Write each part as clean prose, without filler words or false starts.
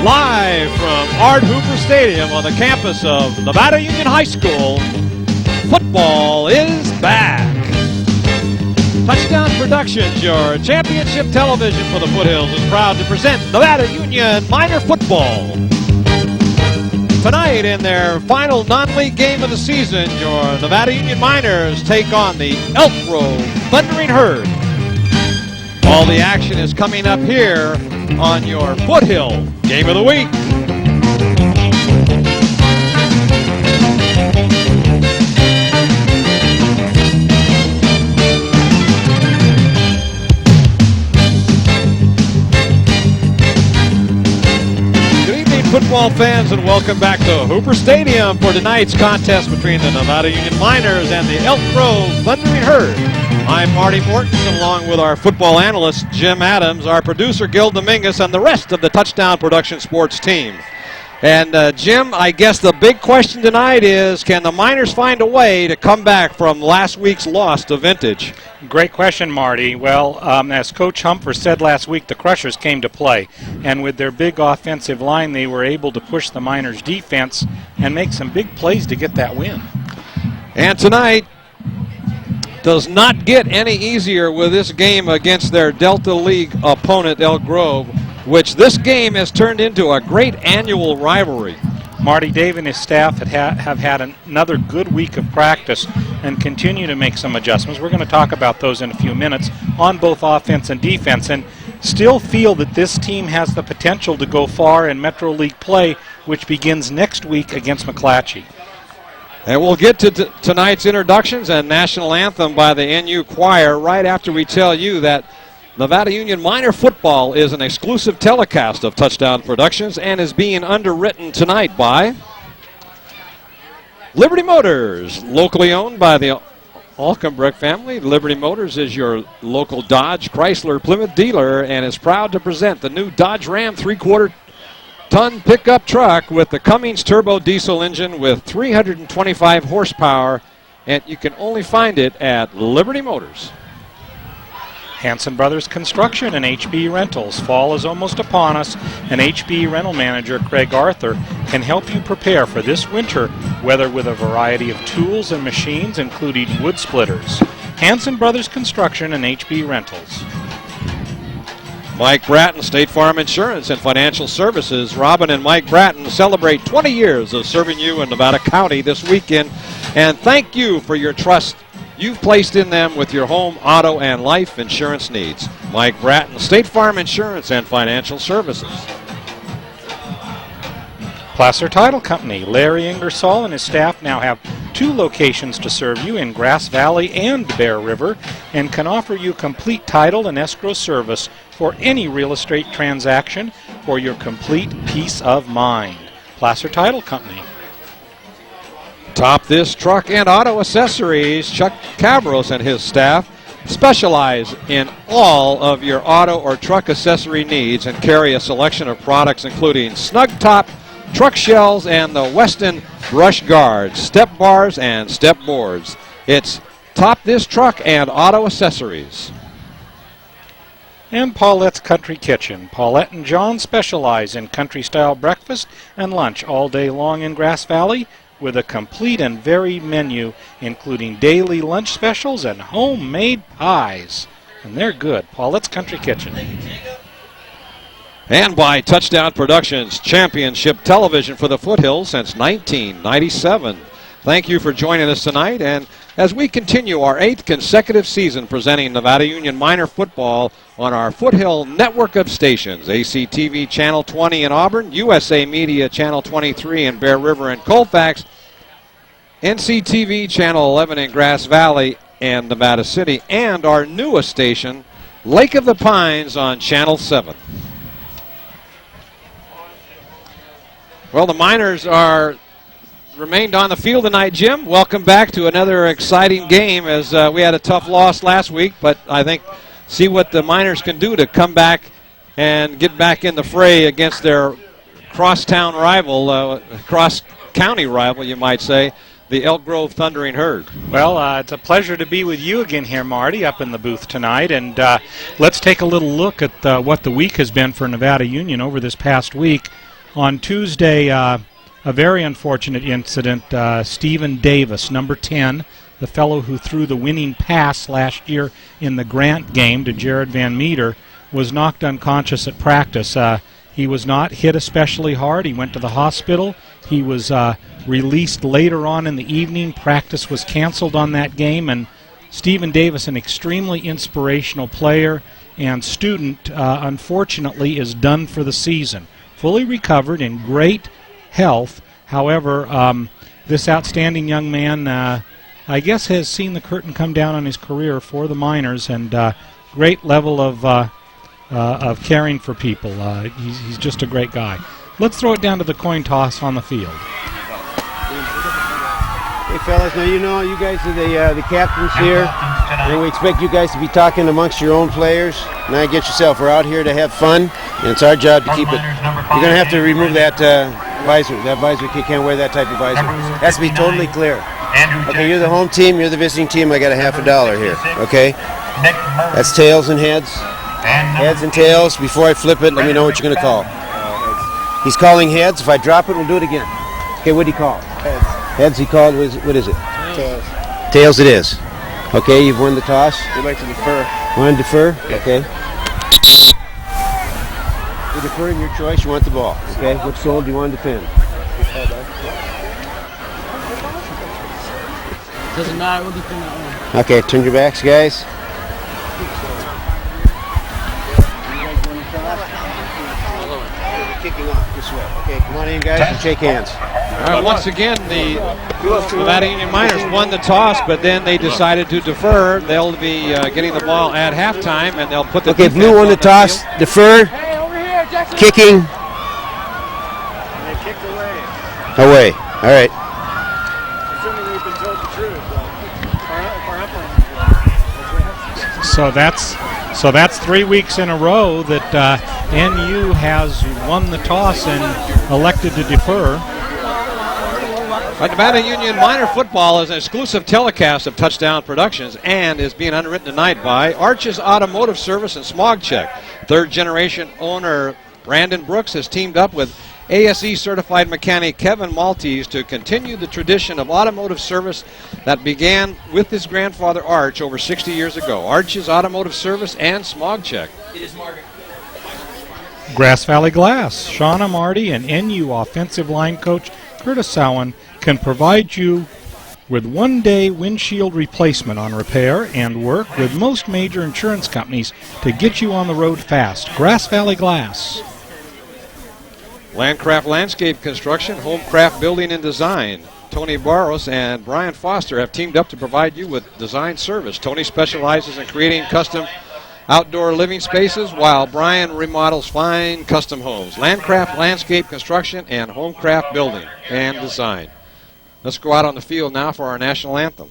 Live from Art Hoover Stadium on the campus of Nevada Union High School, football is back. Touchdown Productions, your championship television for the Foothills, is proud to present Nevada Union Minor Football. Tonight, in their final non-league game of the season, your Nevada Union Miners take on the Elk Grove Thundering Herd. All the action is coming up here on your Foothill Game of the Week. Football fans, and welcome back to Hooper Stadium for tonight's contest between the Nevada Union Miners and the Elk Grove Thundering Herd. I'm Marty Mortensen, along with our football analyst Jim Adams, our producer Gil Dominguez, and the rest of the Touchdown Production Sports team. And Jim, I guess the big question tonight is, can the Miners find a way to come back from last week's loss to Vintage? Great question, Marty. Well, as Coach Humper said last week, the Crushers came to play. And with their big offensive line, they were able to push the Miners' defense and make some big plays to get that win. And tonight does not get any easier with this game against their Delta League opponent, Elk Grove, which this game has turned into a great annual rivalry. Marty, Dave and his staff have had another good week of practice and continue to make some adjustments. We're going to talk about those in a few minutes on both offense and defense, and still feel that this team has the potential to go far in Metro League play, which begins next week against McClatchy. And we'll get to tonight's introductions and national anthem by the NU Choir right after we tell you that Nevada Union Minor Football is an exclusive telecast of Touchdown Productions and is being underwritten tonight by Liberty Motors, locally owned by the Alkenbrecht family. Liberty Motors is your local Dodge, Chrysler, Plymouth dealer and is proud to present the new Dodge Ram 3/4-ton pickup truck with the Cummins turbo diesel engine with 325 horsepower, and you can only find it at Liberty Motors. Hanson Brothers Construction and HB Rentals. Fall is almost upon us, and HB Rental Manager Craig Arthur can help you prepare for this winter, whether with a variety of tools and machines, including wood splitters. Hanson Brothers Construction and HB Rentals. Mike Bratton, State Farm Insurance and Financial Services. Robin and Mike Bratton celebrate 20 years of serving you in Nevada County this weekend, and thank you for your trust you've placed in them with your home, auto, and life insurance needs. Mike Bratton, State Farm Insurance and Financial Services. Placer Title Company. Larry Ingersoll and his staff now have 2 locations to serve you in Grass Valley and Bear River, and can offer you complete title and escrow service for any real estate transaction for your complete peace of mind. Placer Title Company. Top This Truck and Auto Accessories. Chuck Cabros and his staff specialize in all of your auto or truck accessory needs and carry a selection of products including snug top, truck shells, and the Weston brush guards, step bars, and step boards. It's Top This Truck and Auto Accessories. And Paulette's Country Kitchen. Paulette and John specialize in country-style breakfast and lunch all day long in Grass Valley, with a complete and varied menu, including daily lunch specials and homemade pies. And they're good. Paulette's Country Kitchen. And by Touchdown Productions, championship television for the Foothills since 1997. Thank you for joining us tonight, and as we continue our 8th consecutive season presenting Nevada Union Minor Football on our Foothill network of stations, ACTV Channel 20 in Auburn, USA Media Channel 23 in Bear River and Colfax, NCTV Channel 11 in Grass Valley and Nevada City, and our newest station, Lake of the Pines on Channel 7. Well, the Miners remained on the field tonight, Jim. Welcome back to another exciting game, as we had a tough loss last week, but I think see what the Miners can do to come back and get back in the fray against their crosstown rival, cross-county rival, you might say, the Elk Grove Thundering Herd. Well, it's a pleasure to be with you again here, Marty, up in the booth tonight. And let's take a little look at what the week has been for Nevada Union over this past week. On Tuesday, a very unfortunate incident. Stephen Davis, number 10, the fellow who threw the winning pass last year in the Grant game to Jared Van Meter, was knocked unconscious at practice. He was not hit especially hard. He went to the hospital. He was released later on in the evening. Practice was canceled on that game, and Stephen Davis, an extremely inspirational player and student, unfortunately is done for the season. Fully recovered, in great health. However, this outstanding young man, I guess, has seen the curtain come down on his career for the Miners, and great level of caring for people. He's just a great guy. Let's throw it down to the coin toss on the field. Hey fellas, now you guys are the captains here, and we expect you guys to be talking amongst your own players. Now get yourself, we're out here to have fun, and it's our job to keep it. You're going to have to remove that visor. That visor, you can't wear that type of visor. It has to be totally clear. Okay, you're the home team, you're the visiting team, I got a $50 here, okay? That's tails and heads. Heads and tails. Before I flip it, let me know what you're going to call. He's calling heads. If I drop it, we'll do it again. Okay, what did he call? Heads. Heads he called. What is it? Tails. Tails it is. Okay, you've won the toss. We'd like to defer. Want to defer? Okay. You defer in your choice. You want the ball. Okay, which goal do you want to defend? Doesn't matter. We'll defend that one. Okay, turn your backs, guys. Kicking off this way. Okay, come on in, guys, and shake hands. Once again, the Nevada Union Miners won the toss, but then they decided to defer. They'll be getting the ball at halftime, and they'll put the okay, blue won the toss, defer, kicking. They kicked away. Away. All right. Assuming we've been told the truth. So that's 3 weeks in a row that NU has won the toss and elected to defer. Nevada Union Minor Football is an exclusive telecast of Touchdown Productions and is being underwritten tonight by Arches Automotive Service and Smog Check. Third generation owner Brandon Brooks has teamed up with ASE certified mechanic Kevin Maltese to continue the tradition of automotive service that began with his grandfather Arch over 60 years ago. Arch's Automotive Service and Smog Check. Grass Valley Glass, Shauna Marty and NU offensive line coach Curtis Sowen can provide you with one-day windshield replacement on repair and work with most major insurance companies to get you on the road fast. Grass Valley Glass. Landcraft Landscape Construction, Homecraft Building and Design. Tony Barros and Brian Foster have teamed up to provide you with design service. Tony specializes in creating custom outdoor living spaces, while Brian remodels fine custom homes. Landcraft Landscape Construction and Homecraft Building and Design. Let's go out on the field now for our national anthem.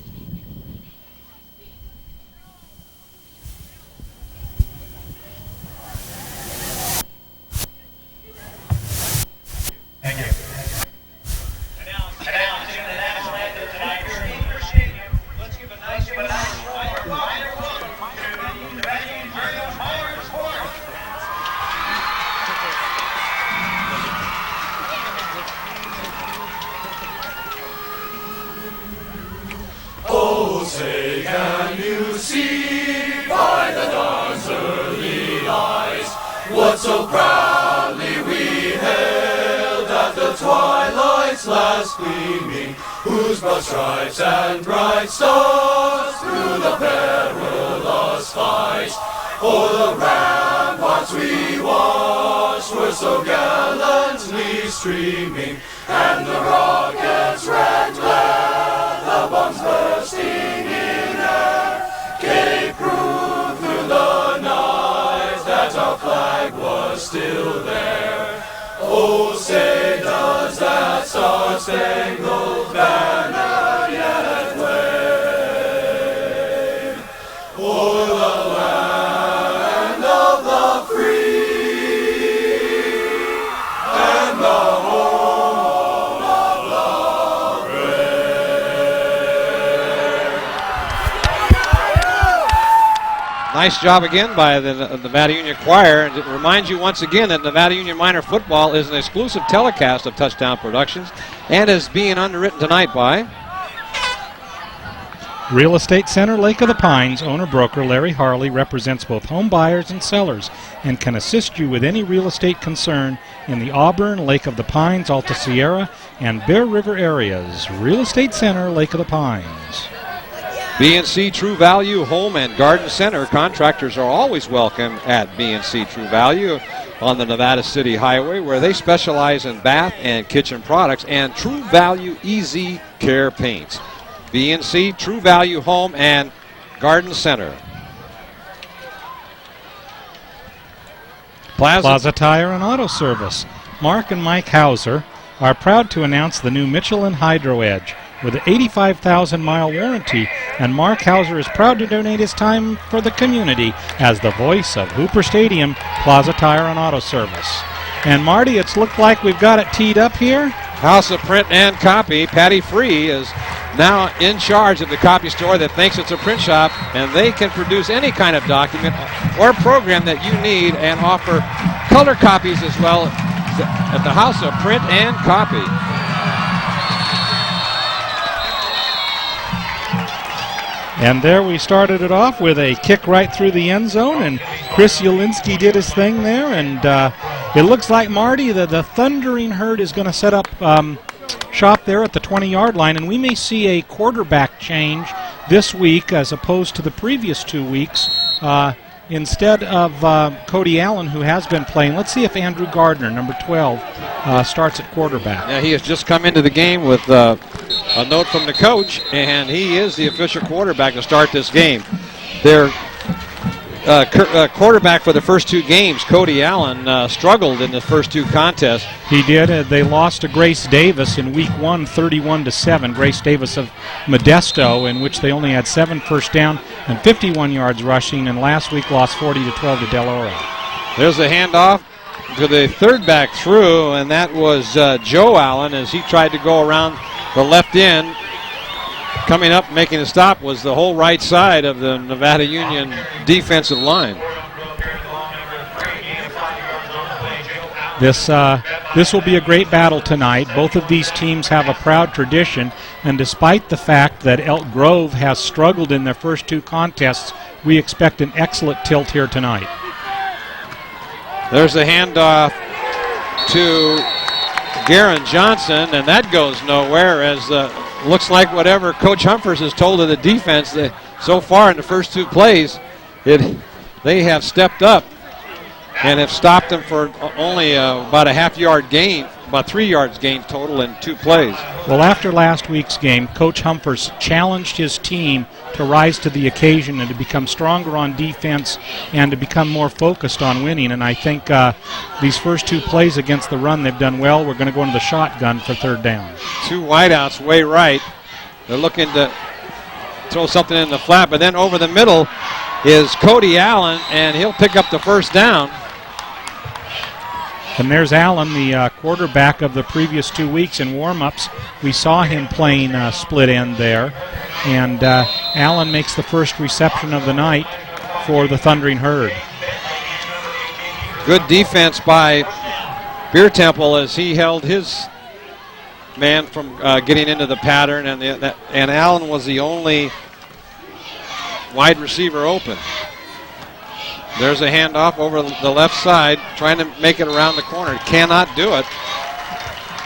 Thank you. Announcing the national anthem tonight here at Heauser Stadium. Let's give a nice round of welcome to the Nevada Union Miners Sport. Oh, say can you see by the dawn's early light what so proudly we hailed at the twilight's last gleaming, whose broad stripes and bright stars through the perilous fight o'er the ramparts we watched were so gallantly streaming, and the rockets' red glare, the bombs bursting in air, gave proof through the night that our flag was still there. Oh, say does that star-spangled banner yet wave o'er the land of the free and the home of the brave? Nice job again by the Nevada Union Choir. And it reminds you once again that Nevada Union Minor Football is an exclusive telecast of Touchdown Productions and is being underwritten tonight by Real Estate Center, Lake of the Pines. Owner-broker Larry Harley represents both home buyers and sellers and can assist you with any real estate concern in the Auburn, Lake of the Pines, Alta Sierra, and Bear River areas. Real Estate Center, Lake of the Pines. B&C True Value Home and Garden Center. Contractors are always welcome at B&C True Value on the Nevada City Highway, where they specialize in bath and kitchen products and True Value Easy Care paints. B&C True Value Home and Garden Center. Plaza Tire and Auto Service. Mark and Mike Heauser are proud to announce the new Michelin Hydro Edge with an 85,000-mile warranty, and Mark Heauser is proud to donate his time for the community as the voice of Hooper Stadium, Plaza Tire and Auto Service. And Marty, it's looked like we've got it teed up here. House of Print and Copy. Patty Free is now in charge of the copy store that thinks it's a print shop, and they can produce any kind of document or program that you need and offer color copies as well at the House of Print and Copy. And there we started it off with a kick right through the end zone, and Chris Ulinski did his thing there, and it looks like, Marty, the Thundering Herd is going to set up shop there at the 20-yard line, and we may see a quarterback change this week as opposed to the previous 2 weeks. Instead of Cody Allen, who has been playing, let's see if Andrew Gardner, number 12, starts at quarterback. Yeah, he has just come into the game with a note from the coach, and he is the official quarterback to start this game. Their quarterback for the first 2 games, Cody Allen, struggled in the first 2 contests. He did. They lost to Grace Davis in week 1, 31-7. Grace Davis of Modesto, in which they only had 7 first down and 51 yards rushing, and last week lost 40-12 to Del Oro. There's the handoff to the third back through, and that was Joe Allen as he tried to go around the left end. Coming up, making a stop, was the whole right side of the Nevada Union defensive line. This will be a great battle tonight. Both of these teams have a proud tradition, and despite the fact that Elk Grove has struggled in their first 2 contests, we expect an excellent tilt here tonight. There's the handoff to Garen Johnson, and that goes nowhere as looks like whatever Coach Humphers has told of the defense so far in the first 2 plays, they have stepped up and have stopped them for only about a half-yard gain, about 3 yards gain total in 2 plays. Well, after last week's game, Coach Humphers challenged his team to rise to the occasion and to become stronger on defense and to become more focused on winning. And I think these first 2 plays against the run, they've done well. We're going to go into the shotgun for 3rd down. 2 wideouts way right. They're looking to throw something in the flat, but then over the middle is Cody Allen, and he'll pick up the first down. And there's Allen, the quarterback of the previous 2 weeks in warm-ups. We saw him playing split end there. And Allen makes the first reception of the night for the Thundering Herd. Good defense by Beer Temple as he held his man from getting into the pattern, and Allen was the only wide receiver open. There's a handoff over the left side, trying to make it around the corner. Cannot do it.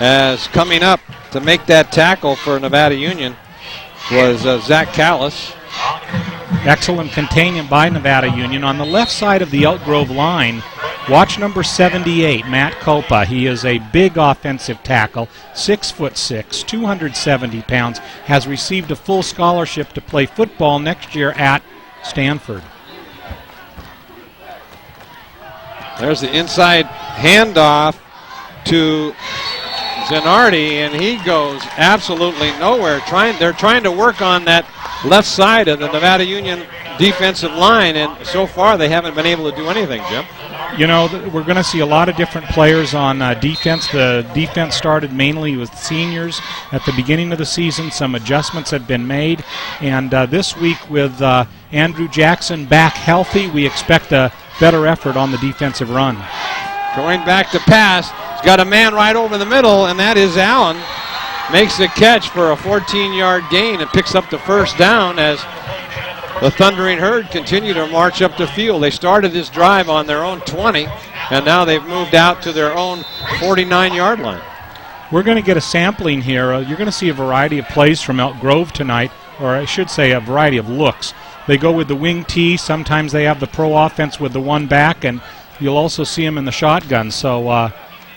As coming up to make that tackle for Nevada Union was Zach Callis. Excellent containment by Nevada Union. On the left side of the Elk Grove line, watch number 78, Matt Copa. He is a big offensive tackle, 6'6", 270 pounds, has received a full scholarship to play football next year at Stanford. There's the inside handoff to Zanardi, and he goes absolutely nowhere. They're trying to work on that left side of the Nevada Union defensive line, and so far they haven't been able to do anything, Jim. You know, we're going to see a lot of different players on defense. The defense started mainly with seniors at the beginning of the season. Some adjustments have been made. And this week with Andrew Jackson back healthy, we expect a better effort on the defensive run. Going back to pass. He's got a man right over the middle, and that is Allen. Makes the catch for a 14-yard gain and picks up the first down as the Thundering Herd continue to march up the field. They started this drive on their own 20, and now they've moved out to their own 49-yard line. We're going to get a sampling here. You're going to see a variety of plays from Elk Grove tonight, or I should say a variety of looks. They go with the wing T. Sometimes they have the pro offense with the one back, and you'll also see them in the shotgun. So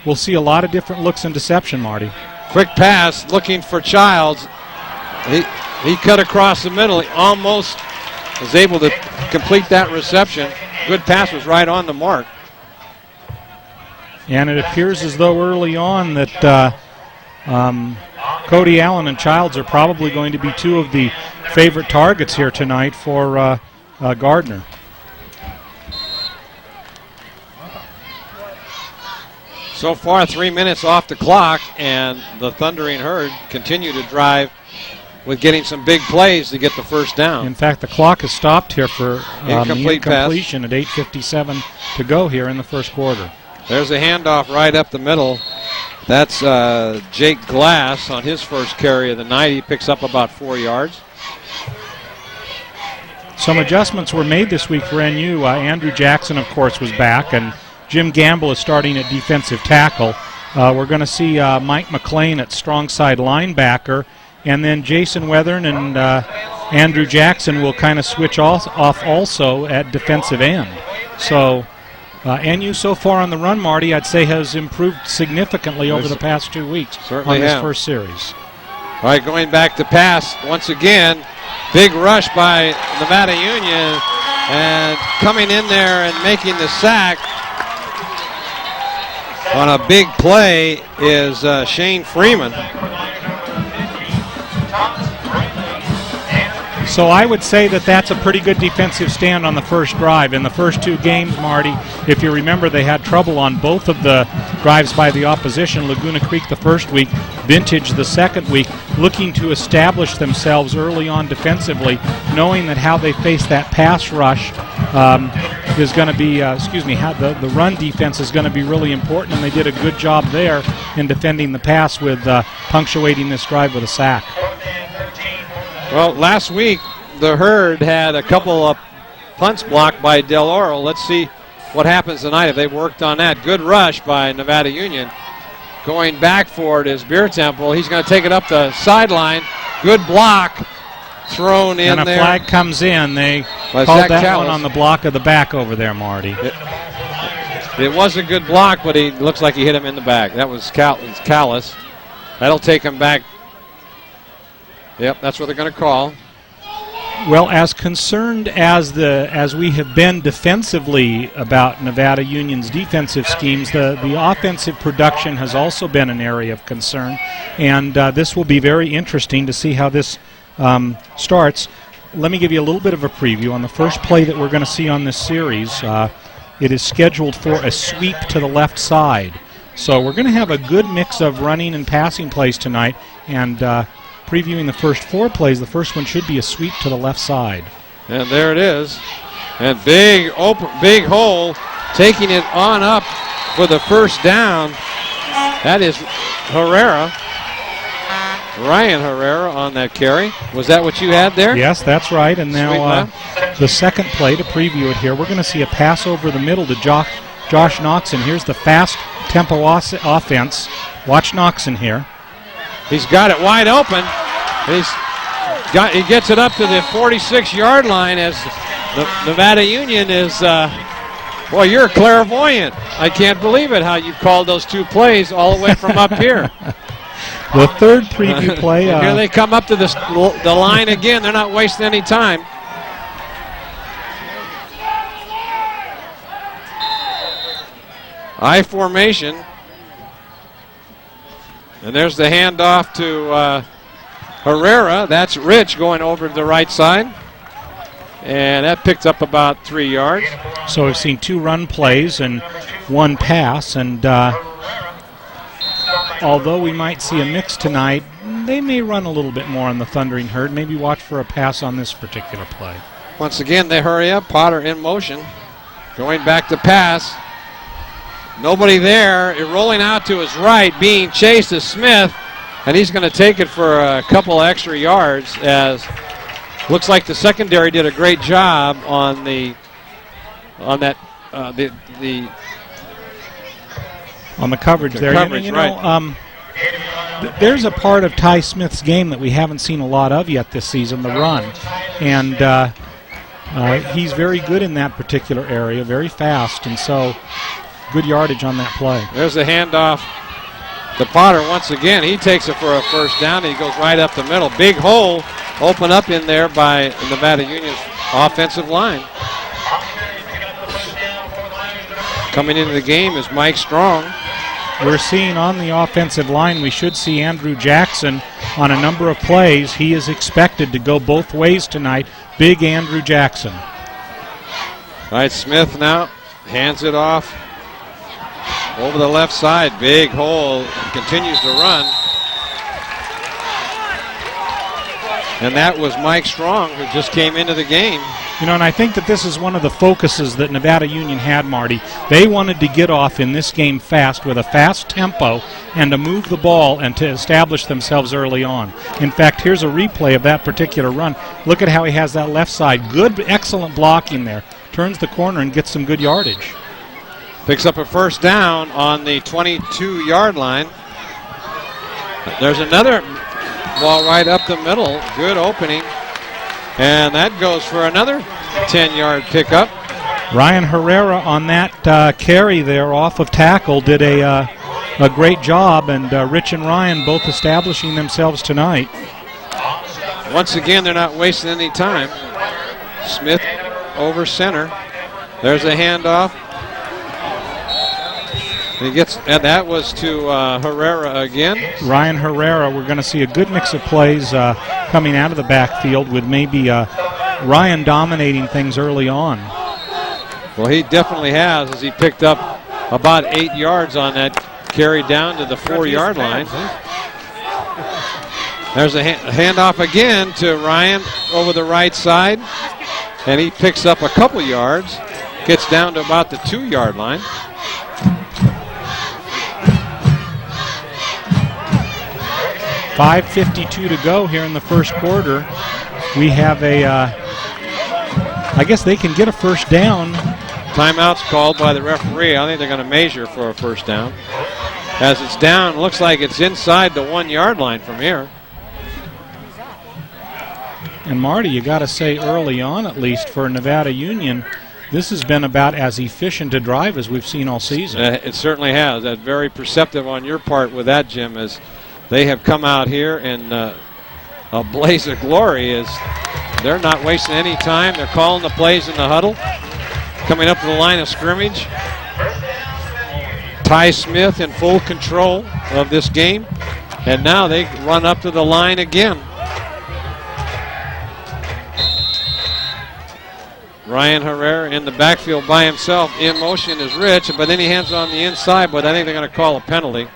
we'll see a lot of different looks in deception, Marty. Quick pass looking for Childs. He cut across the middle. He almost was able to complete that reception. Good pass, was right on the mark. And it appears as though early on that Cody Allen and Childs are probably going to be two of the favorite targets here tonight for Gardner. So far, 3 minutes off the clock, and the Thundering Herd continue to drive with getting some big plays to get the first down. In fact, the clock has stopped here for incompletion at 8:57 to go here in the first quarter. There's a handoff right up the middle. That's Jake Glass on his first carry of the night. He picks up about 4 yards. Some adjustments were made this week for NU. Andrew Jackson, of course, was back, and Jim Gamble is starting at defensive tackle. We're going to see Mike McLean at strong side linebacker, and then Jason Weathern and Andrew Jackson will kind of switch off also at defensive end. So NU so far on the run, Marty, I'd say has improved significantly over the past 2 weeks on this first series. All right, going back to pass once again. Big rush by Nevada Union, and coming in there and making the sack on a big play is Shane Freeman. So I would say that that's a pretty good defensive stand on the first drive. In the first 2 games, Marty, if you remember, they had trouble on both of the drives by the opposition. Laguna Creek the first week, Vintage the second week, looking to establish themselves early on defensively, knowing that how they face that pass rush is going to be, how the run defense is going to be really important, and they did a good job there in defending the pass with punctuating this drive with a sack. Well, last week the Herd had a couple of punts blocked by Del Oro. Let's see what happens tonight if they've worked on that. Good rush by Nevada Union. Going back for it is Beer Temple. He's going to take it up the sideline. Good block thrown in there. And a flag comes in. They called that one on the block of the back over there, Marty. It was a good block, but he looks like he hit him in the back. That was Callis. That'll take him back. Yep, that's what they're going to call. Well, as concerned as we have been defensively about Nevada Union's defensive schemes, the offensive production has also been an area of concern, and this will be very interesting to see how this starts. Let me give you a little bit of a preview on the first play that we're going to see on this series. It is scheduled for a sweep to the left side. So we're going to have a good mix of running and passing plays tonight, and previewing the first 4 plays, the first one should be a sweep to the left side. And there it is. And big hole, taking it on up for the first down. That is Herrera. Ryan Herrera on that carry. Was that what you had there? Yes, that's right. And now the second play, to preview it here, we're going to see a pass over the middle to Josh Noxon. Here's the fast tempo offense. Watch Noxon here. He's got it wide open. He gets it up to the 46-yard line as the Nevada Union is, boy, you're clairvoyant. I can't believe it how you called those 2 plays all the way from up here. The third preview play. Here they come up to the line again. They're not wasting any time. I formation. And there's the handoff to Herrera. That's Rich going over to the right side. And that picked up about 3 yards. So we've seen 2 run plays and 1 pass, and although we might see a mix tonight, they may run a little bit more on the Thundering Herd. Maybe watch for a pass on this particular play. Once again, they hurry up. Potter in motion. Going back to pass. Nobody there. Rolling out to his right. Being chased is Smith. And he's going to take it for a couple extra yards, as looks like the secondary did a great job on the coverage there. Coverage, right. There's a part of Ty Smith's game that we haven't seen a lot of yet this season, the run. And he's very good in that particular area, very fast, and so good yardage on that play. There's a handoff to Potter once again. He takes it for a first down, and he goes right up the middle. Big hole open up in there by Nevada Union's offensive line. Coming into the game is Mike Strong. We're seeing on the offensive line, we should see Andrew Jackson on a number of plays. He is expected to go both ways tonight. Big Andrew Jackson. All right, Smith now hands it off over the left side. Big hole. Continues to run. And that was Mike Strong, who just came into the game. You know, and I think that this is one of the focuses that Nevada Union had, Marty. They wanted to get off in this game fast with a fast tempo and to move the ball and to establish themselves early on. In fact, here's a replay of that particular run. Look at how he has that left side. Good, excellent blocking there. Turns the corner and gets some good yardage. Picks up a first down on the 22-yard line. There's another ball right up the middle. Good opening. And that goes for another 10-yard pickup. Ryan Herrera on that carry there off of tackle did a great job, and Rich and Ryan both establishing themselves tonight. Once again, they're not wasting any time. Smith over center. There's a handoff. And that was to Herrera again. Ryan Herrera, we're going to see a good mix of plays coming out of the backfield with maybe Ryan dominating things early on. Well, he definitely has, as he picked up about 8 yards on that carry down to the 4-yard line. There's a handoff again to Ryan over the right side, and he picks up a couple yards, gets down to about the 2-yard line. .552 to go here in the first quarter. We have I guess they can get a first down. Timeout's called by the referee. I think they're going to measure for a first down. As it's down, looks like it's inside the 1-yard line from here. And Marty, you got to say early on, at least for Nevada Union, this has been about as efficient a drive as we've seen all season. It certainly has. That's very perceptive on your part with that, Jim, as they have come out here in a blaze of glory. As they're not wasting any time. They're calling the plays in the huddle. Coming up to the line of scrimmage. Ty Smith in full control of this game. And now they run up to the line again. Ryan Herrera in the backfield by himself. In motion is Rich, but then he hands on the inside, but I think they're going to call a penalty.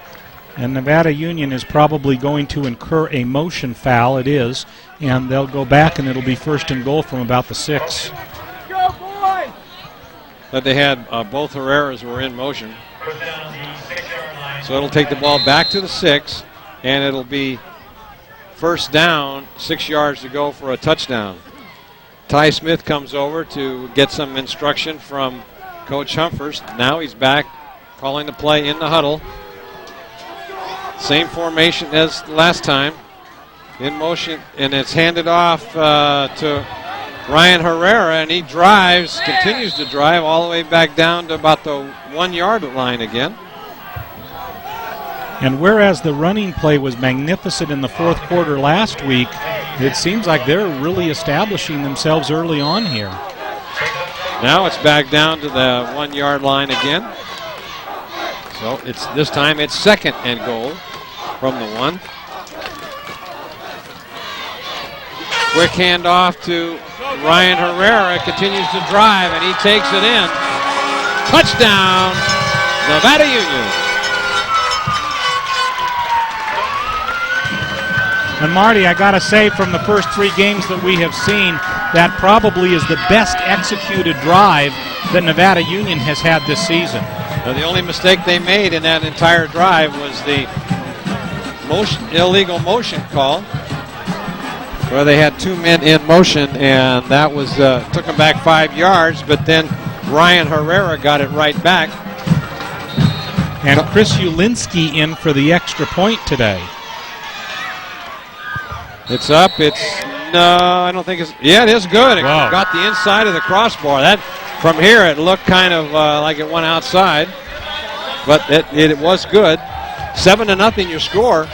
And Nevada Union is probably going to incur a motion foul. It is. And they'll go back, and it'll be first and goal from about the 6. Go, boy! That they had both Herreras were in motion. So it'll take the ball back to the 6, and it'll be first down, 6 yards to go for a touchdown. Ty Smith comes over to get some instruction from Coach Humphers. Now he's back calling the play in the huddle. Same formation as last time. In motion, and it's handed off to Ryan Herrera, and he drives, continues to drive all the way back down to about the 1-yard line again. And whereas the running play was magnificent in the fourth quarter last week, it seems like they're really establishing themselves early on here. Now it's back down to the 1-yard line again. So it's this time it's second and goal from the 1. Quick handoff to Ryan Herrera. Continues to drive, and he takes it in. Touchdown, Nevada Union. And Marty, I gotta say, from the first 3 games that we have seen, that probably is the best executed drive that Nevada Union has had this season. The only mistake they made in that entire drive was the illegal motion call, where they had 2 men in motion, and that was took them back 5 yards, but then Ryan Herrera got it right back. And Chris Ulinski in for the extra point today. It's up. I don't think it's. Yeah, it is good. It got the inside of the crossbar. That from here it looked kind of like it went outside, but it was good. 7-0 your score.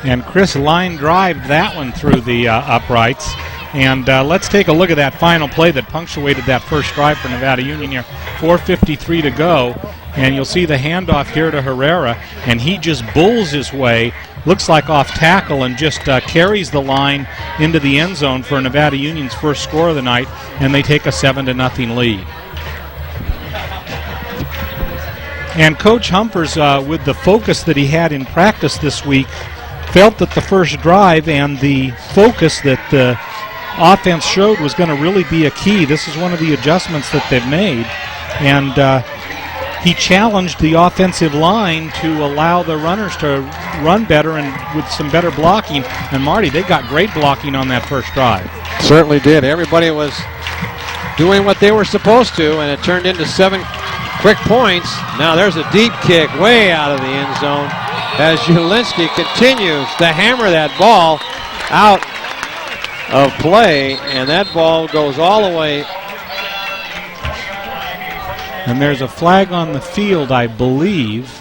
And Chris line drived that one through the uprights. And let's take a look at that final play that punctuated that first drive for Nevada Union here. 4:53 to go. And you'll see the handoff here to Herrera, and he just bulls his way, looks like off tackle, and just carries the line into the end zone for Nevada Union's first score of the night, and they take a 7-0 lead. And Coach Humphers, with the focus that he had in practice this week, felt that the first drive and the focus that the offense showed was going to really be a key. This is one of the adjustments that they've made, and he challenged the offensive line to allow the runners to run better and with some better blocking. And Marty, they got great blocking on that first drive. Certainly did. Everybody was doing what they were supposed to, and it turned into 7 quick points. Now there's a deep kick way out of the end zone as Ulinski continues to hammer that ball out of play, and that ball goes all the way. And there's a flag on the field, I believe.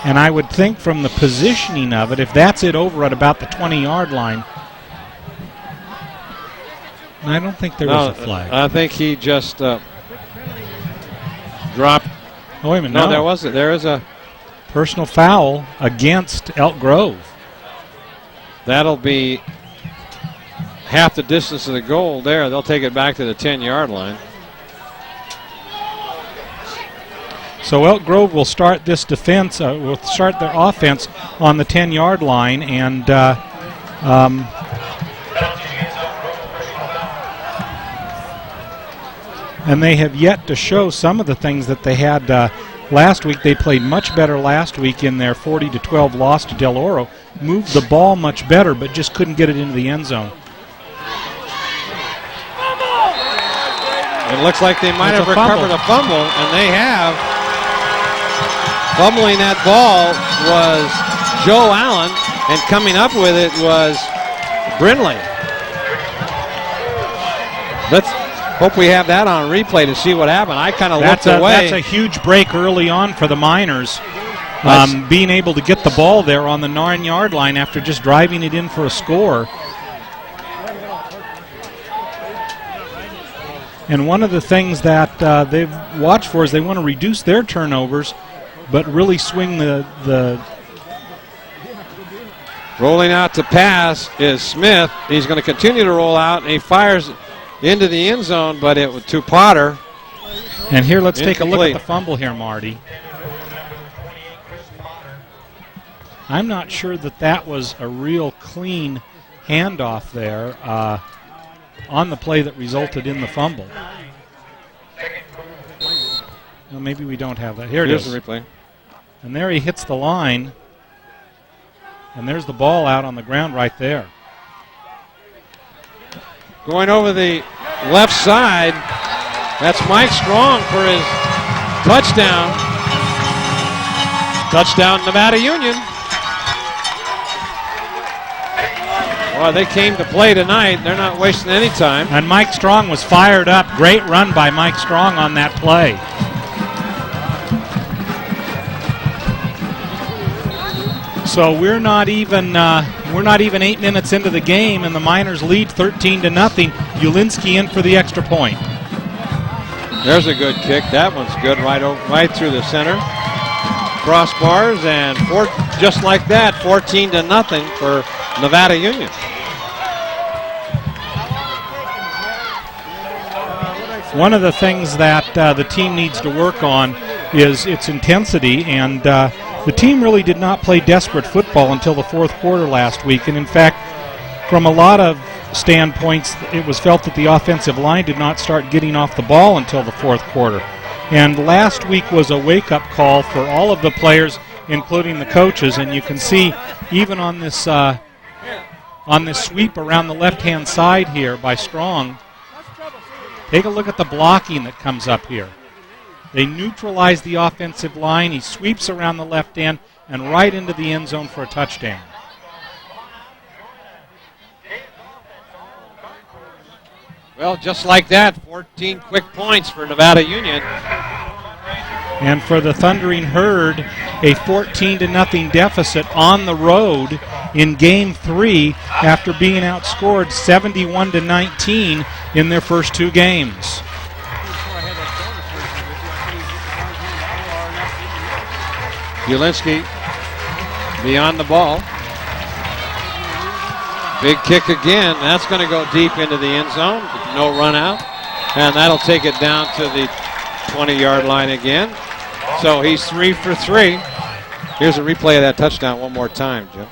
And I would think from the positioning of it, if that's it over at about the 20-yard line, I don't think there was a flag. I think he just dropped. Oh, wait a minute. No, there wasn't. There is a personal foul against Elk Grove. That'll be half the distance of the goal there. They'll take it back to the 10-yard line. So Elk Grove will start this defense, will start their offense on the 10-yard line, and they have yet to show some of the things that they had last week. They played much better last week in their 40-12 loss to Del Oro, moved the ball much better, but just couldn't get it into the end zone. It looks like they might have recovered a fumble, and they have. Fumbling that ball was Joe Allen, and coming up with it was Brindley. Let's hope we have that on replay to see what happened. I kind of looked away. That's a huge break early on for the Miners, being able to get the ball there on the 9-yard line after just driving it in for a score. And one of the things that they've watched for is they want to reduce their turnovers, but really swing the rolling out to pass is Smith. He's going to continue to roll out, and he fires into the end zone, but it was to Potter. And here, let's take a look at the fumble here, Marty. I'm not sure that was a real clean handoff there on the play that resulted in the fumble. Well, maybe we don't have that. Here it is. Here's the replay. And there he hits the line. And there's the ball out on the ground right there. Going over the left side, that's Mike Strong for his touchdown. Touchdown, Nevada Union. Well, they came to play tonight. They're not wasting any time. And Mike Strong was fired up. Great run by Mike Strong on that play. So we're not even 8 minutes into the game, and the Miners lead 13-0. Ulinski in for the extra point. There's a good kick. That one's good, right through the center. Crossbars, and just like that, 14-0 for Nevada Union. One of the things that the team needs to work on is its intensity, and the team really did not play desperate football until the fourth quarter last week. And in fact, from a lot of standpoints, it was felt that the offensive line did not start getting off the ball until the fourth quarter. And last week was a wake-up call for all of the players, including the coaches. And you can see even on this sweep around the left-hand side here by Strong, take a look at the blocking that comes up here. They neutralize the offensive line. He sweeps around the left end and right into the end zone for a touchdown. Well, just like that, 14 quick points for Nevada Union. And for the Thundering Herd, a 14-0 deficit on the road in Game 3 after being outscored 71-19 in their first two games. Ulinski beyond the ball. Big kick again. That's going to go deep into the end zone. No run out. And that'll take it down to the 20-yard line again. So he's 3 for 3. Here's a replay of that touchdown one more time, Jim.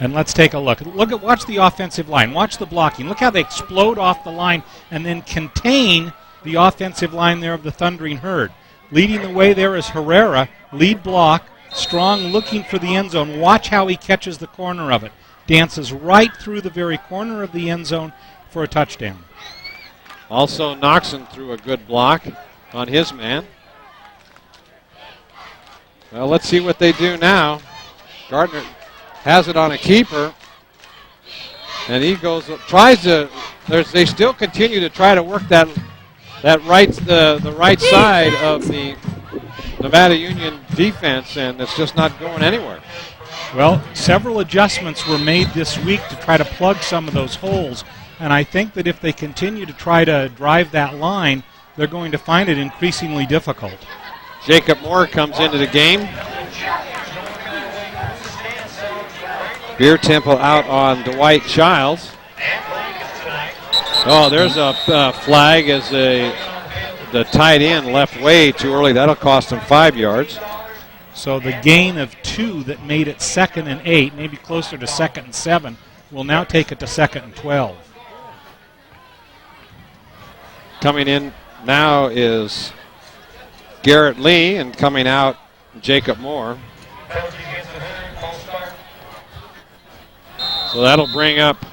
And let's take a look. Watch the offensive line. Watch the blocking. Look how they explode off the line and then contain the offensive line there of the Thundering Herd. Leading the way there is Herrera, lead block. Strong looking for the end zone. Watch how he catches the corner of it. Dances right through the very corner of the end zone for a touchdown. Also, Noxon threw a good block on his man. Well, let's see what they do now. Gardner has it on a keeper, and he tries to. They still continue to try to work the right side of the Nevada Union defense, and it's just not going anywhere. Well, several adjustments were made this week to try to plug some of those holes, and I think that if they continue to try to drive that line, they're going to find it increasingly difficult. Jacob Moore comes into the game. Beer Temple out on Dwight Childs. Oh, there's a flag as the tight end left way too early. That'll cost him 5 yards. So the gain of 2 that made it 2nd and 8, maybe closer to 2nd and 7, will now take it to 2nd and 12. Coming in now is Garrett Lee, and coming out Jacob Moore. So that'll bring up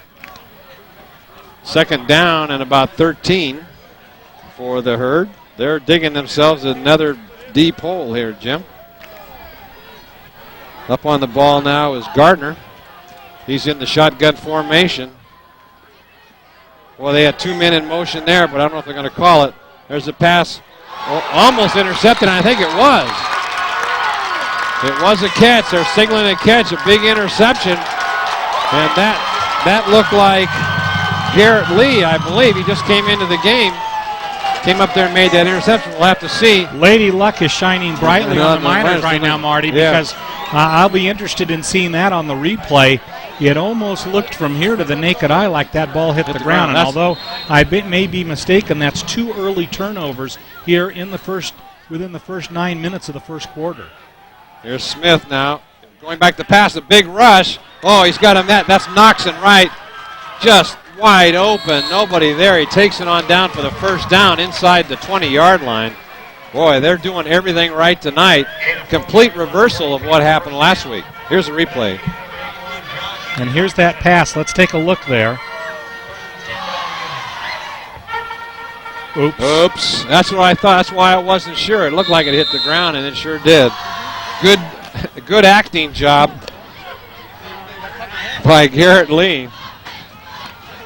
2nd down and about 13 for the Herd. They're digging themselves another deep hole here, Jim. Up on the ball now is Gardner. He's in the shotgun formation. Well, they had 2 men in motion there, but I don't know if they're going to call it. There's a pass, almost intercepted, and I think it was. It was a catch. They're signaling a catch, a big interception. And that looked like Garrett Lee, I believe. He just came into the game. Came up there and made that interception. We'll have to see. Lady Luck is shining brightly on the minors right now, Marty, because I'll be interested in seeing that on the replay. It almost looked from here to the naked eye like that ball hit the ground. And although I may be mistaken, that's 2 early turnovers here in within the first 9 minutes of the first quarter. Here's Smith now. Going back to pass, a big rush. Oh, he's got him. That's Noxon right. Just wide open. Nobody there. He takes it on down for the first down inside the 20-yard line. Boy, they're doing everything right tonight. Complete reversal of what happened last week. Here's a replay. And here's that pass. Let's take a look there. Oops. That's what I thought. That's why I wasn't sure. It looked like it hit the ground, and it sure did. Good acting job by Garrett Lee.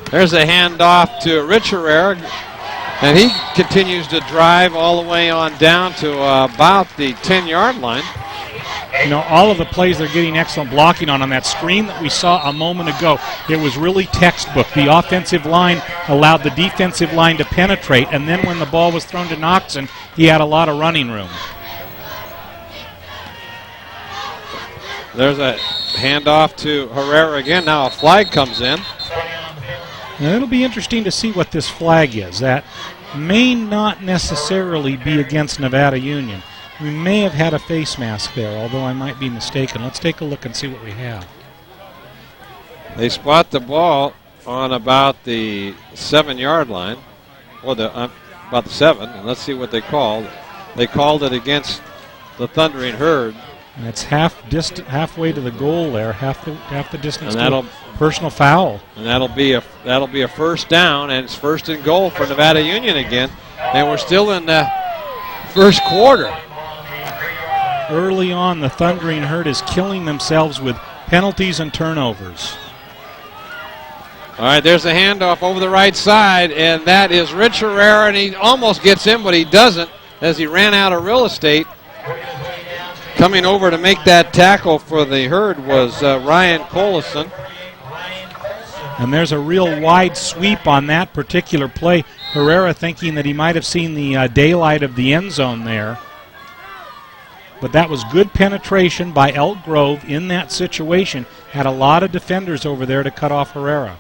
There's a handoff to Rich Herrera, and he continues to drive all the way on down to about the 10-yard line. You know, all of the plays they're getting excellent blocking on that screen that we saw a moment ago. It was really textbook. The offensive line allowed the defensive line to penetrate, and then when the ball was thrown to Noxon, he had a lot of running room. There's a handoff to Herrera again. Now a flag comes in. Now it'll be interesting to see what this flag is. That may not necessarily be against Nevada Union. We may have had a face mask there, although I might be mistaken. Let's take a look and see what we have. They spot the ball on about the 7-yard line, or about the 7, and let's see what they called. They called it against the Thundering Herd. And it's halfway to the goal there, half the distance. And that'll personal foul. And that'll be a first down, and it's first and goal for Nevada Union again. And we're still in the first quarter. Early on, the Thundering Herd is killing themselves with penalties and turnovers. All right, there's a handoff over the right side, and that is Rich Herrera, and he almost gets in, but he doesn't as he ran out of real estate. Coming over to make that tackle for the Herd was Ryan Collison. And there's a real wide sweep on that particular play. Herrera thinking that he might have seen the daylight of the end zone there. But that was good penetration by Elk Grove in that situation. Had a lot of defenders over there to cut off Herrera.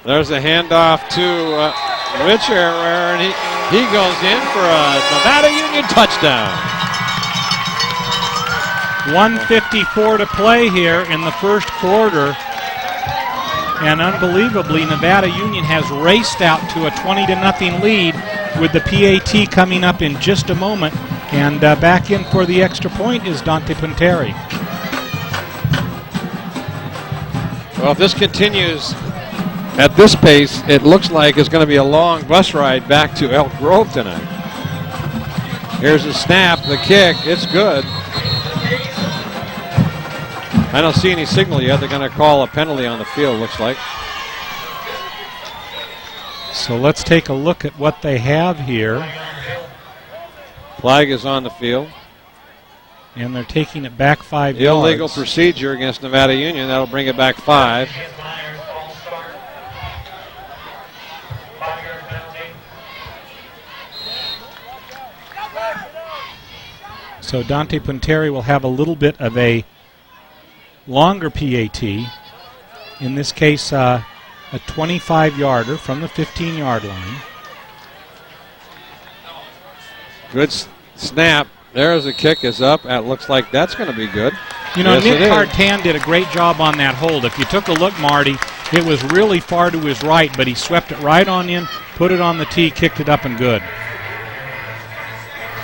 There's a handoff to Rich Herrera, and he goes in for a Nevada Union touchdown. 1:54 to play here in the first quarter. And unbelievably, Nevada Union has raced out to a 20-0 lead with the PAT coming up in just a moment. And back in for the extra point is Dante Punteri. Well, if this continues at this pace, it looks like it's going to be a long bus ride back to Elk Grove tonight. Here's the snap, the kick, it's good. I don't see any signal yet. They're going to call a penalty on the field, looks like. So let's take a look at what they have here. Flag is on the field. And they're taking it back 5 yards. Illegal procedure against Nevada Union. That'll bring it back 5. So Dante Punteri will have a little bit of a longer PAT. In this case, a 25-yarder from the 15-yard line. Good snap. There's a kick is up. It looks like that's going to be good. You know, yes, Nick Cartan did a great job on that hold. If you took a look, Marty, it was really far to his right, but he swept it right on in, put it on the tee, kicked it up, and good.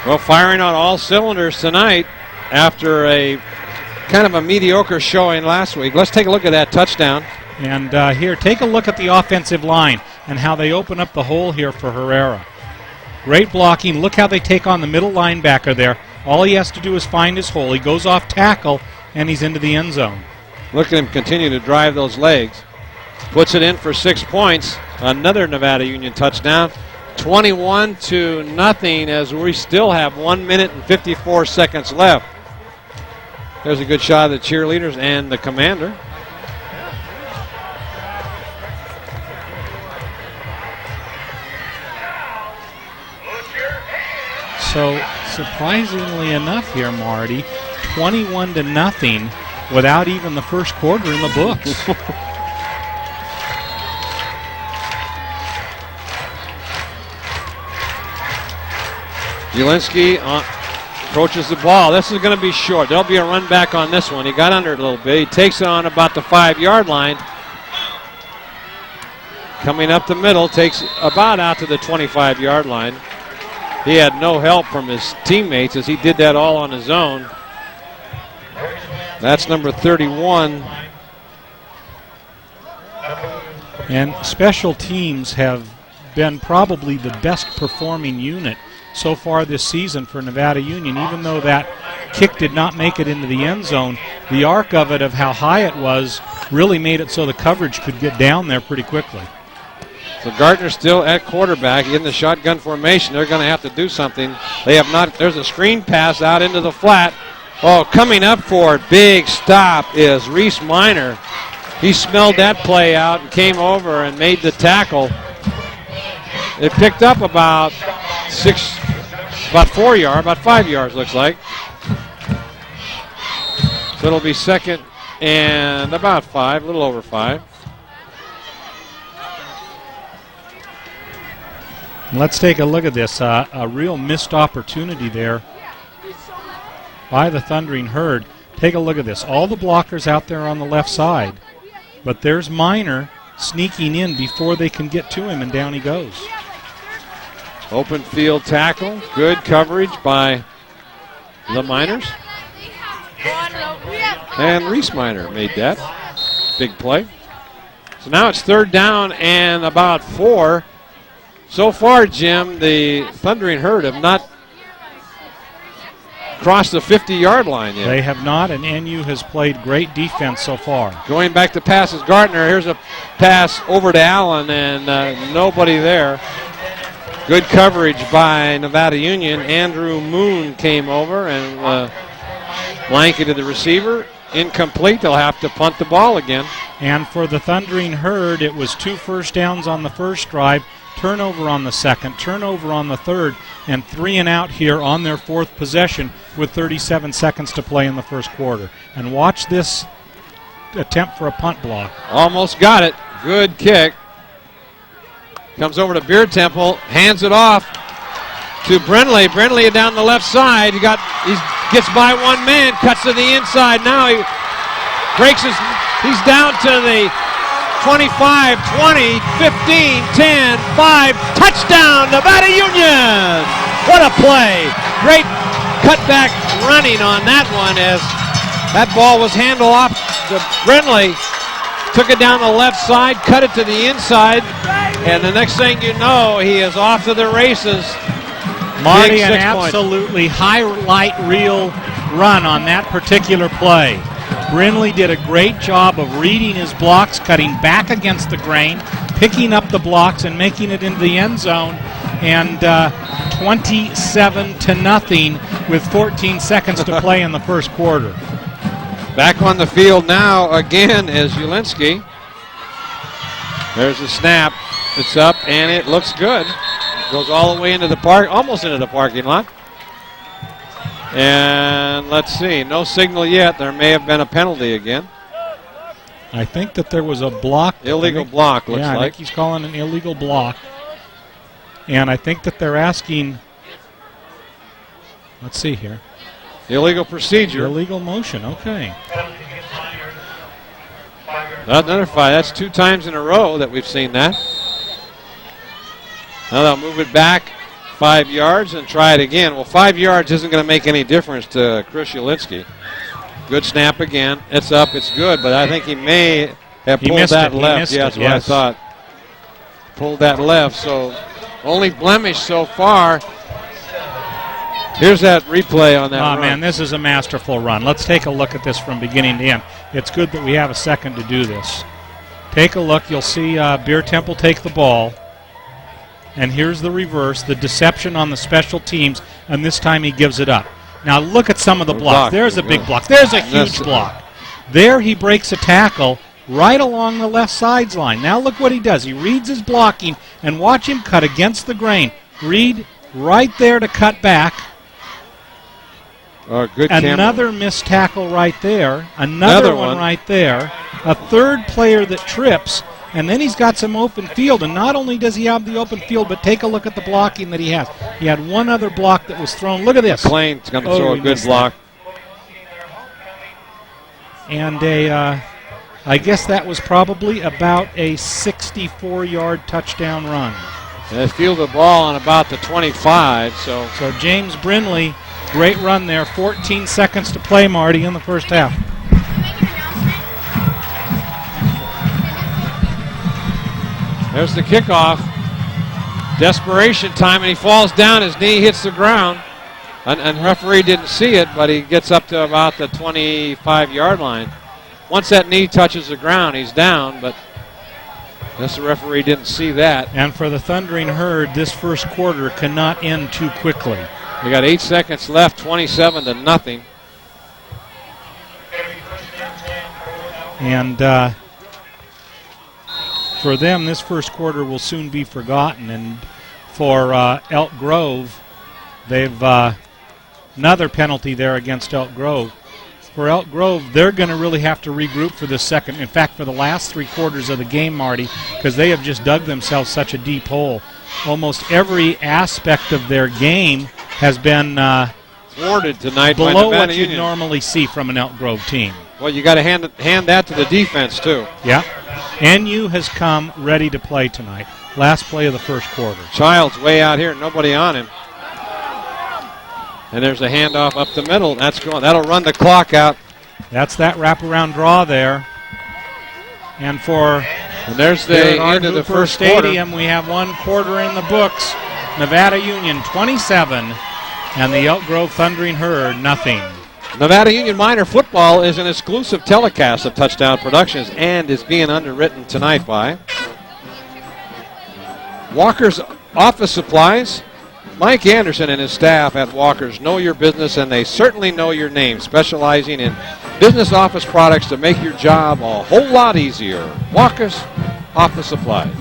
Well, firing on all cylinders tonight after a kind of a mediocre showing last week. Let's take a look at that touchdown. And here, take a look at the offensive line and how they open up the hole here for Herrera. Great blocking. Look how they take on the middle linebacker there. All he has to do is find his hole. He goes off tackle, and he's into the end zone. Look at him continue to drive those legs. Puts it in for 6 points. Another Nevada Union touchdown. 21-0 as we still have 1 minute and 54 seconds left. There's a good shot of the cheerleaders and the commander. So surprisingly enough here, Marty, 21-0 without even the first quarter in the books. Jelinski approaches the ball. This is going to be short. There'll be a run back on this one. He got under it a little bit. He takes it on about the 5-yard line. Coming up the middle, takes about out to the 25-yard line. He had no help from his teammates as he did that all on his own. That's number 31. And special teams have been probably the best performing unit so far this season for Nevada Union. Even though that kick did not make it into the end zone, the arc of it, of how high it was, really made it so the coverage could get down there pretty quickly. So Gardner's still at quarterback in the shotgun formation. They're going to have to do something. They have not. There's a screen pass out into the flat. Oh, coming up for it, big stop is Reese Miner. He smelled that play out and came over and made the tackle. It picked up about About 4 yards, about 5 yards looks like. So it'll be second and about 5, a little over 5. Let's take a look at this. A real missed opportunity there by the Thundering Herd. Take a look at this. All the blockers out there on the left side. But there's Minor sneaking in before they can get to him, and down he goes. Open field tackle. Good coverage by the Miners. And Reese Minor made that. Big play. So now it's third down and about 4. So far, Jim, the Thundering Herd have not crossed the 50-yard line yet. They have not, and NU has played great defense so far. Going back to passes, Gardner. Here's a pass over to Allen, and nobody there. Good coverage by Nevada Union. Andrew Moon came over and blanketed the receiver. Incomplete. They'll have to punt the ball again. And for the Thundering Herd, it was 2 first downs on the first drive, turnover on the second, turnover on the third, and 3 and out here on their 4th possession with 37 seconds to play in the first quarter. And watch this attempt for a punt block. Almost got it. Good kick. Comes over to Beer Temple, hands it off to Brindley. Brindley down the left side. He gets by one man, cuts to the inside. Now he breaks he's down to the 25, 20, 15, 10, 5. Touchdown, Nevada Union! What a play. Great cutback running on that one as that ball was handled off to Brindley. Took it down the left side, cut it to the inside, and the next thing you know, he is off to the races. Marty, an absolutely highlight reel run on that particular play. Brindley did a great job of reading his blocks, cutting back against the grain, picking up the blocks and making it into the end zone, and 27-0 with 14 seconds to play in the first quarter. Back on the field now again is Ulinski. There's a snap. It's up and it looks good. Goes all the way into the almost into the parking lot. And let's see, no signal yet. There may have been a penalty again. I think that there was a block. Illegal block, looks like. I think he's calling an illegal block. And I think that they're asking, let's see here. Illegal procedure. Illegal motion, okay. Another 5. That's 2 times in a row that we've seen that. Now they'll move it back 5 yards and try it again. Well, 5 yards isn't going to make any difference to Chris Ulinski. Good snap again. It's up. It's good, but I think he may have pulled that left. Yeah, that's what I thought. Pulled that left, so only blemish so far. Here's that replay on that run. Oh, man, this is a masterful run. Let's take a look at this from beginning to end. It's good that we have a second to do this. Take a look. You'll see Beer Temple take the ball. And here's the reverse, the deception on the special teams, and this time he gives it up. Now look at some of the blocks. There's a big block. There's a huge block. There he breaks a tackle right along the left sideline. Now look what he does. He reads his blocking, and watch him cut against the grain. Read right there to cut back. Good Another missed tackle right there. Another one right there. A third player that trips. And then he's got some open field. And not only does he have the open field, but take a look at the blocking that he has. He had one other block that was thrown. Look at this. McLean's going to throw a good block. And I guess that was probably about a 64-yard touchdown run. They field the ball on about the 25. So James Brindley, great run there. 14 seconds to play, Marty, in the first half. There's the kickoff. Desperation time, and he falls down. His knee hits the ground. And referee didn't see it, but he gets up to about the 25-yard line. Once that knee touches the ground, he's down, but I guess the referee didn't see that. And for the Thundering Herd, this first quarter cannot end too quickly. We got 8 seconds left, 27-0. And for them, this first quarter will soon be forgotten. And for Elk Grove, They've another penalty there against Elk Grove. For Elk Grove, they're going to really have to regroup for the second. In fact, for the last 3 quarters of the game, Marty, because they have just dug themselves such a deep hole. Almost every aspect of their game has been thwarted tonight by below Nevada what you'd Union. normally see from an Elk Grove team. Well, you got to hand that to the defense too. Yeah. NU has come ready to play tonight. Last play of the first quarter. Child's way out here, nobody on him. And there's a handoff up the middle. That'll run the clock out. That's that wraparound draw there. And there's the end of the first Stadium, we have 1 quarter in the books. Nevada Union 27 and the Elk Grove Thundering Herd nothing. Nevada Union Minor Football is an exclusive telecast of Touchdown Productions and is being underwritten tonight by Walker's Office Supplies. Mike Anderson and his staff at Walker's know your business, and they certainly know your name, specializing in business office products to make your job a whole lot easier. Walker's Office Supplies.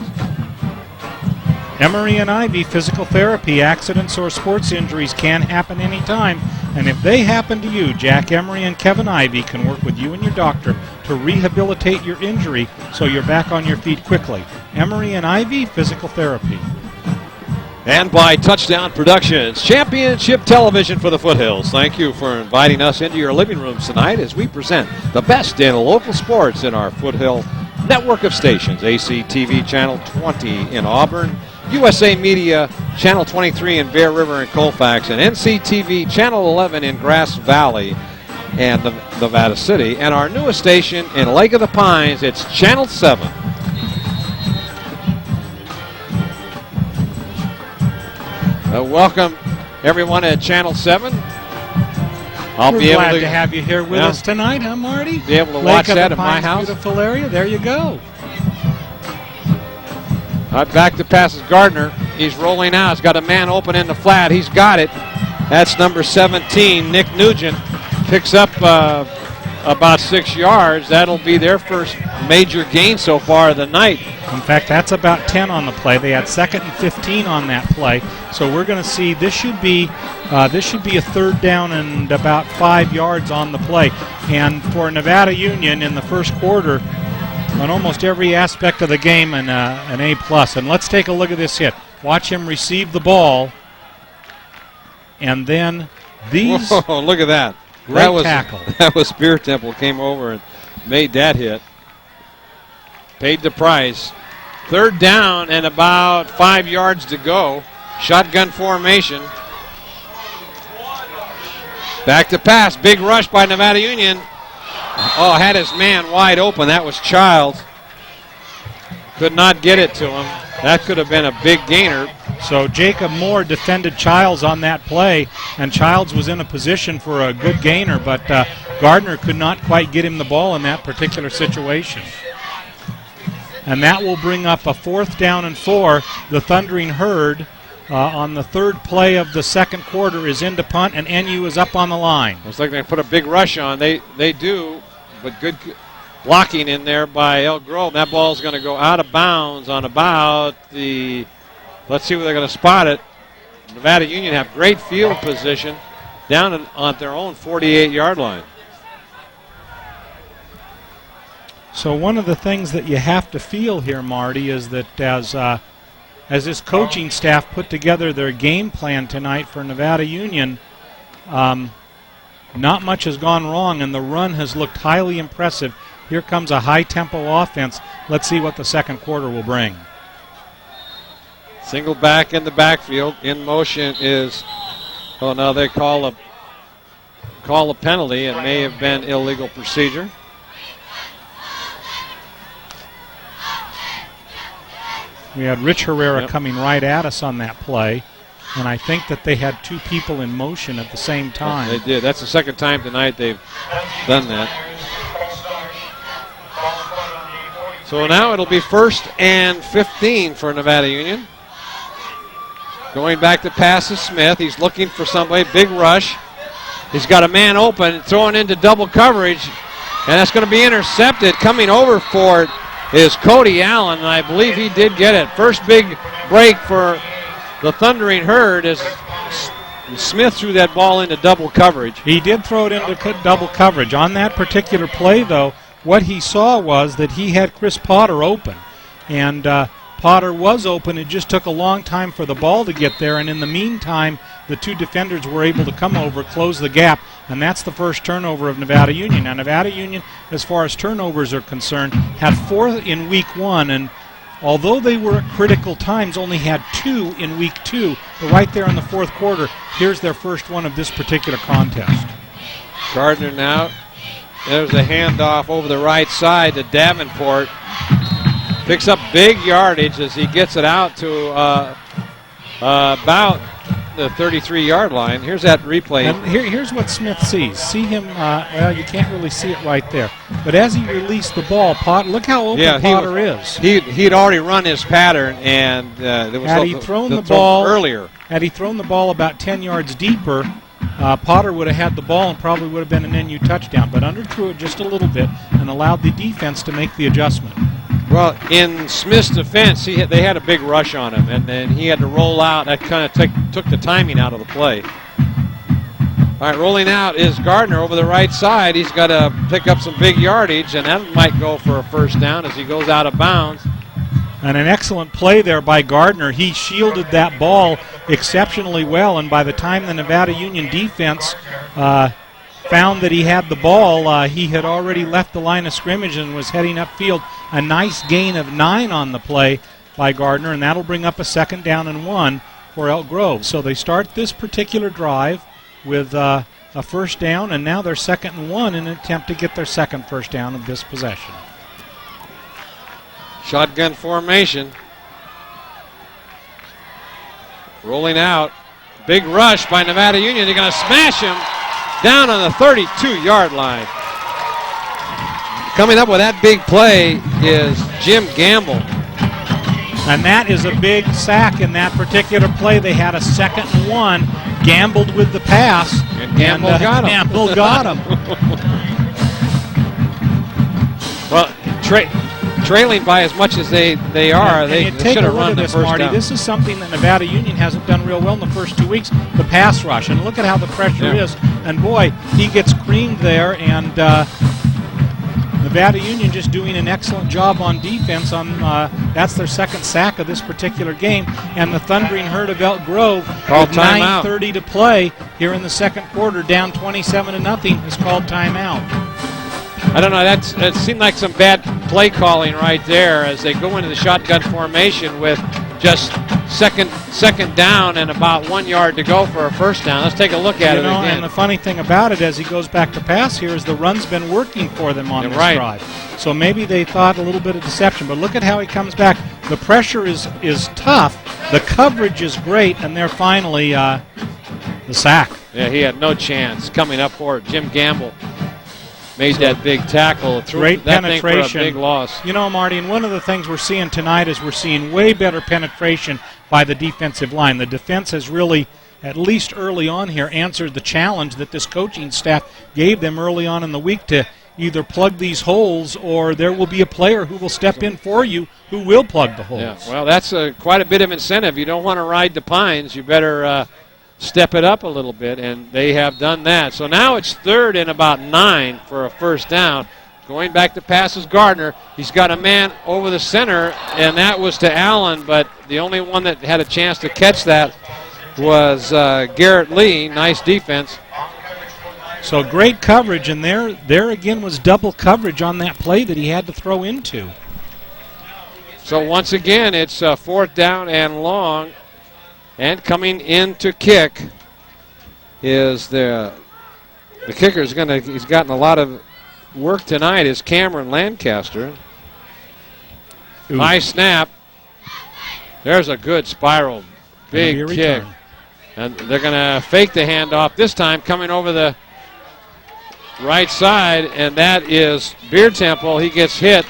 Emery and Ivy Physical Therapy. Accidents or sports injuries can happen anytime, and if they happen to you, Jack Emery and Kevin Ivy can work with you and your doctor to rehabilitate your injury so you're back on your feet quickly. Emery and Ivy Physical Therapy. And by Touchdown Productions, championship television for the Foothills. Thank you for inviting us into your living rooms tonight as we present the best in local sports in our Foothill network of stations. ACTV Channel 20 in Auburn, USA Media Channel 23 in Bear River and Colfax, and NCTV Channel 11 in Grass Valley and Nevada City. And our newest station in Lake of the Pines, it's Channel 7. Welcome, everyone, at Channel 7. We're glad to have you here with us tonight, huh, Marty? Be able to watch that at my house. Beautiful area. There you go. Back to passes Gardner. He's rolling out. He's got a man open in the flat. He's got it. That's number 17, Nick Nugent. Picks up about 6 yards. That'll be their first major gain so far of the night. In fact, that's about 10 on the play. They had 2nd and 15 on that play. So we're going to see this should be a 3rd down and about 5 yards on the play. And for Nevada Union in the first quarter, on almost every aspect of the game, an A+. And let's take a look at this hit. Watch him receive the ball. And then these. Whoa, look at that. Great tackle. That was Spear Temple came over and made that hit. Paid the price. 3rd down and about 5 yards to go. Shotgun formation. Back to pass. Big rush by Nevada Union. Oh, had his man wide open. That was Childs. Could not get it to him. That could have been a big gainer. So Jacob Moore defended Childs on that play, and Childs was in a position for a good gainer, but Gardner could not quite get him the ball in that particular situation. And that will bring up a 4th down and 4. The Thundering Herd on the 3rd play of the second quarter is into punt, and NU is up on the line. Looks like they put a big rush on. They do, but good blocking in there by Elk Grove. That ball's going to go out of bounds on about the, let's see where they're going to spot it. Nevada Union have great field position down on their own 48-yard line. So one of the things that you have to feel here, Marty, is that as this coaching staff put together their game plan tonight for Nevada Union, not much has gone wrong, and the run has looked highly impressive. Here comes a high-tempo offense. Let's see what the second quarter will bring. Single back in the backfield. In motion is, oh no, they call a penalty. It may have been illegal procedure. We had Rich Herrera coming right at us on that play, and I think that they had 2 people in motion at the same time. They did. That's the second time tonight they've done that. So now it'll be 1st and 15 for Nevada Union. Going back to pass is Smith. He's looking for somebody. Big rush. He's got a man open, throwing into double coverage, and that's going to be intercepted. Coming over for it is Cody Allen, and I believe he did get it. First big break for the Thundering Herd as Smith threw that ball into double coverage. He did throw it into double coverage. On that particular play, though, what he saw was that he had Chris Potter open. And Potter was open. It just took a long time for the ball to get there. And in the meantime, the two defenders were able to come over, close the gap. And that's the first turnover of Nevada Union. Now, Nevada Union, as far as turnovers are concerned, had 4 in week 1. And although they were at critical times, only had 2 in week 2. But right there in the fourth quarter, here's their first one of this particular contest. Gardner now. There's a handoff over the right side to Davenport. Picks up big yardage as he gets it out to about the 33-yard line. Here's that replay. And here's what Smith sees. See him, well, you can't really see it right there. But as he released the ball, look how open Potter is. He'd already run his pattern, and there was had he thrown the ball earlier. Had he thrown the ball about 10 yards deeper, Potter would have had the ball and probably would have been an NU touchdown, but underthrew it just a little bit and allowed the defense to make the adjustment. Well, in Smith's defense, they had a big rush on him, and then he had to roll out. That kind of took the timing out of the play. All right, rolling out is Gardner over the right side. He's got to pick up some big yardage, and that might go for a first down as he goes out of bounds. And an excellent play there by Gardner. He shielded that ball exceptionally well, and by the time the Nevada Union defense found that he had the ball, he had already left the line of scrimmage and was heading upfield. A nice gain of 9 on the play by Gardner, and that'll bring up a 2nd down and 1 for Elk Grove. So they start this particular drive with a first down, and now they're 2nd and 1 in an attempt to get their second first down of this possession. Shotgun formation. Rolling out. Big rush by Nevada Union. They're going to smash him down on the 32-yard line. Coming up with that big play is Jim Gamble. And that is a big sack in that particular play. They had a 2nd and 1, gambled with the pass, and Gamble got him. Gamble got him. Well, trailing by as much as they are, they should have run the first Marty. down. This is something that Nevada Union hasn't done real well in the first 2 weeks, the pass rush. And look at how the pressure is. And boy, he gets creamed there, and Nevada Union just doing an excellent job on defense. That's their 2nd sack of this particular game. And the Thundering Herd of Elk Grove, with 9:30 to play here in the 2nd quarter, down 27-0, is called timeout. I don't know, that seemed like some bad play calling right there as they go into the shotgun formation with just second down and about 1 yard to go for a first down. Let's take a look at it again. And the funny thing about it as he goes back to pass here is the run's been working for them on this drive. So maybe they thought a little bit of deception, but look at how he comes back. The pressure is tough, the coverage is great, and they're finally the sack. Yeah, he had no chance coming up for it. Jim Gamble made that big tackle. Great that penetration. Thing for a big loss. You know, Marty, and one of the things we're seeing tonight is we're seeing way better penetration by the defensive line. The defense has really, at least early on here, answered the challenge that this coaching staff gave them early on in the week to either plug these holes or there will be a player who will step in for you who will plug the holes. Yeah, well, that's quite a bit of incentive. You don't want to ride the pines. You better step it up a little bit, and they have done that. So now it's 3rd and about 9 for a first down. Going back to pass is Gardner. He's got a man over the center, and that was to Allen, but the only one that had a chance to catch that was Garrett Lee. Nice defense. So great coverage, and there again was double coverage on that play that he had to throw into. So once again, it's 4th down and long. And coming in to kick is the kicker is he's gotten a lot of work tonight is Cameron Lancaster. High snap. There's a good spiral. Big kick. And they're going to fake the handoff this time coming over the right side, and that is Beer Temple. He gets hit.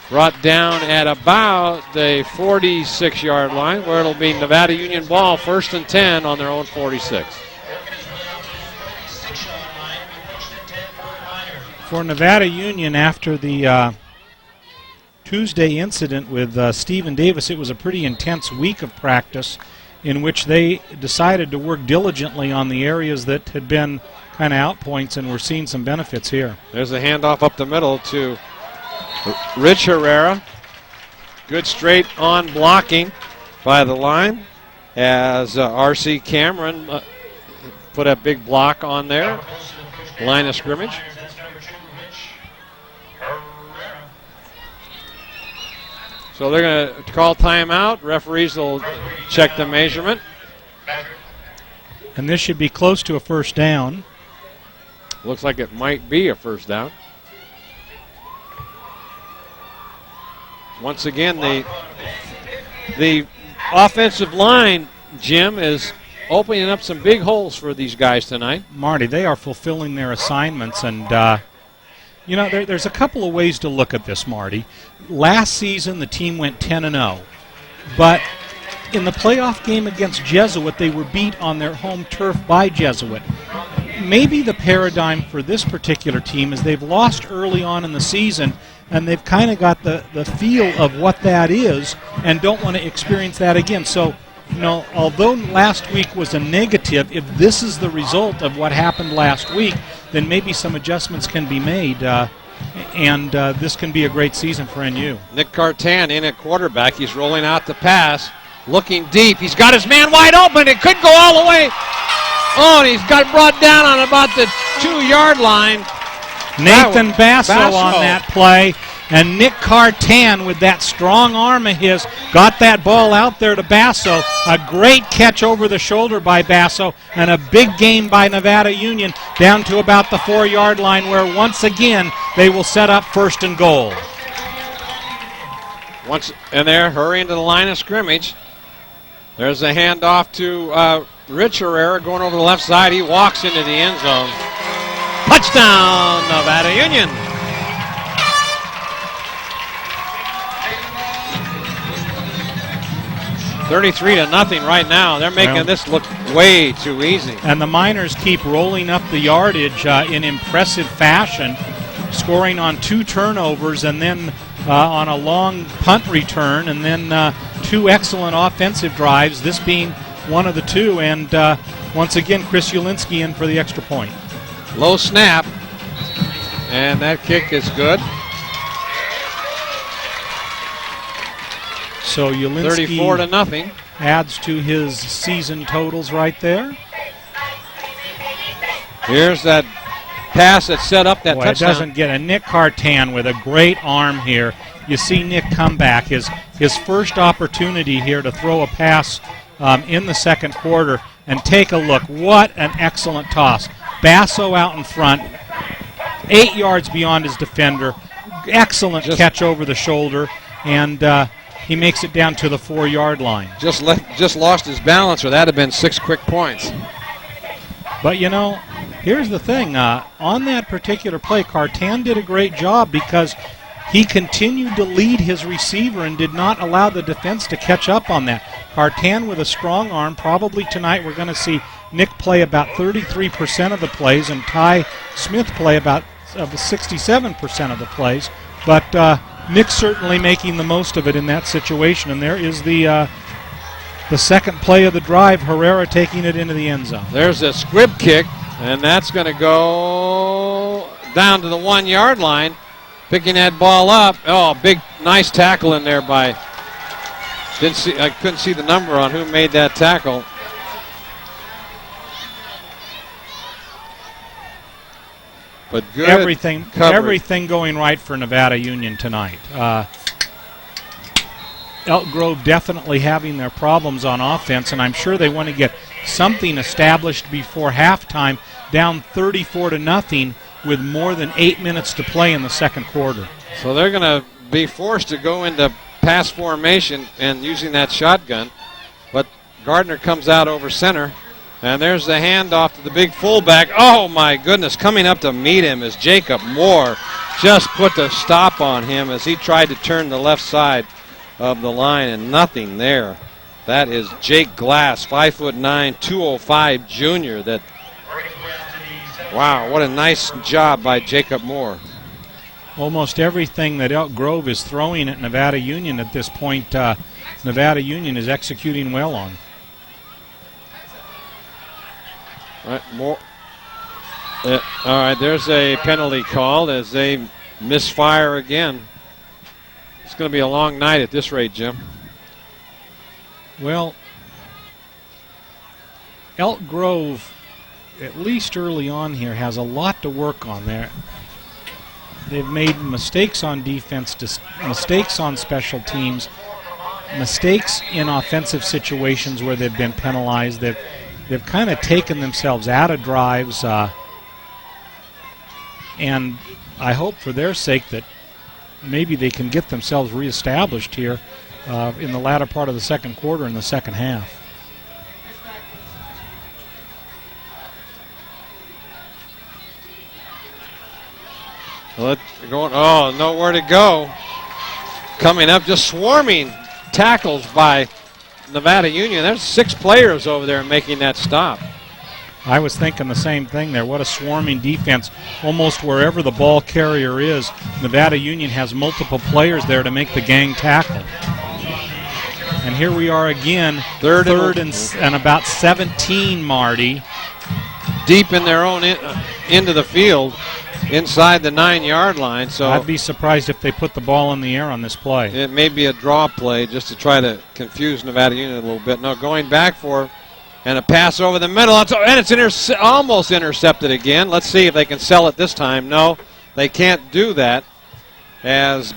Brought down at about the 46-yard line, where it'll be Nevada Union ball, 1st and 10 on their own 46. For Nevada Union, after the Tuesday incident with Stephen Davis, it was a pretty intense week of practice. in which they decided to work diligently on the areas that had been kind of out points, and we're seeing some benefits here. There's a handoff up the middle to Rich Herrera. Good straight on blocking by the line as R.C. Cameron put a big block on there. Line of scrimmage. So they're going to call timeout. Referees will check the measurement. And this should be close to a first down. Looks like it might be a first down. Once again, the offensive line, Jim, is opening up some big holes for these guys tonight. Marty, they are fulfilling their assignments, and you know, there's a couple of ways to look at this, Marty. Last season, the team went 10-0, but in the playoff game against Jesuit, they were beat on their home turf by Jesuit. Maybe the paradigm for this particular team is they've lost early on in the season, and they've kind of got the feel of what that is and don't want to experience that again. So, you know, although last week was a negative, if this is the result of what happened last week, then maybe some adjustments can be made, and this can be a great season for NU. Nick Cartan in at quarterback. He's rolling out the pass, looking deep. He's got his man wide open. It could go all the way. Oh, and he's got brought down on about the 2-yard line. Nathan Basso on that play, and Nick Cartan with that strong arm of his got that ball out there to Basso. A great catch over the shoulder by Basso, and a big gain by Nevada Union down to about the 4-yard line, where once again they will set up first and goal. And they're hurrying to the line of scrimmage. There's a handoff to Rich Herrera going over the left side. He walks into the end zone. Touchdown, Nevada Union. $33-0 right now. They're making this look way too easy. And the Miners keep rolling up the yardage in impressive fashion, scoring on 2 turnovers and then on a long punt return, and then 2 excellent offensive drives, this being one of the 2. And once again, Chris Ulinski in for the extra point. Low snap, and that kick is good. So Ulinski 34-0 adds to his season totals right there. Here's that pass that's set up that touchdown. It doesn't get a Nick Cartan with a great arm here. You see Nick come back. His first opportunity here to throw a pass in the second quarter, and take a look. What an excellent toss. Basso out in front, 8 yards beyond his defender. Excellent catch over the shoulder, and he makes it down to the 4-yard line. Just lost his balance, or that'd have been 6 quick points. But you know, here's the thing. On that particular play, Cartan did a great job because he continued to lead his receiver and did not allow the defense to catch up on that. Cartan with a strong arm. Probably tonight we're going to see Nick play about 33% of the plays and Ty Smith play about 67% of the plays. But Nick's certainly making the most of it in that situation. And there is the second play of the drive, Herrera taking it into the end zone. There's a squib kick, and that's going to go down to the 1-yard line. Picking that ball up. Oh, big, nice tackle in there by. I couldn't see the number on who made that tackle. But good everything going right for Nevada Union tonight. Elk Grove definitely having their problems on offense, and I'm sure they want to get something established before halftime, down 34-0 with more than 8 minutes to play in the second quarter. So they're going to be forced to go into pass formation and using that shotgun. But Gardner comes out over center, and there's the handoff to the big fullback. Oh, my goodness, coming up to meet him is Jacob Moore. Just put the stop on him as he tried to turn the left side of the line, and nothing there. That is Jake Glass, 5'9", 205 junior. Wow, what a nice job by Jacob Moore. Almost everything that Elk Grove is throwing at Nevada Union at this point, Nevada Union is executing well on. All right, there's a penalty called as they misfire again. It's going to be a long night at this rate, Jim. Well, Elk Grove, at least early on here, has a lot to work on there. They've made mistakes on defense, mistakes on special teams, mistakes in offensive situations where they've been penalized. They've kind of taken themselves out of drives, and I hope for their sake that maybe they can get themselves reestablished here in the latter part of the second quarter and the second half. Oh, nowhere to go. Coming up, just swarming tackles by Nevada Union. There's 6 players over there making that stop. I was thinking the same thing there. What a swarming defense. Almost wherever the ball carrier is, Nevada Union has multiple players there to make the gang tackle. And here we are again, third and about 17, Marty. Deep in their own into the field, inside the 9-yard line. So I'd be surprised if they put the ball in the air on this play. It may be a draw play just to try to confuse Nevada Union a little bit. No, going back for and a pass over the middle, and it's almost intercepted again. Let's see if they can sell it this time. No, they can't do that, as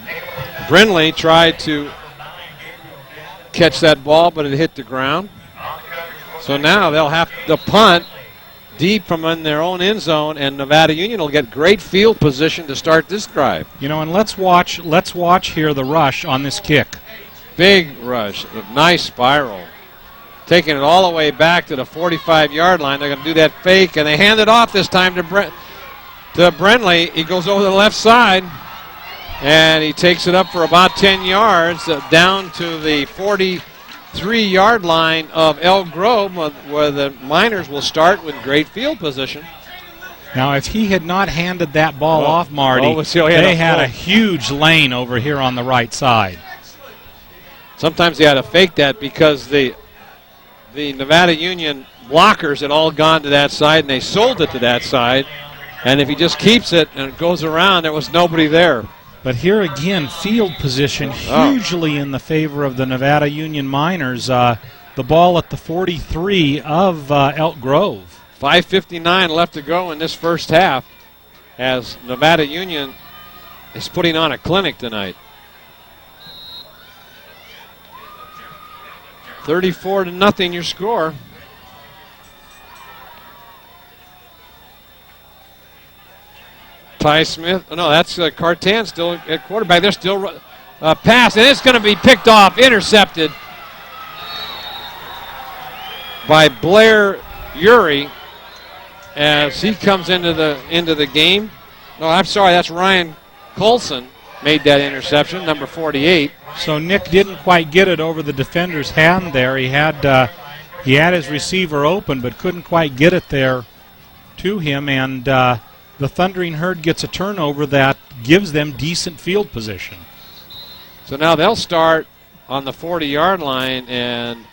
Brindley tried to catch that ball, but it hit the ground. So now they'll have to punt deep from in their own end zone, and Nevada Union will get great field position to start this drive. You know, and let's watch here the rush on this kick. Big rush, a nice spiral. Taking it all the way back to the 45-yard line. They're going to do that fake, and they hand it off this time to Brindley. He goes over the left side, and he takes it up for about 10 yards down to the 43-yard line of Elk Grove, where the Miners will start with great field position. Now, if he had not handed that ball off, Marty, they had a huge lane over here on the right side. Sometimes they had to fake that because the Nevada Union blockers had all gone to that side, and they sold it to that side. And if he just keeps it and it goes around, there was nobody there. But here again, field position hugely in the favor of the Nevada Union Miners. The ball at the 43 of Elk Grove. 5:59 left to go in this first half, as Nevada Union is putting on a clinic tonight. 34-0 your score. Ty Smith, no, that's Cartan still at quarterback. They're still pass, and it's going to be picked off, intercepted by Blair Urey as he comes into the game. No, I'm sorry, that's Ryan Colson made that interception, number 48. So Nick didn't quite get it over the defender's hand there. He had his receiver open, but couldn't quite get it there to him, and the Thundering Herd gets a turnover that gives them decent field position. So now they'll start on the 40-yard line, and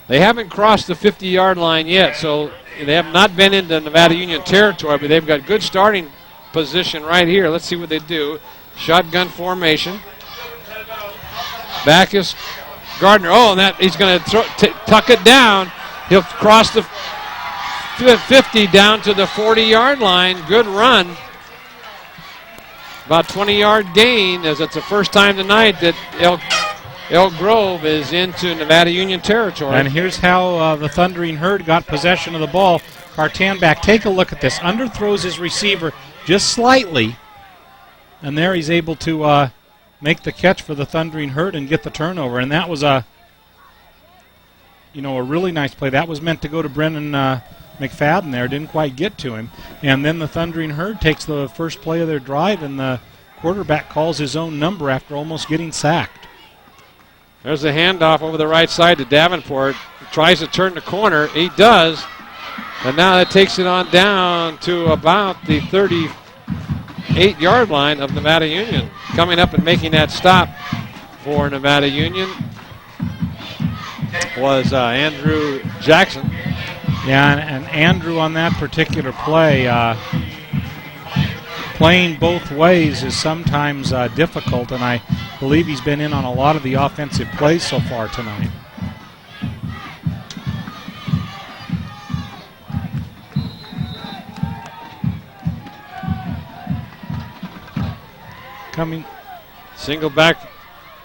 they haven't crossed the 50-yard line yet, so they have not been into Nevada Union territory, but they've got good starting position right here. Let's see what they do. Shotgun formation. Back is Gardner. Oh, and he's going to tuck it down. He'll cross the 50 down to the 40-yard line. Good run. About 20-yard gain, as it's the first time tonight that Elk Grove is into Nevada Union territory. And here's how the Thundering Herd got possession of the ball. Cartan back. Take a look at this. Underthrows his receiver just slightly. And there he's able to make the catch for the Thundering Herd and get the turnover. And that was a really nice play. That was meant to go to Brennan McFadden there. Didn't quite get to him. And then the Thundering Herd takes the first play of their drive, and the quarterback calls his own number after almost getting sacked. There's a handoff over the right side to Davenport. He tries to turn the corner. He does. And now that takes it on down to about the 38-yard line of Nevada Union. Coming up and making that stop for Nevada Union was Andrew Jackson. Yeah, and Andrew on that particular play, playing both ways is sometimes difficult, and I believe he's been in on a lot of the offensive plays so far tonight. Coming. Single back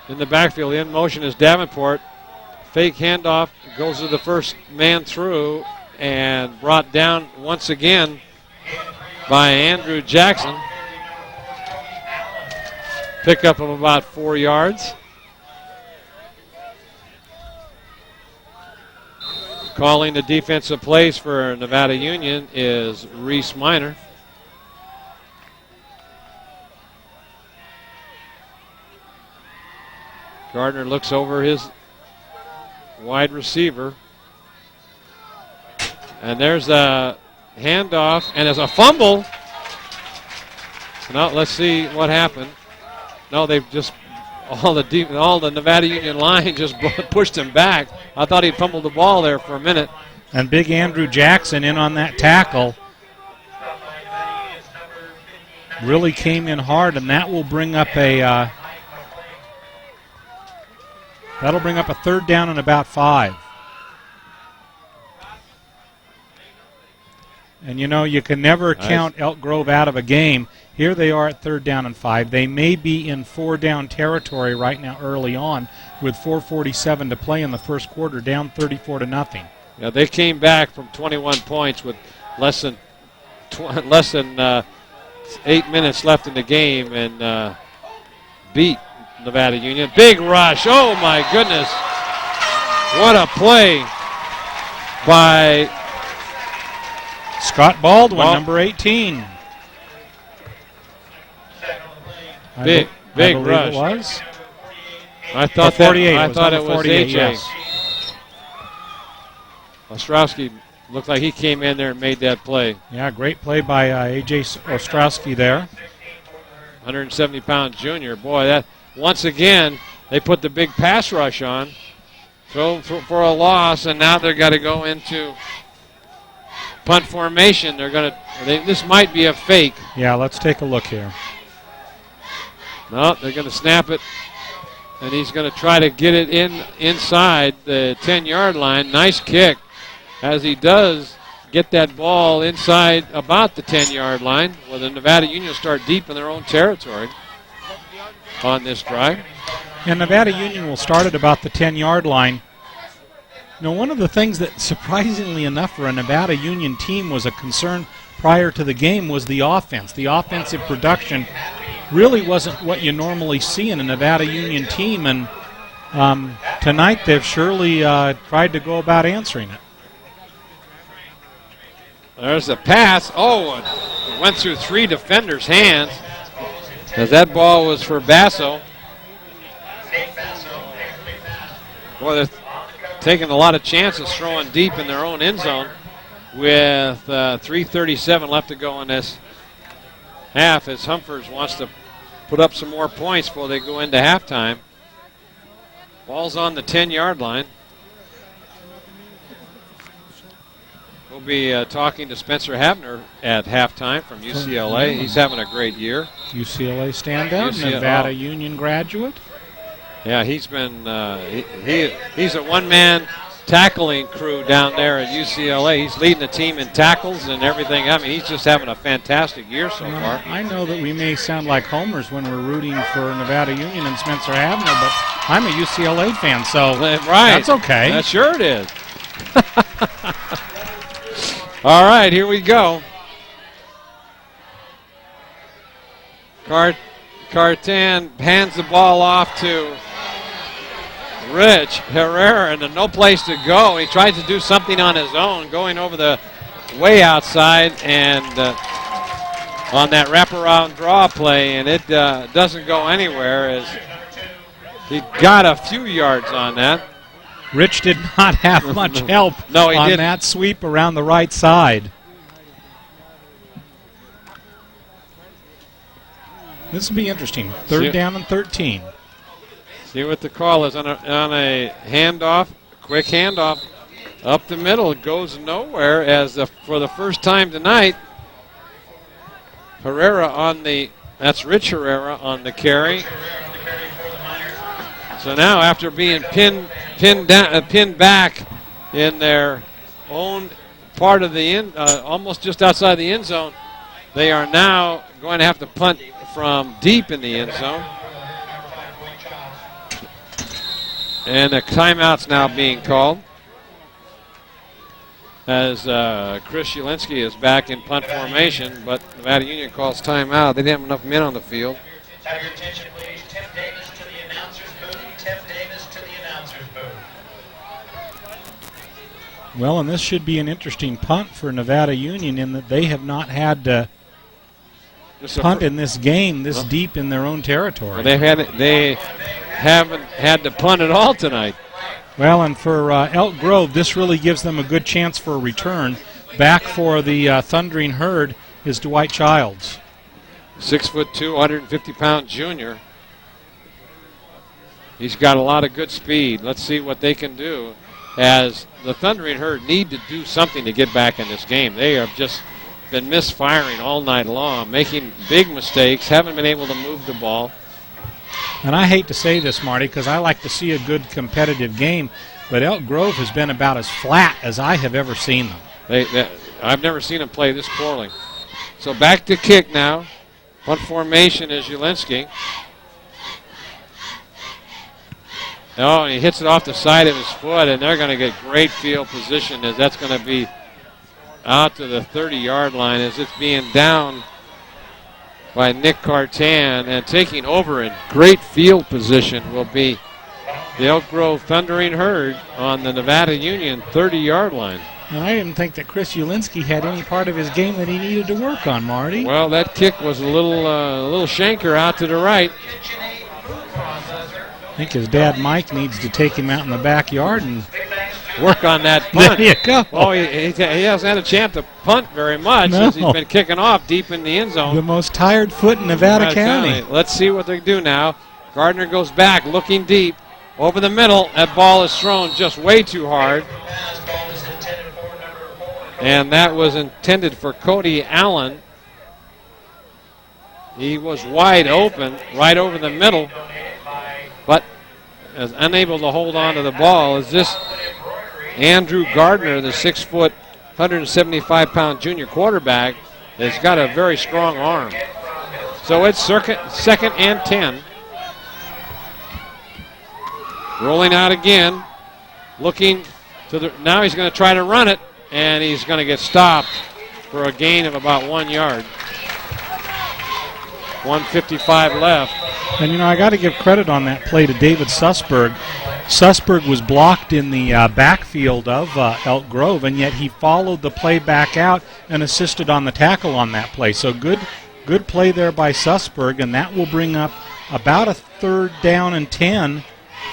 in the backfield. In motion is Davenport. Fake handoff, goes to the first man through and brought down once again by Andrew Jackson. Pickup of about 4 yards. Calling the defensive plays for Nevada Union is Reese Miner. Gardner looks over his wide receiver. And there's a handoff, and there's a fumble. Now let's see what happened. No, they've just all the Nevada Union line just pushed him back. I thought he'd fumbled the ball there for a minute. And big Andrew Jackson in on that tackle. Really came in hard, and that will bring up a that'll bring up a 3rd down and about 5. And you know, you can never count Elk Grove out of a game. Here they are at 3rd down and 5. They may be in 4-down territory right now early on with 4:47 to play in the first quarter, down 34-0. Yeah, they came back from 21 points with less than 8 minutes left in the game and beat Nevada Union. Big rush. Oh, my goodness. What a play by Scott Baldwin, number 18. Big rush. It was. I thought 48. I thought it was 48, AJ. yes. Ostrowski looked like he came in there and made that play. Yeah, great play by AJ Ostrowski there. 170-pound junior. Boy, that once again they put the big pass rush on. Throw for a loss, and now they're got to go into punt formation. This might be a fake. Yeah, let's take a look here. No, they're going to snap it, and he's going to try to get it inside the 10-yard line. Nice kick as he does get that ball inside about the 10-yard line. Well, the Nevada Union start deep in their own territory on this drive. And Nevada Union will start at about the 10-yard line. Now, one of the things that, surprisingly enough, for a Nevada Union team was a concern prior to the game was the offense. The offensive production really wasn't what you normally see in a Nevada Union team, and tonight they've surely tried to go about answering it. There's a pass. Oh, it went through 3 defenders' hands as that ball was for Basso. Boy, they're taking a lot of chances throwing deep in their own end zone with 3:37 left to go in this half as Humphers wants to put up some more points before they go into halftime. Ball's on the 10-yard line. We'll be talking to Spencer Havner at halftime from UCLA. He's having a great year. UCLA standout, Nevada Union graduate. Yeah, he's been he's a one-man tackling crew down there at UCLA. He's leading the team in tackles and everything. I mean, he's just having a fantastic year so far. I know that we may sound like homers when we're rooting for Nevada Union and Spencer Havner, but I'm a UCLA fan, so that's okay. That sure it is. All right, here we go. Cartan hands the ball off to Rich Herrera, and no place to go. He tries to do something on his own, going over the way outside and on that wraparound draw play, and it doesn't go anywhere as he got a few yards on that. Rich did not have much help on that sweep around the right side. This will be interesting. 3rd down and 13. See what the call is on a handoff, quick handoff. Up the middle, it goes nowhere as for the first time tonight, Herrera on the, that's Rich Herrera on the carry. So now after being pinned back in their own part of the end, almost just outside the end zone, they are now going to have to punt from deep in the end zone. And a timeout's now being called as Chris Ulinski is back in punt formation, but Nevada Union calls timeout. They didn't have enough men on the field. Have your attention, please. Tim Davis to the announcer's booth. Tim Davis to the announcer's booth. Well, and this should be an interesting punt for Nevada Union in that they have not had to punt in this game this deep in their own territory. They haven't had to punt at all tonight. Well, and for Elk Grove, this really gives them a good chance for a return. Back for the Thundering Herd is Dwight Childs. 6'2", 150-pound junior. He's got a lot of good speed. Let's see what they can do, as the Thundering Herd need to do something to get back in this game. They have just been misfiring all night long, making big mistakes, haven't been able to move the ball. And I hate to say this, Marty, because I like to see a good competitive game, but Elk Grove has been about as flat as I have ever seen them. I've never seen them play this poorly. So back to kick now. Punt formation is Ulinski. Oh, and he hits it off the side of his foot, and they're going to get great field position as that's going to be out to the 30-yard line as it's being down by Nick Cartan, and taking over in great field position will be the Elk Grove Thundering Herd on the Nevada Union 30-yard line. And I didn't think that Chris Ulinski had any part of his game that he needed to work on, Marty. Well, that kick was a little shanker out to the right. I think his dad Mike needs to take him out in the backyard and work on that punt. There you go. Oh, he hasn't had a chance to punt very much as he's been kicking off deep in the end zone. The most tired foot in Nevada County. Let's see what they do now. Gardner goes back, looking deep. Over the middle, that ball is thrown just way too hard. And that was intended for Cody Allen. He was wide open, right over the middle, but is unable to hold on to the ball. Is this Andrew Gardner, the 6', 175-pound junior quarterback, has got a very strong arm. So it's second and 10. Rolling out again, looking to the, now he's going to try to run it, and he's going to get stopped for a gain of about 1 yard. 1:55 left. And, you know, I got to give credit on that play to David Sussberg. Sussberg was blocked in the backfield of Elk Grove, and yet he followed the play back out and assisted on the tackle on that play. So good play there by Sussberg, and that will bring up about a 3rd down and 10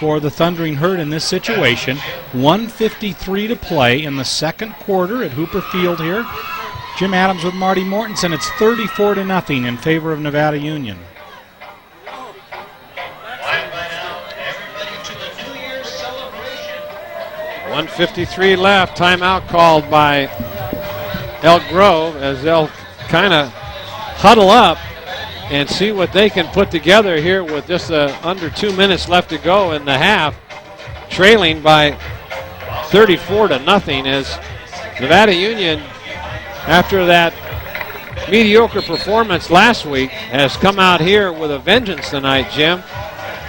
for the Thundering Herd in this situation. 1:53 to play in the second quarter at Hooper Field here. Jim Adams with Marty Mortensen. It's 34-0 in favor of Nevada Union. 1:53 left. Timeout called by Elk Grove as they'll kind of huddle up and see what they can put together here with just under 2 minutes left to go in the half, trailing by 34-0 as Nevada Union, after that mediocre performance last week, has come out here with a vengeance tonight, Jim,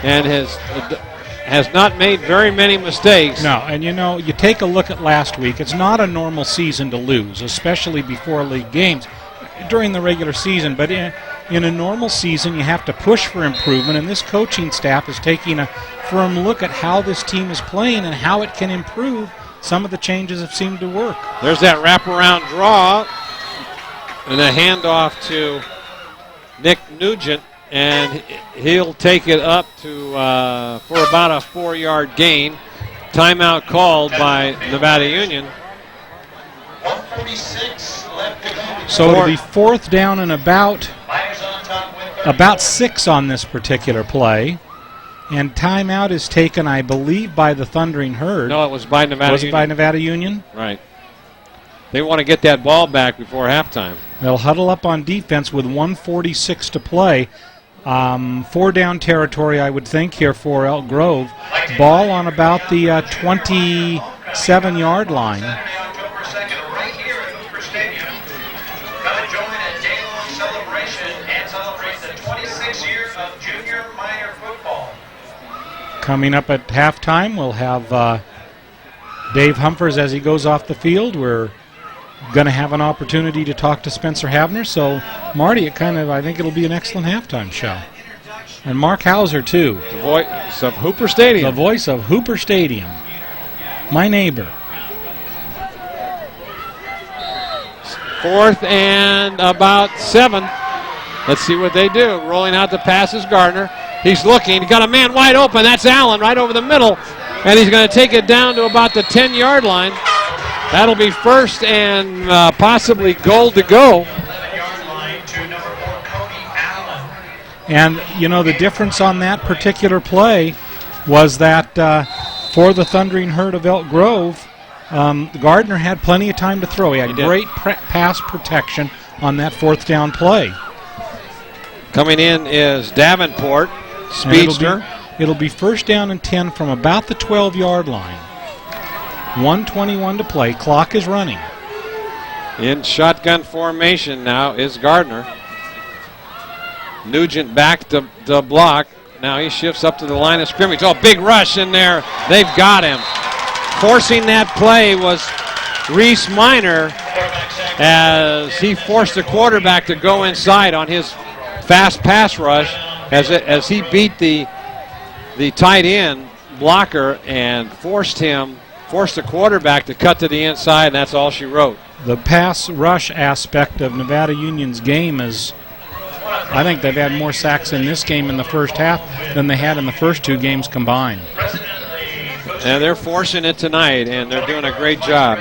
and has not made very many mistakes. No, and you know, you take a look at last week, it's not a normal season to lose, especially before league games during the regular season, but in a normal season you have to push for improvement, and this coaching staff is taking a firm look at how this team is playing and how it can improve. Some of the changes have seemed to work. There's that wraparound draw and a handoff to Nick Nugent, and he'll take it up to for about a 4-yard gain. Timeout called by Nevada Union. 1:46 left to go. So it'll be 4th down and about 6 on this particular play. And timeout is taken, I believe, by the Thundering Herd. No, it was by Nevada Was it Union. by Nevada Union? Right. They want to get that ball back before halftime. They'll huddle up on defense with 1:46 to play. 4-down territory, I would think, here for Elk Grove. Ball on about the 27-yard line. Saturday, October 2nd, right here at Hooper Stadium. Come and join a day-long celebration and celebrate the 26th year of junior minor football. Coming up at halftime, we'll have Dave Humphers as he goes off the field. We're going to have an opportunity to talk to Spencer Havner. So, Marty, I think it'll be an excellent halftime show. And Mark Heauser, too. The voice of Hooper Stadium. The voice of Hooper Stadium. My neighbor. 4th and about 7. Let's see what they do. Rolling out the pass is Gardner. He's looking. He's got a man wide open. That's Allen right over the middle. And he's going to take it down to about the 10-yard line. That'll be first and possibly goal to go. 11-yard line to number 4, Cody Allen. And, you know, the difference on that particular play was that for the Thundering Herd of Elk Grove, Gardner had plenty of time to throw. He had great pass protection on that 4th down play. Coming in is Davenport, speedster. It'll be first down and 10 from about the 12-yard line. 1:21 to play. Clock is running. In shotgun formation now is Gardner. Nugent back to block. Now he shifts up to the line of scrimmage. Oh, big rush in there. They've got him. Forcing that play was Reese Minor as he forced the quarterback to go inside on his fast pass rush as he beat the tight end blocker and forced the quarterback to cut to the inside, and that's all she wrote. The pass rush aspect of Nevada Union's game is, I think they've had more sacks in this game in the first half than they had in the first 2 games combined. And they're forcing it tonight, and they're doing a great job.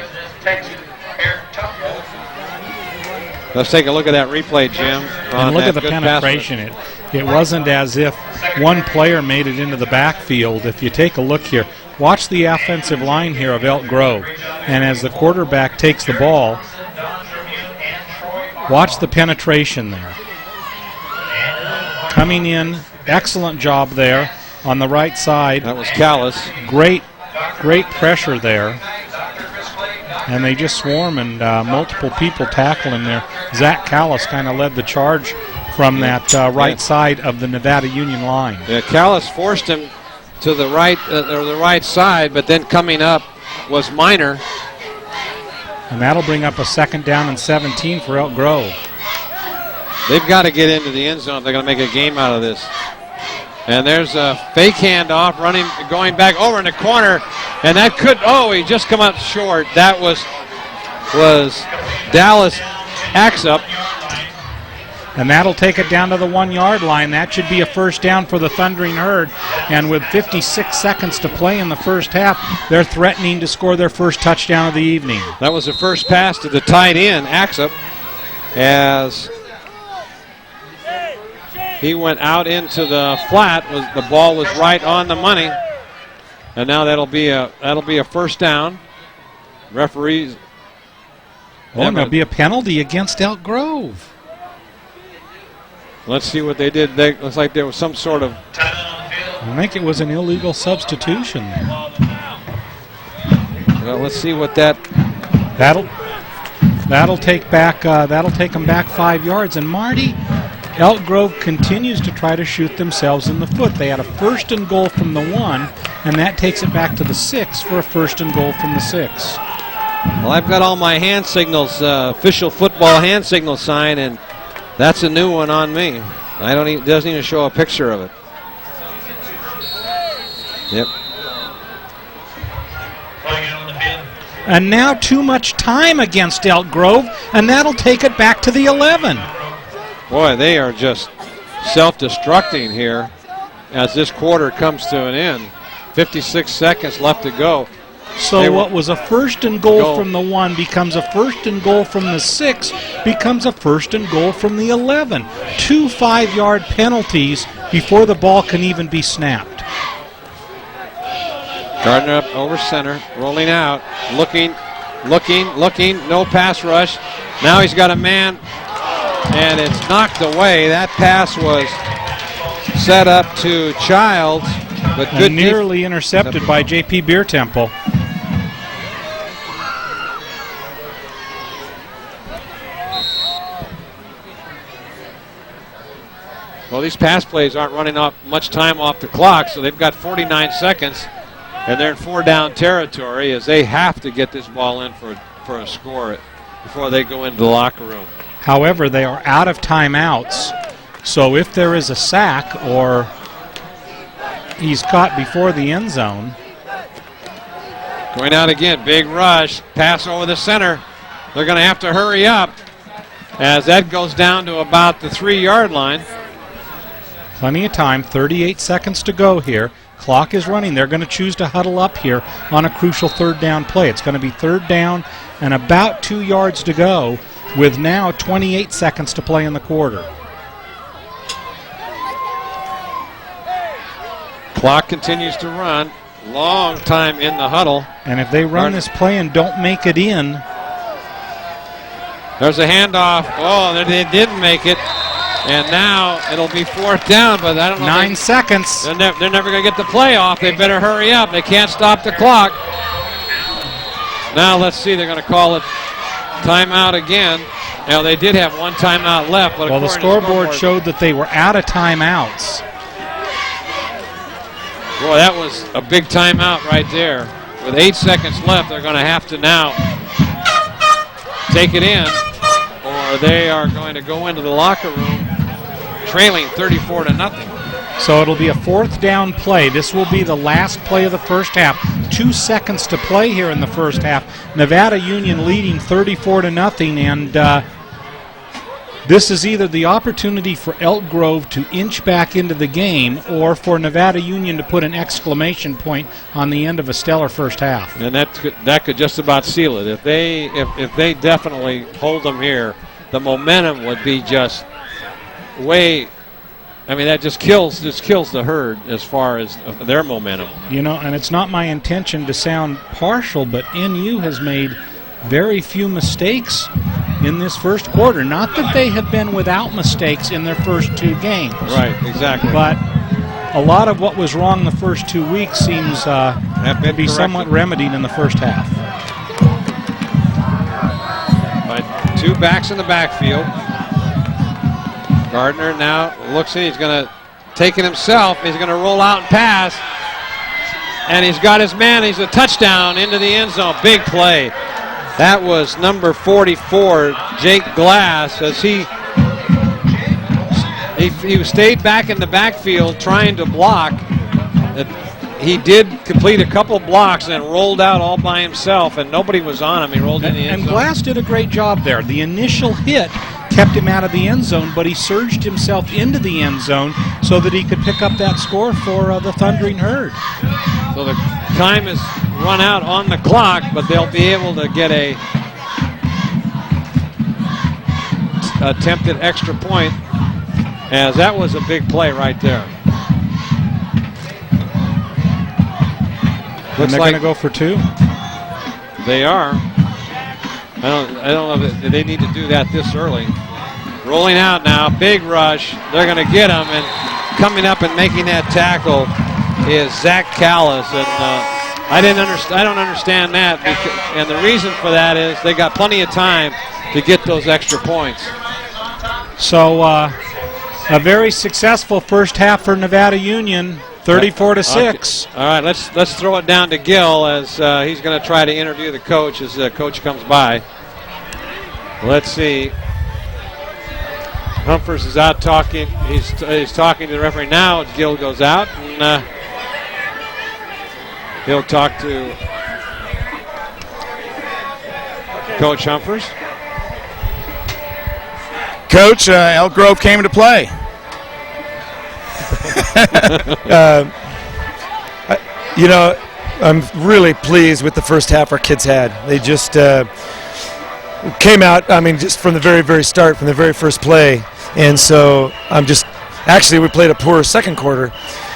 Let's take a look at that replay, Jim. And look at the penetration. It wasn't as if one player made it into the backfield. If you take a look here, watch the offensive line here of Elk Grove. And as the quarterback takes the ball, watch the penetration there. Coming in, excellent job there on the right side. That was Callis. Great pressure there. And they just swarm, and multiple people tackling there. Zach Callis kind of led the charge from that right side of the Nevada Union line. Yeah, Callis forced him to the right side, but then coming up was Minor. And that'll bring up a 2nd down and 17 for Elk Grove. They've got to get into the end zone if they're going to make a game out of this. And there's a fake handoff going back over in the corner, and that he just come up short. That was Dallas Axup. And that'll take it down to the 1-yard line. That should be a first down for the Thundering Herd. And with 56 seconds to play in the first half, they're threatening to score their first touchdown of the evening. That was the first pass to the tight end, Axup, as he went out into the flat. The ball was right on the money. And now that'll be a first down. Referees. There'll be a penalty against Elk Grove. Let's see what they did. Looks like there was some sort of. I think it was an illegal substitution there. Well, let's see what that. That'll take them back 5 yards. And Marty, Elk Grove continues to try to shoot themselves in the foot. They had a 1st and goal from the 1, and that takes it back to the 6 for a 1st and goal from the 6. Well, I've got all my hand signals, official football hand signal sign, and that's a new one on me. It doesn't even show a picture of it. Yep. And now too much time against Elk Grove, and that'll take it back to the 11. Boy, they are just self-destructing here as this quarter comes to an end. 56 seconds left to go. So what was a 1st and goal from the 1 becomes a 1st and goal from the 6, becomes a 1st and goal from the 11. 2 5-yard penalties before the ball can even be snapped. Gardner up over center, rolling out, looking, no pass rush. Now he's got a man, and it's knocked away. That pass was set up to Childs, but good, and nearly intercepted by J.P. Beer Temple. Well, these pass plays aren't running off much time off the clock, so they've got 49 seconds, and they're in 4-down territory as they have to get this ball in for a score before they go into the locker room. However, they are out of timeouts, so if there is a sack or he's caught before the end zone. Going out again, big rush, pass over the center. They're going to have to hurry up as that goes down to about the 3-yard line. Plenty of time, 38 seconds to go here. Clock is running. They're going to choose to huddle up here on a crucial 3rd down play. It's going to be 3rd down and about 2 yards to go with now 28 seconds to play in the quarter. Clock continues to run. Long time in the huddle. And if they run this play and don't make it in. There's a handoff. Oh, they didn't make it. And now it'll be 4th down, but I don't know. 9 seconds. They're never going to get the play off. They better hurry up. They can't stop the clock. Now let's see. They're going to call it timeout again. Now they did have 1 timeout left. But well, the scoreboard showed that they were out of timeouts. Boy, that was a big timeout right there. With 8 seconds left, they're going to have to now take it in, or they are going to go into the locker room trailing 34-0. So it'll be a 4th down play. This will be the last play of the first half. 2 seconds to play here in the first half. Nevada Union leading 34-0, and this is either the opportunity for Elk Grove to inch back into the game or for Nevada Union to put an exclamation point on the end of a stellar first half. And that could just about seal it. If they definitely hold them here, the momentum would be just way. I mean, that just kills the herd as far as their momentum. You know, and it's not my intention to sound partial, but NU has made very few mistakes in this first quarter. Not that they have been without mistakes in their first 2 games. Right, exactly. But a lot of what was wrong the first 2 weeks seems to be somewhat remedied in the first half. By 2 backs in the backfield. Gardner now looks in. He's going to take it himself. He's going to roll out and pass. And he's got his man. He's a touchdown into the end zone. Big play. That was number 44, Jake Glass, as he stayed back in the backfield trying to block. He did complete a couple blocks and rolled out all by himself, and nobody was on him. He rolled in the end zone. And Glass did a great job there. The initial hit kept him out of the end zone, but he surged himself into the end zone so that he could pick up that score for the Thundering Herd. So the time is run out on the clock, but they'll be able to get a attempted extra point, as that was a big play right there. And they're going to go for 2? They are. I don't know if they need to do that this early. Rolling out now, big rush. They're going to get him, and coming up and making that tackle is Zach Callis, and I don't understand that, and the reason for that is they got plenty of time to get those extra points. So a very successful first half for Nevada Union, 34-6. Okay. All right, let's throw it down to Gill as he's going to try to interview the coach as the coach comes by. Let's see. Humphreys is out talking. He's talking to the referee now. Gill goes out, and he'll talk to Coach Humphreys. Coach, Elk Grove came to play. You know, I'm really pleased with the first half our kids had. They just came out, I mean, just from the very, very start, from the very first play. And so actually we played a poor second quarter.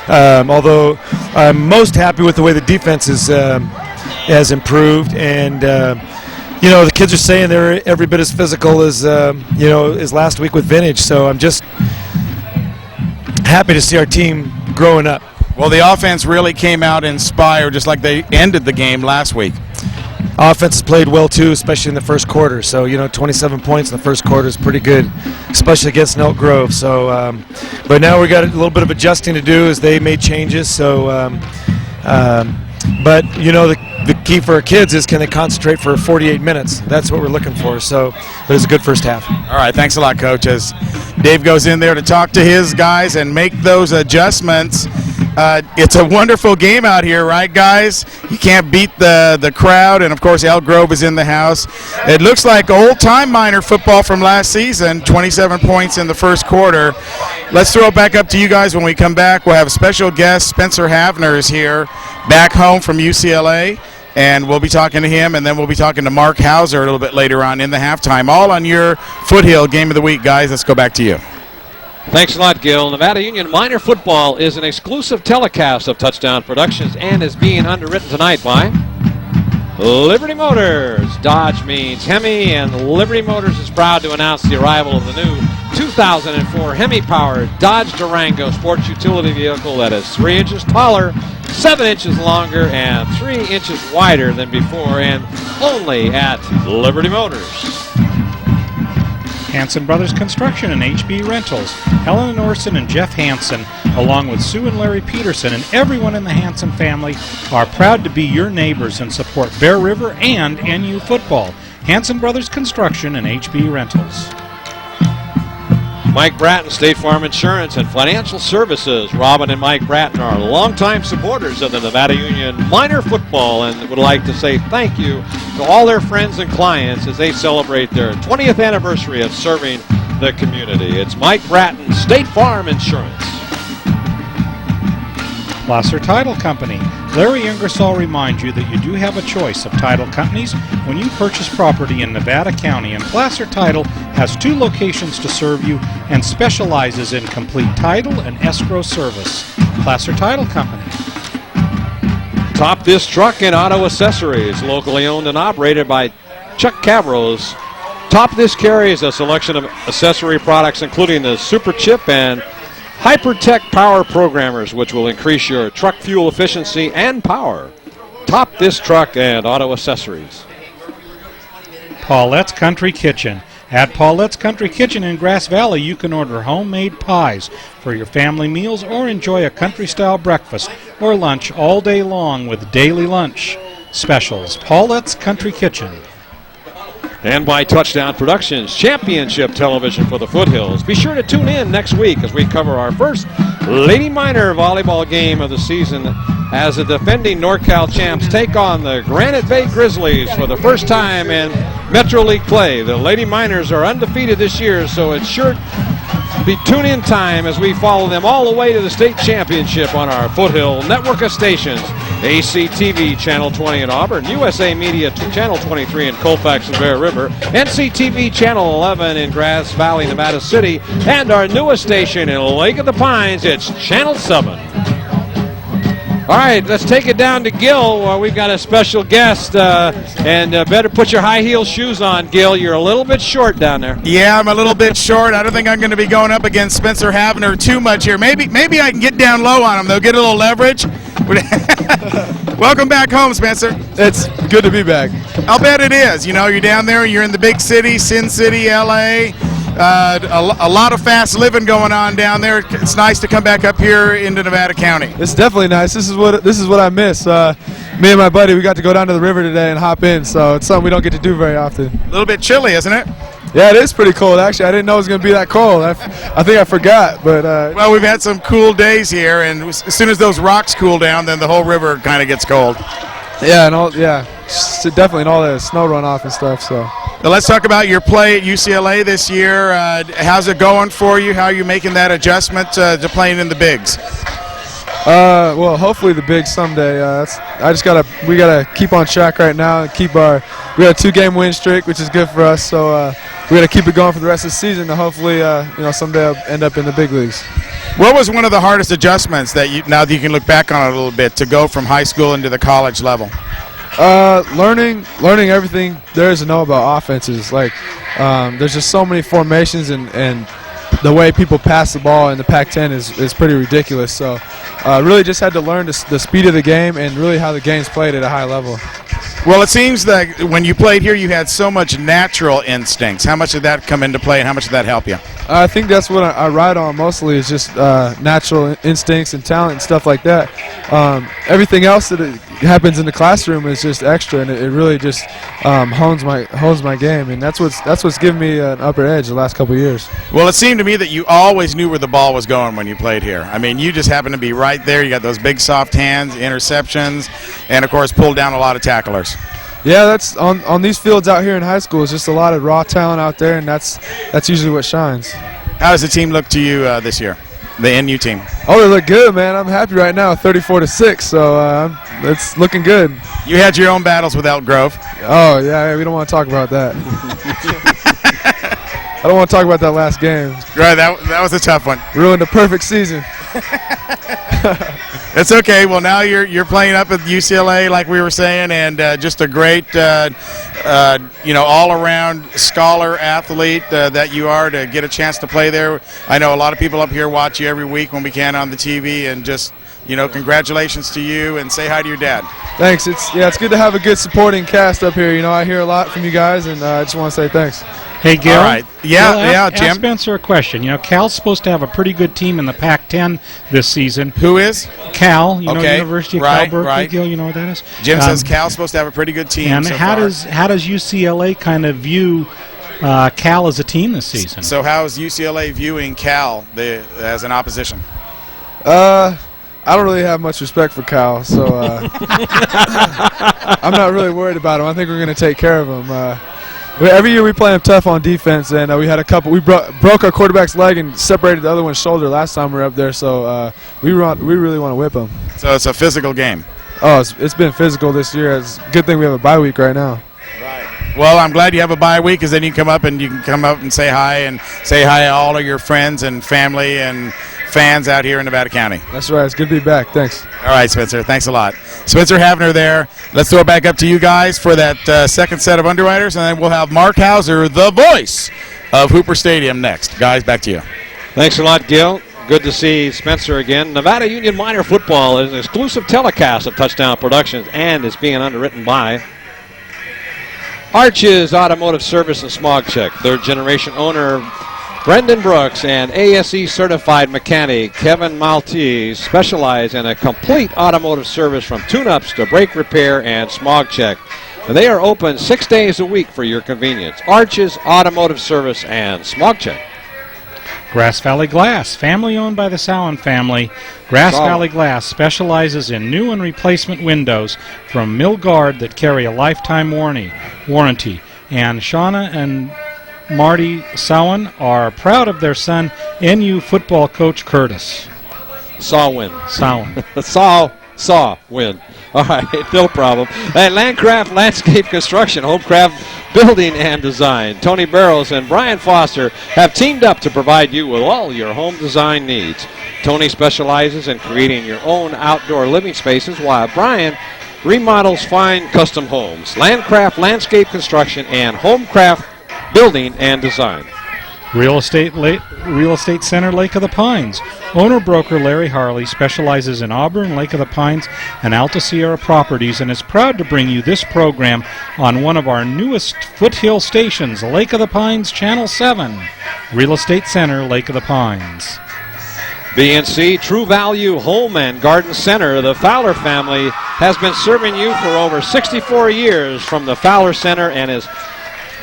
Although I'm most happy with the way the defense has improved, and the kids are saying they're every bit as physical as as last week with Vintage. So I'm just happy to see our team growing up. Well, the offense really came out inspired, just like they ended the game last week. Offense has played well too, especially in the first quarter. So 27 points in the first quarter is pretty good, especially against Elk Grove. So, but now we got a little bit of adjusting to do as they made changes. So, but the key for our kids is can they concentrate for 48 minutes? That's what we're looking for. So, but it's a good first half. All right, thanks a lot, Coach. As Dave goes in there to talk to his guys and make those adjustments. It's a wonderful game out here, right, guys? You can't beat the crowd, and, of course, Elk Grove is in the house. It looks like old-time Miner football from last season, 27 points in the first quarter. Let's throw it back up to you guys when we come back. We'll have a special guest. Spencer Havner is here, back home from UCLA, and we'll be talking to him, and then we'll be talking to Mark Heauser a little bit later on in the halftime. All on your Foothill Game of the Week, guys. Let's go back to you. Thanks a lot, Gil. Nevada Union Minor Football is an exclusive telecast of Touchdown Productions and is being underwritten tonight by Liberty Motors. Dodge means Hemi, and Liberty Motors is proud to announce the arrival of the new 2004 Hemi-powered Dodge Durango sports utility vehicle that is 3 inches taller, 7 inches longer, and 3 inches wider than before, and only at Liberty Motors. Hanson Brothers Construction and HB Rentals. Helen Orson and Jeff Hanson, along with Sue and Larry Peterson and everyone in the Hanson family, are proud to be your neighbors and support Bear River and NU football. Hanson Brothers Construction and HB Rentals. Mike Bratton, State Farm Insurance and Financial Services. Robin and Mike Bratton are longtime supporters of the Nevada Union Minor Football and would like to say thank you to all their friends and clients as they celebrate their 20th anniversary of serving the community. It's Mike Bratton, State Farm Insurance. Placer Title Company. Larry Ingersoll reminds you that you do have a choice of title companies when you purchase property in Nevada County, and Placer Title has 2 locations to serve you and specializes in complete title and escrow service. Placer Title Company. Top This Truck and Auto Accessories, locally owned and operated by Chuck Cavros. Top This carries a selection of accessory products including the Super Chip and Hypertech Power Programmers, which will increase your truck fuel efficiency and power. Top This Truck and Auto Accessories. Paulette's Country Kitchen. At Paulette's Country Kitchen in Grass Valley, you can order homemade pies for your family meals or enjoy a country-style breakfast or lunch all day long with daily lunch specials. Paulette's Country Kitchen. And by Touchdown Productions, championship television for the Foothills. Be sure to tune in next week as we cover our first Lady Minor volleyball game of the season as the defending NorCal champs take on the Granite Bay Grizzlies for the first time in Metro League play. The Lady Miners are undefeated this year, so it's sure to be tune-in time as we follow them all the way to the state championship on our Foothill network of stations. ACTV Channel 20 in Auburn, USA Media Channel 23 in Colfax and Bear River, NCTV Channel 11 in Grass Valley, Nevada City, and our newest station in Lake of the Pines, it's Channel 7. All right, let's take it down to Gil. We've got a special guest, and better put your high heel shoes on, Gil. You're a little bit short down there. Yeah, I'm a little bit short. I don't think I'm going to be going up against Spencer Havner too much here. Maybe I can get down low on him. They'll get a little leverage. Welcome back home, Spencer. It's good to be back. I'll bet it is. You know, you're down there. You're in the big city, Sin City, L.A., a lot of fast living going on down there. It's nice to come back up here into Nevada County. It's definitely nice. This is what I miss. Me and my buddy, we got to go down to the river today and hop in, so it's something we don't get to do very often. A little bit chilly, isn't it? Yeah, it is pretty cold, actually. I didn't know it was going to be that cold. I think I forgot, but... well, we've had some cool days here, and as soon as those rocks cool down, then the whole river kind of gets cold. Yeah, definitely, and all the snow runoff and stuff, so... Now let's talk about your play at UCLA this year. How's it going for you? How are you making that adjustment to playing in the bigs? Well, hopefully the bigs someday. We gotta keep on track right now and we got a 2-game win streak, which is good for us. So we gotta keep it going for the rest of the season, and hopefully, someday I'll end up in the big leagues. What was one of the hardest adjustments that now that you can look back on it a little bit to go from high school into the college level? Learning everything there is to know about offenses. Like, there's just so many formations, and the way people pass the ball in the Pac-10 is pretty ridiculous. So, really just had to learn the speed of the game and really how the game's played at a high level. Well, it seems that when you played here, you had so much natural instincts. How much did that come into play, and how much did that help you? I think that's what I ride on mostly is just natural instincts and talent and stuff like that. Everything else that happens in the classroom is just extra, and it really just hones my game, and that's what's given me an upper edge the last couple of years. Well, it seemed to me that you always knew where the ball was going when you played here. I mean, you just happened to be right there. You got those big soft hands, interceptions, and of course pulled down a lot of tacklers. Yeah, that's on these fields out here in high school. It's just a lot of raw talent out there, and that's usually what shines. How does the team look to you this year, the NU team? Oh, they look good, man. I'm happy right now, 34-6. So it's looking good. You had your own battles with Elk Grove. Oh yeah, we don't want to talk about that. I don't want to talk about that last game. Right, that was a tough one. Ruined the perfect season. It's okay. Well, now you're playing up at UCLA, like we were saying, and just a great, all-around scholar athlete that you are to get a chance to play there. I know a lot of people up here watch you every week when we can on the TV, and just congratulations to you, and say hi to your dad. Thanks. It's good to have a good supporting cast up here. I hear a lot from you guys, and I just want to say thanks. Hey, Gil. All right. Yeah, Jim. Ask Spencer a question. Cal's supposed to have a pretty good team in the Pac-10 this season. Who is? Cal. University of Cal Berkeley. Right. Gil, you know what that is? Jim says Cal's supposed to have a pretty good team. And so how far. does UCLA kind of view Cal as a team this season? So how is UCLA viewing Cal as an opposition? I don't really have much respect for Cal, so I'm not really worried about him. I think we're going to take care of him. Every year we play him tough on defense, and we had a couple. We broke our quarterback's leg and separated the other one's shoulder last time we were up there, so we really want to whip him. So it's a physical game. Oh, it's been physical this year. It's a good thing we have a bye week right now. Right. Well, I'm glad you have a bye week, because then you can come up and say hi to all of your friends and family and fans out here in Nevada County. That's right. It's good to be back. Thanks. All right, Spencer. Thanks a lot. Spencer Havner there. Let's throw it back up to you guys for that second set of underwriters, and then we'll have Mark Heauser, the voice of Hooper Stadium, next. Guys, back to you. Thanks a lot, Gil. Good to see Spencer again. Nevada Union Minor Football is an exclusive telecast of Touchdown Productions and is being underwritten by Arches Automotive Service and Smog Check. Third-generation owner Brendan Brooks and ASE certified mechanic Kevin Maltese specialize in a complete automotive service from tune-ups to brake repair and smog check. And they are open 6 days a week for your convenience. Arches Automotive Service and Smog Check. Grass Valley Glass, family owned by the Sowen family. Grass Valley Glass specializes in new and replacement windows from mill guard that carry a lifetime warranty. And Shauna and Marty Sowen are proud of their son, NU football coach Curtis. Sowen. Win. All right, no problem. At Landcraft Landscape Construction, Homecraft Building and Design, Tony Barrows and Brian Foster have teamed up to provide you with all your home design needs. Tony specializes in creating your own outdoor living spaces, while Brian remodels fine custom homes. Landcraft Landscape Construction and Homecraft Building and Design. Real Estate Center Lake of the Pines. Owner-broker Larry Harley specializes in Auburn, Lake of the Pines, and Alta Sierra properties, and is proud to bring you this program on one of our newest foothill stations, Lake of the Pines Channel 7. Real Estate Center Lake of the Pines. BNC True Value Home and Garden Center. The Fowler family has been serving you for over 64 years from the Fowler Center and is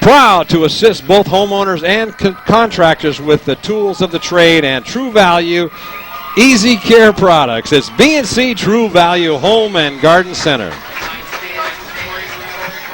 proud to assist both homeowners and contractors with the tools of the trade and True Value Easy Care products. It's BNC True Value Home and Garden Center.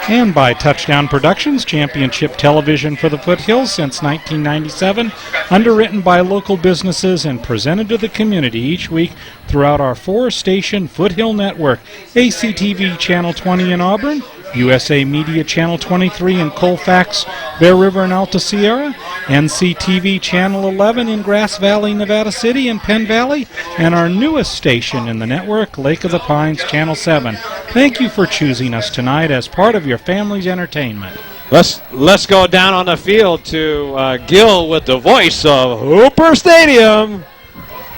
And by Touchdown Productions, championship television for the Foothills since 1997, underwritten by local businesses and presented to the community each week throughout our 4-station Foothill network, ACTV Channel 20 in Auburn, USA Media Channel 23 in Colfax, Bear River, and Alta Sierra, NCTV Channel 11 in Grass Valley, Nevada City, and Penn Valley, and our newest station in the network, Lake of the Pines Channel 7. Thank you for choosing us tonight as part of your family's entertainment. Let's go down on the field to Gil with the voice of Hooper Stadium.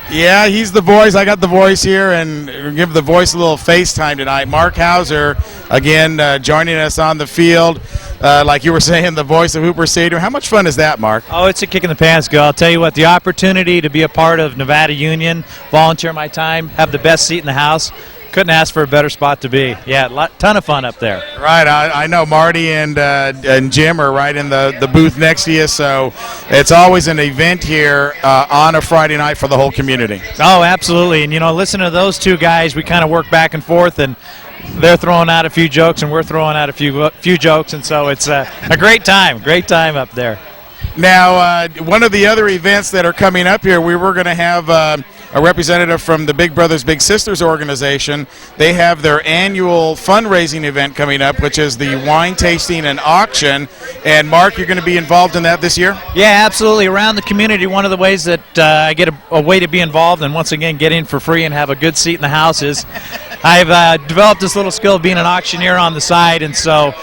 Yeah, he's the voice. I got the voice here, and give the voice a little FaceTime tonight. Mark Heauser, again, joining us on the field. Like you were saying, the voice of Hooper Stadium. How much fun is that, Mark? Oh, it's a kick in the pants, Gil. I'll tell you what, the opportunity to be a part of Nevada Union, volunteer my time, have the best seat in the house. Couldn't ask for a better spot to be. Yeah, ton of fun up there. Right, I know Marty and Jim are right in the booth next to you, so it's always an event here on a Friday night for the whole community. Oh, absolutely. And, you know, listen to those two guys. We kind of work back and forth, and they're throwing out a few jokes, and we're throwing out a few jokes, and so it's a great time up there. Now, one of the other events that are coming up here, we were going to have a representative from the Big Brothers Big Sisters organization. They have their annual fundraising event coming up, which is the wine tasting and auction. And Mark, you're going to be involved in that this year? Yeah, absolutely. Around the community, one of the ways that I get a way to be involved and once again get in for free and have a good seat in the house is I've developed this little skill of being an auctioneer on the side, and so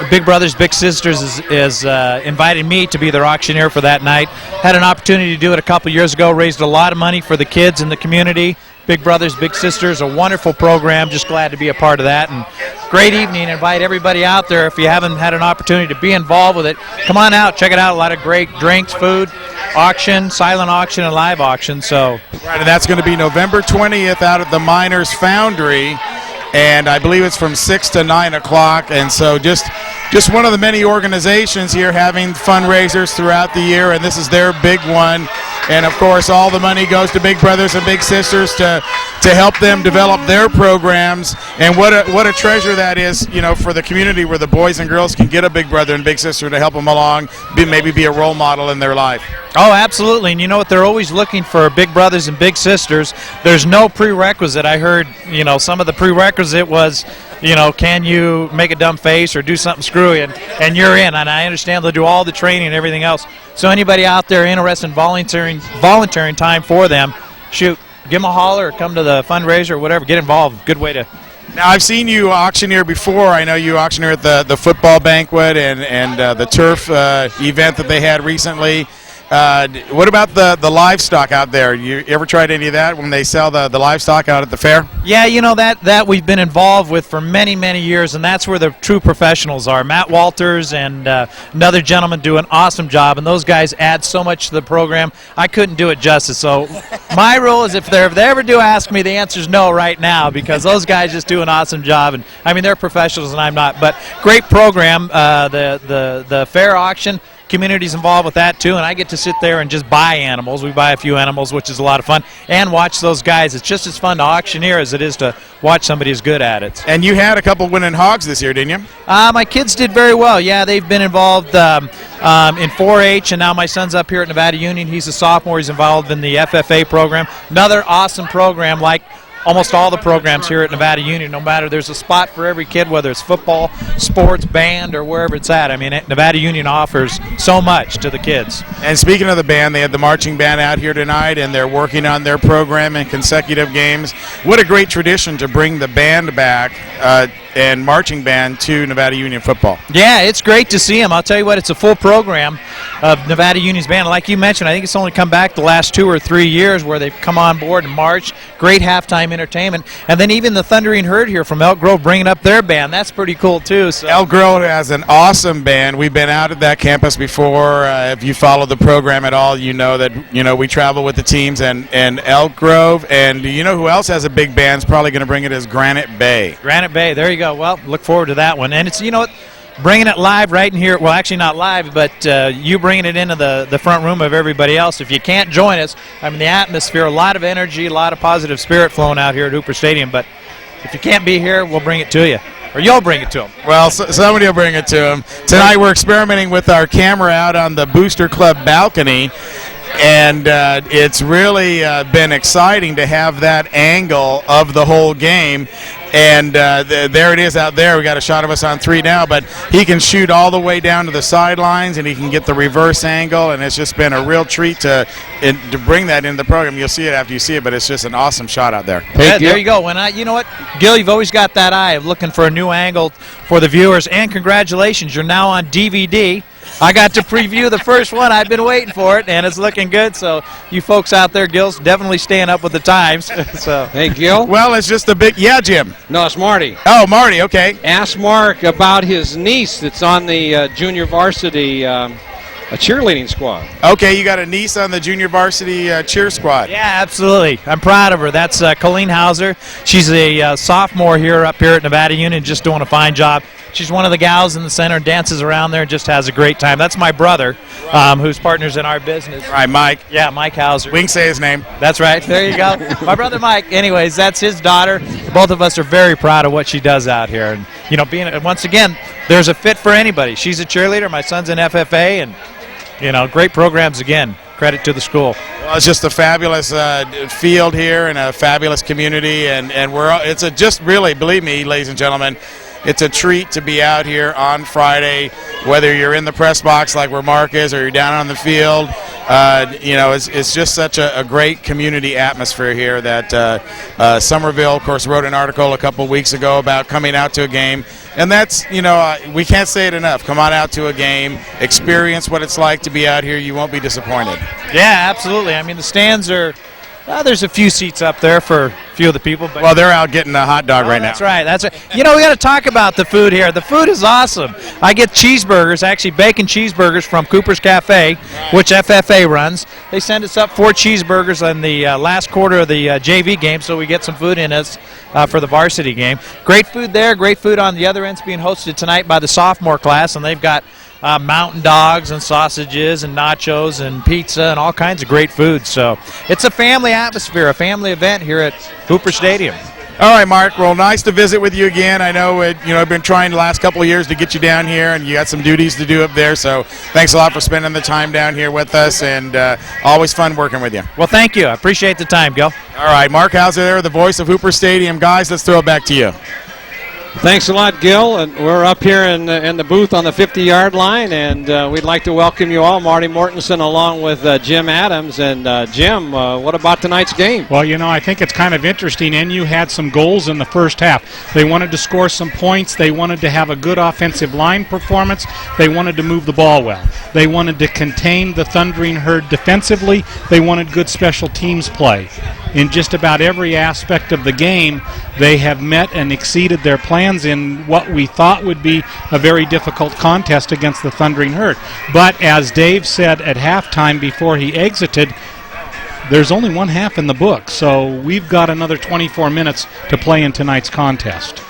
Big Brothers Big Sisters is invited me to be their auctioneer for that night. Had an opportunity to do it a couple years ago, raised a lot of money for the kids in the community. Big Brothers Big Sisters, a wonderful program, just glad to be a part of that. And great evening. Invite everybody out there. If you haven't had an opportunity to be involved with it, come on out, check it out. A lot of great drinks, food, auction, silent auction, and live auction. So right, and that's going to be November 20th out at the Miners Foundry, and I believe it's from 6 to 9 o'clock. And so just one of the many organizations here having fundraisers throughout the year, and this is their big one. And, of course, all the money goes to Big Brothers and Big Sisters to help them develop their programs. And what a treasure that is, you know, for the community, where the boys and girls can get a Big Brother and Big Sister to help them along, maybe be a role model in their life. Oh, absolutely. And you know what? They're always looking for Big Brothers and Big Sisters. There's no prerequisite. I heard, you know, some of the prerequisite was, you know, can you make a dumb face or do something screwy, and you're in. And I understand they'll do all the training and everything else. So anybody out there interested in volunteering time for them, shoot, give them a holler or come to the fundraiser or whatever. Get involved. Good way to. Now, I've seen you auctioneer before. I know you auctioneer at the football banquet and the turf event that they had recently. What about the livestock out there? You ever tried any of that when they sell the livestock out at the fair? Yeah, you know, that we've been involved with for many, many years, and that's where the true professionals are. Matt Walters and another gentleman do an awesome job, and those guys add so much to the program. I couldn't do it justice. So my rule is if they ever do ask me, the answer is no right now, because those guys just do an awesome job. And I mean, they're professionals and I'm not. But great program, the fair auction. Community's involved with that too, and I get to sit there and just buy animals. We buy a few animals, which is a lot of fun, and watch those guys. It's just as fun to auctioneer as it is to watch somebody who's good at it. And you had a couple winning hogs this year, didn't you? My kids did very well. Yeah, they've been involved in 4-H, and now my son's up here at Nevada Union. He's a sophomore. He's involved in the FFA program. Another awesome program, like almost all the programs here at Nevada Union. No matter, there's a spot for every kid, whether it's football, sports, band, or wherever it's at. I mean, Nevada Union offers so much to the kids. And speaking of the band, they had the marching band out here tonight, and they're working on their program in consecutive games. What a great tradition to bring the band back and marching band to Nevada Union football. Yeah, it's great to see them. I'll tell you what, it's a full program of Nevada Union's band. Like you mentioned, I think it's only come back the last 2 or 3 years where they've come on board and marched. Great halftime entertainment. And then even the Thundering Herd here from Elk Grove bringing up their band. That's pretty cool, too. So. Elk Grove has an awesome band. We've been out at that campus before. If you follow the program at all, you know that, you know, we travel with the teams and Elk Grove. And you know who else has a big band? Is probably going to bring it is Granite Bay. Granite Bay, there you go. Well, look forward to that one. And it's, you know what, bringing it live right in here, well, actually not live, but you bringing it into the front room of everybody else. If you can't join us, I mean, the atmosphere, a lot of energy, a lot of positive spirit flowing out here at Hooper Stadium. But if you can't be here, we'll bring it to you. Or you'll bring it to them. Well, somebody will bring it to them. Tonight we're experimenting with our camera out on the Booster Club balcony. And it's really been exciting to have that angle of the whole game. And there it is out there. We got a shot of us on 3 now, but he can shoot all the way down to the sidelines, and he can get the reverse angle, and it's just been a real treat to bring that into the program. You'll see it after you see it, but it's just an awesome shot out there. Yeah, there you go. You know what, Gil, you've always got that eye of looking for a new angle for the viewers, and congratulations, you're now on DVD. I got to preview the first one. I've been waiting for it, and it's looking good. So you folks out there, Gil's definitely staying up with the times. So hey, Gil. Well, it's just a big, yeah, Jim. No, it's Marty. Oh, Marty, okay. Ask Mark about his niece that's on the junior varsity cheerleading squad. Okay, you got a niece on the junior varsity cheer squad. yeah, absolutely. I'm proud of her. That's Colleen Heauser. She's a sophomore up here at Nevada Union, just doing a fine job. She's one of the gals in the center, dances around there, and just has a great time. That's my brother, who's partners in our business. Right, Mike. Yeah, Mike Heauser. We can say his name. That's right. There you go. My brother Mike. Anyways, that's his daughter. Both of us are very proud of what she does out here. And, you know, once again, there's a fit for anybody. She's a cheerleader. My son's in FFA, and, you know, great programs again. Credit to the school. Well, it's just a fabulous field here and a fabulous community, and it's just really, believe me, ladies and gentlemen, it's a treat to be out here on Friday, whether you're in the press box like where Mark is or you're down on the field. You know, it's just such a great community atmosphere here that Somerville, of course, wrote an article a couple weeks ago about coming out to a game. And that's, you know, we can't say it enough. Come on out to a game, experience what it's like to be out here. You won't be disappointed. Yeah, absolutely. I mean, the stands are, there's a few seats up there for a few of the people. But well, they're out getting a hot dog right now. That's right. That's right. You know, we got to talk about the food here. The food is awesome. I get cheeseburgers, actually bacon cheeseburgers from Cooper's Cafe, which FFA runs. They send us up 4 cheeseburgers in the last quarter of the JV game, so we get some food in us for the varsity game. Great food there. Great food on the other end's being hosted tonight by the sophomore class, and they've got mountain dogs and sausages and nachos and pizza and all kinds of great food. So it's a family atmosphere, a family event here at Cooper Stadium. All right, Mark. Well, nice to visit with you again. I know I've been trying the last couple of years to get you down here, and you got some duties to do up there. So thanks a lot for spending the time down here with us, and always fun working with you. Well, thank you. I appreciate the time, Gil. All right, Mark Heauser there, the voice of Hooper Stadium. Guys, let's throw it back to you. Thanks a lot, Gil. And we're up here in the booth on the 50-yard line, and we'd like to welcome you all. Marty Mortensen along with Jim Adams. And Jim, what about tonight's game? Well, you know, I think it's kind of interesting. NU had some goals in the first half. They wanted to score some points. They wanted to have a good offensive line performance. They wanted to move the ball well. They wanted to contain the Thundering Herd defensively. They wanted good special teams play. In just about every aspect of the game, they have met and exceeded their plans in what we thought would be a very difficult contest against the Thundering Herd. But as Dave said at halftime before he exited, there's only one half in the book, so we've got another 24 minutes to play in tonight's contest.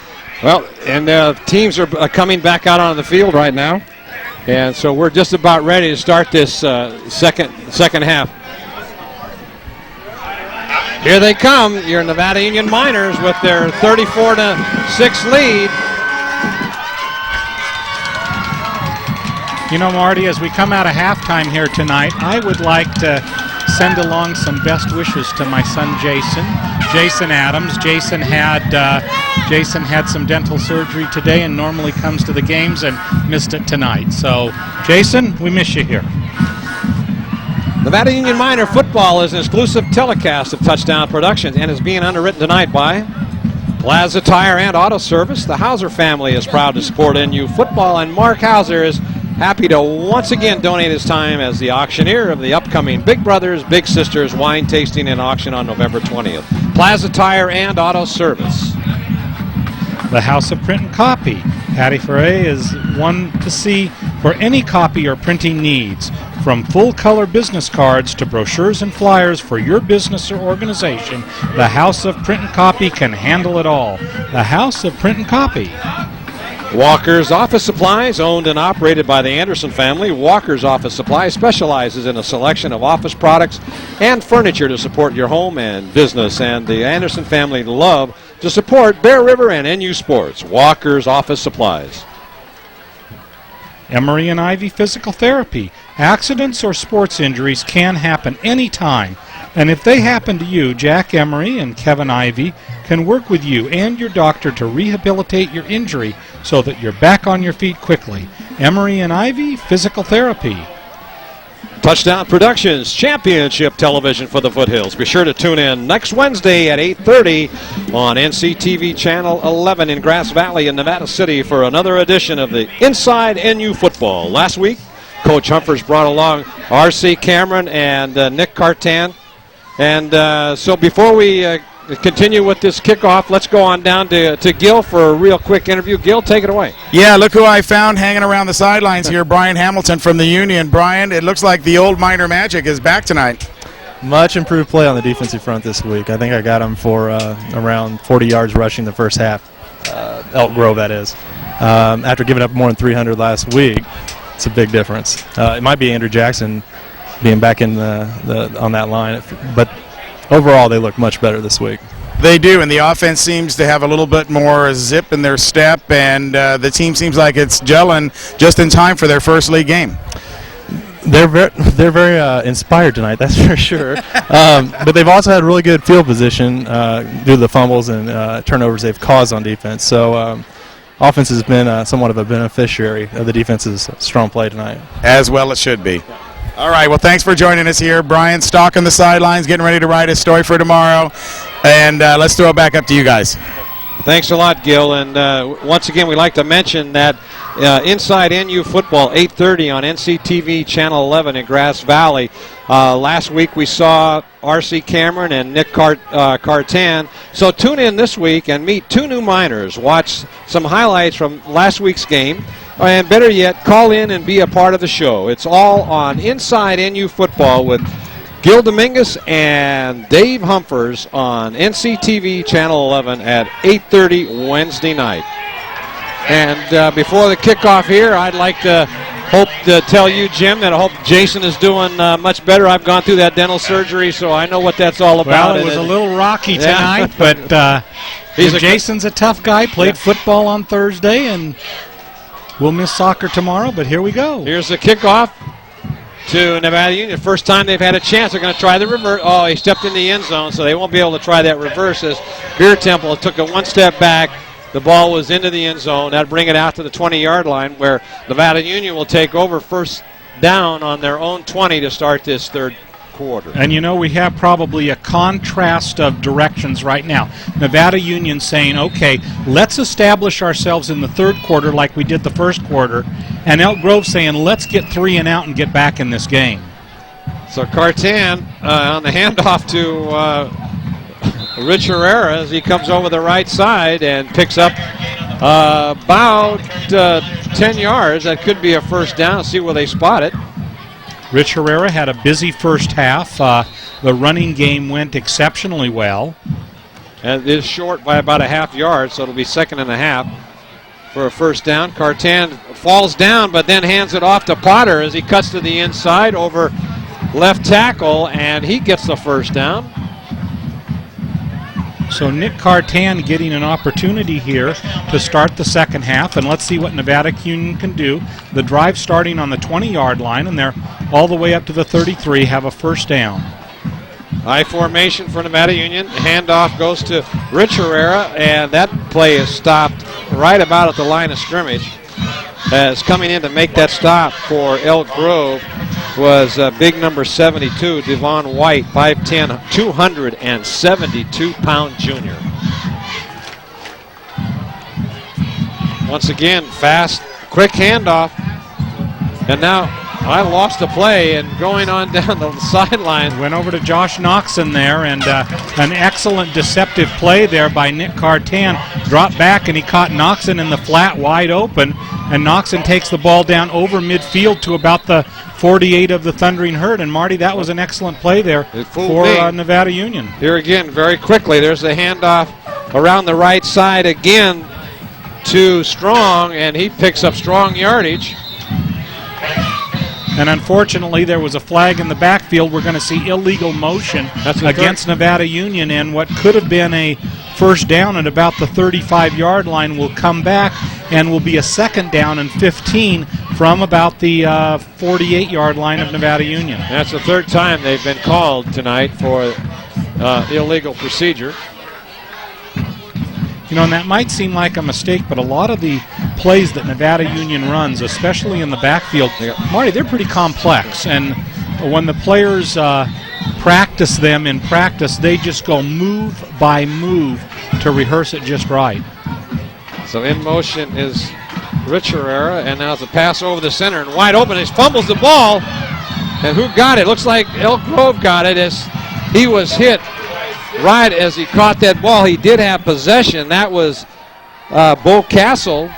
Well, and teams are coming back out on the field right now, and so we're just about ready to start this second half. Here they come, your Nevada Union Miners with their 34-6 lead. You know, Marty, as we come out of halftime here tonight, I would like to send along some best wishes to my son Jason Adams. Jason had some dental surgery today and normally comes to the games and missed it tonight. So, Jason, we miss you here. Nevada Union Miner football is an exclusive telecast of Touchdown Productions and is being underwritten tonight by Plaza Tire and Auto Service. The Heauser family is proud to support NU football, and Mark Heauser is happy to once again donate his time as the auctioneer of the upcoming Big Brothers Big Sisters wine tasting and auction on November 20th. Plaza Tire and Auto Service. The House of Print and Copy. Patty Ferre is one to see for any copy or printing needs. From full-color business cards to brochures and flyers for your business or organization, the House of Print and Copy can handle it all. The House of Print and Copy. Walker's Office Supplies, owned and operated by the Anderson family. Walker's Office Supplies specializes in a selection of office products and furniture to support your home and business, and the Anderson family love to support Bear River and NU Sports. Walker's Office Supplies. Emery and Ivy Physical Therapy. Accidents or sports injuries can happen anytime. And if they happen to you, Jack Emery and Kevin Ivy can work with you and your doctor to rehabilitate your injury so that you're back on your feet quickly. Emery and Ivy Physical Therapy. Touchdown Productions Championship Television for the Foothills. Be sure to tune in next Wednesday at 8:30 on NCTV Channel 11 in Grass Valley in Nevada City for another edition of the Inside NU Football. Last week, Coach Humphers brought along R.C. Cameron and Nick Cartan. And so before we continue with this kickoff, let's go on down to Gil for a real quick interview. Gil, take it away. Yeah, look who I found hanging around the sidelines here, Brian Hamilton from the Union. Brian, it looks like the old Miner Magic is back tonight. Much improved play on the defensive front this week. I think I got him for around 40 yards rushing the first half. Elk Grove, that is. After giving up more than 300 last week, it's a big difference. It might be Andrew Jackson being back in on that line, but overall they look much better this week. They do, and the offense seems to have a little bit more zip in their step, and the team seems like it's gelling just in time for their first league game. They're very inspired tonight, that's for sure. But they've also had really good field position due to the fumbles and turnovers they've caused on defense. So offense has been somewhat of a beneficiary of the defense's strong play tonight. As well it should be. All right, well, thanks for joining us here. Brian stalking the sidelines, getting ready to write his story for tomorrow. And let's throw it back up to you guys. Thanks a lot, Gil. And once again, we'd like to mention that Inside NU Football, 8:30 on NCTV Channel 11 in Grass Valley. Last week we saw R.C. Cameron and Nick Cartan. So tune in this week and meet two new miners. Watch some highlights from last week's game. And better yet, call in and be a part of the show. It's all on Inside NU Football with Gil Dominguez and Dave Humphers on NCTV Channel 11 at 8:30 Wednesday night. And before the kickoff here, I'd like to tell you, Jim, that I hope Jason is doing much better. I've gone through that dental surgery, so I know what that's all about. Well, it was a little rocky tonight, but Jason's a tough guy, played football on Thursday, and we'll miss soccer tomorrow, but here we go. Here's the kickoff to Nevada Union. First time they've had a chance. They're going to try the reverse. Oh, he stepped in the end zone, so they won't be able to try that reverse as Beer Temple took it one step back. The ball was into the end zone. That'd bring it out to the 20-yard line where Nevada Union will take over first down on their own 20 to start this third quarter. And you know, we have probably a contrast of directions right now. Nevada Union saying, okay, let's establish ourselves in the third quarter like we did the first quarter, and Elk Grove saying, let's get 3 and out and get back in this game. So Cartan on the handoff to Rich Herrera as he comes over the right side and picks up about 10 yards. That could be a first down. See where they spot it. Rich Herrera had a busy first half. The running game went exceptionally well. And it is short by about a half yard, so it'll be 2nd and a half for a first down. Cartan falls down, but then hands it off to Potter as he cuts to the inside over left tackle, and he gets the first down. So Nick Cartan getting an opportunity here to start the second half, and let's see what Nevada Union can do. The drive starting on the 20-yard line, and they're all the way up to the 33, have a first down. High formation for Nevada Union. Handoff goes to Rich Herrera, and that play is stopped right about at the line of scrimmage. As coming in to make that stop for Elk Grove was big number 72, Devon White, 5'10", 272-pound junior. Once again, fast, quick handoff. And now I lost the play, and going on down the sideline. Went over to Josh Noxon there, and an excellent deceptive play there by Nick Cartan. Dropped back, and he caught Noxon in the flat wide open, and Noxon takes the ball down over midfield to about the 48 of the Thundering Herd. And Marty, that was an excellent play there for Nevada Union. Here again, very quickly, there's the handoff around the right side again to Strong, and he picks up strong yardage. And unfortunately, there was a flag in the backfield. We're going to see illegal motion against Nevada Union, and what could have been a first down at about the 35-yard line will come back and will be a 2nd down and 15 from about the 48-yard line of Nevada Union. That's the third time they've been called tonight for illegal procedure. You know, and that might seem like a mistake, but a lot of the plays that Nevada Union runs, especially in the backfield, Marty, they're pretty complex. And when the players practice them in practice, they just go move by move to rehearse it just right. So in motion is Rich Herrera, and now it's a pass over the center and wide open. He fumbles the ball, and who got it? Looks like Elk Grove got it as he was hit right as he caught that ball. He did have possession. That was Bo Castle.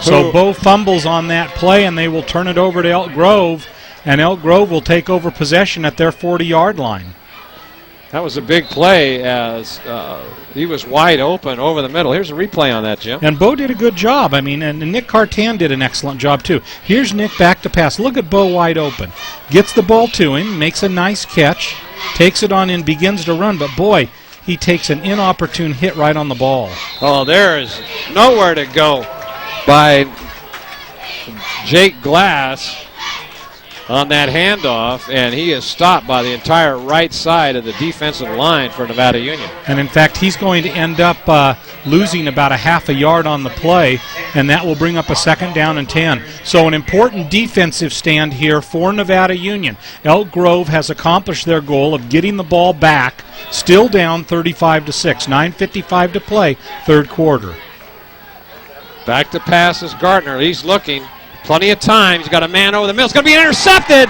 So Bo fumbles on that play, and they will turn it over to Elk Grove, and Elk Grove will take over possession at their 40-yard line. That was a big play as he was wide open over the middle. Here's a replay on that, Jim. And Bo did a good job. I mean, and Nick Cartan did an excellent job, too. Here's Nick back to pass. Look at Bo wide open. Gets the ball to him, makes a nice catch, takes it on and begins to run. But, boy, he takes an inopportune hit right on the ball. Oh, there is nowhere to go by Jake Glass on that handoff, and he is stopped by the entire right side of the defensive line for Nevada Union. And in fact, he's going to end up losing about a half a yard on the play, and that will bring up a 2nd down and 10. So an important defensive stand here for Nevada Union. Elk Grove has accomplished their goal of getting the ball back, still down 35-6, 9:55 to play, third quarter. Back to pass is Gardner. He's looking. Plenty of time. He's got a man over the middle. It's going to be intercepted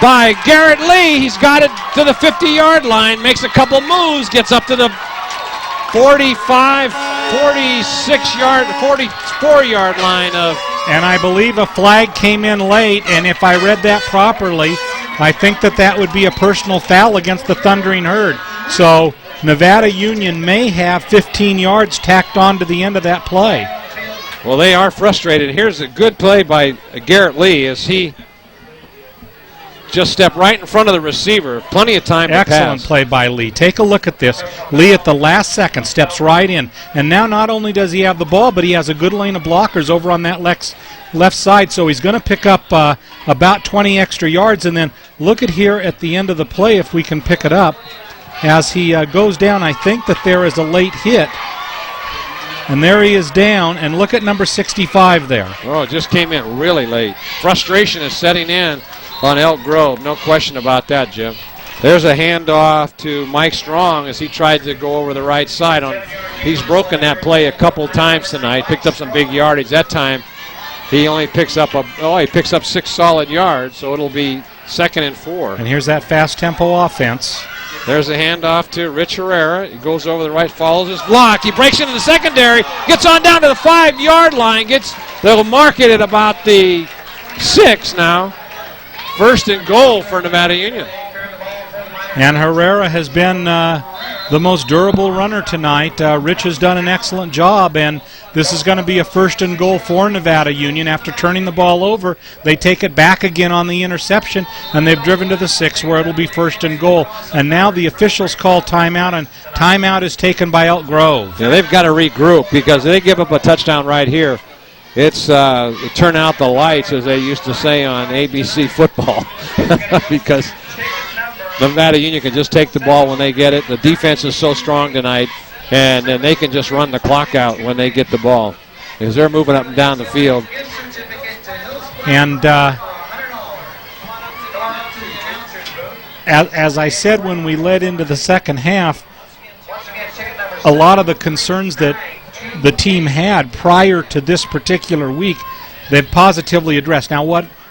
by Garrett Lee. He's got it to the 50-yard line, makes a couple moves, gets up to the 45, 46-yard, 44-yard line of. And I believe a flag came in late, and if I read that properly, I think that would be a personal foul against the Thundering Herd. So Nevada Union may have 15 yards tacked on to the end of that play. Well, they are frustrated. Here's a good play by Garrett Lee as he just stepped right in front of the receiver. Plenty of time to pass. Excellent play by Lee. Take a look at this. Lee at the last second steps right in. And now not only does he have the ball, but he has a good lane of blockers over on that left side. So he's going to pick up about 20 extra yards. And then look at here at the end of the play, if we can pick it up. As he goes down, I think that there is a late hit. And there he is down, and look at number 65 there. Oh, it just came in really late. Frustration is setting in on Elk Grove, no question about that, Jim. There's a handoff to Mike Strong as he tried to go over the right side. He's broken that play a couple times tonight, picked up some big yardage. That time he only picks up 6 solid yards, so it'll be 2nd and 4. And here's that fast tempo offense. There's a handoff to Rich Herrera. He goes over the right, follows his block. He breaks into the secondary, gets on down to the 5-yard line. They'll mark it at about the 6 now. 1st and goal for Nevada Union. And Herrera has been the most durable runner tonight. Rich has done an excellent job, and this is going to be a 1st and goal for Nevada Union. After turning the ball over, they take it back again on the interception, and they've driven to the 6 where it'll be 1st and goal. And now the officials call timeout, and timeout is taken by Elk Grove. Yeah, they've got to regroup because they give up a touchdown right here. It's turn out the lights, as they used to say on ABC football, because Nevada Union can just take the ball when they get it. The defense is so strong tonight, and then they can just run the clock out when they get the ball because they're moving up and down the field. And as I said when we led into the second half, a lot of the concerns that the team had prior to this particular week, they've positively addressed. Now,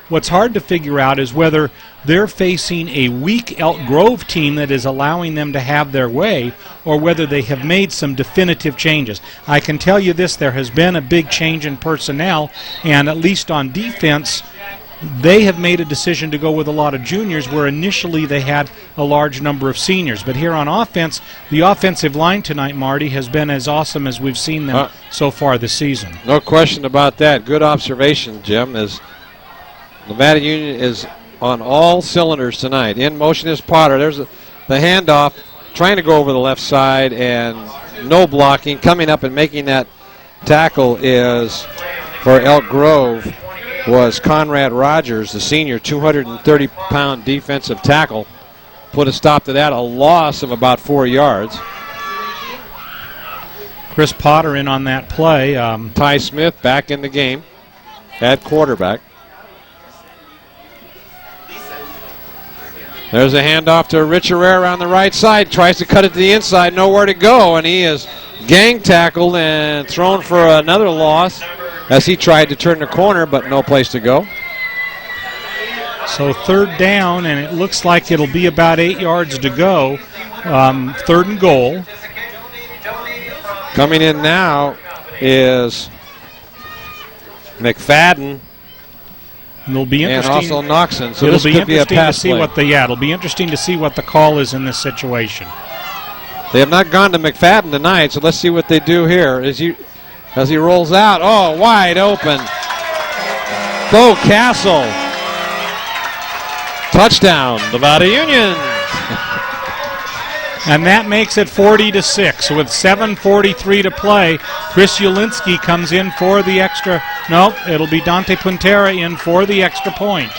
what's hard to figure out is whether they're facing a weak Elk Grove team that is allowing them to have their way, or whether they have made some definitive changes. I can tell you this, there has been a big change in personnel, and at least on defense, they have made a decision to go with a lot of juniors where initially they had a large number of seniors. But here on offense, the offensive line tonight, Marty, has been as awesome as we've seen them so far this season. No question about that. Good observation, Jim, as Nevada Union is on all cylinders tonight. In motion is Potter. There's the handoff, trying to go over the left side, and no blocking. Coming up and making that tackle is for Elk Grove was Conrad Rogers, the senior 230-pound defensive tackle. Put a stop to that, a loss of about 4 yards. Chris Potter in on that play. Ty Smith back in the game at quarterback. There's a handoff to Rich Herrera on the right side. Tries to cut it to the inside, nowhere to go, and he is gang tackled and thrown for another loss as he tried to turn the corner, but no place to go. So third down, and it looks like it'll be about 8 yards to go. Third and goal. Coming in now is McFadden. And it'll be interesting. And also Noxon. So it'll this be could be a interesting pass to see play. what the it'll be interesting to see what the call is in this situation. They have not gone to McFadden tonight, so let's see what they do here. As he rolls out, oh, wide open. Bo Castle. Touchdown, Nevada Union. And that makes it 40-6 with 7:43 to play. Chris Ulinski comes in for the extra. Nope, it'll be Dante Puntera in for the extra point.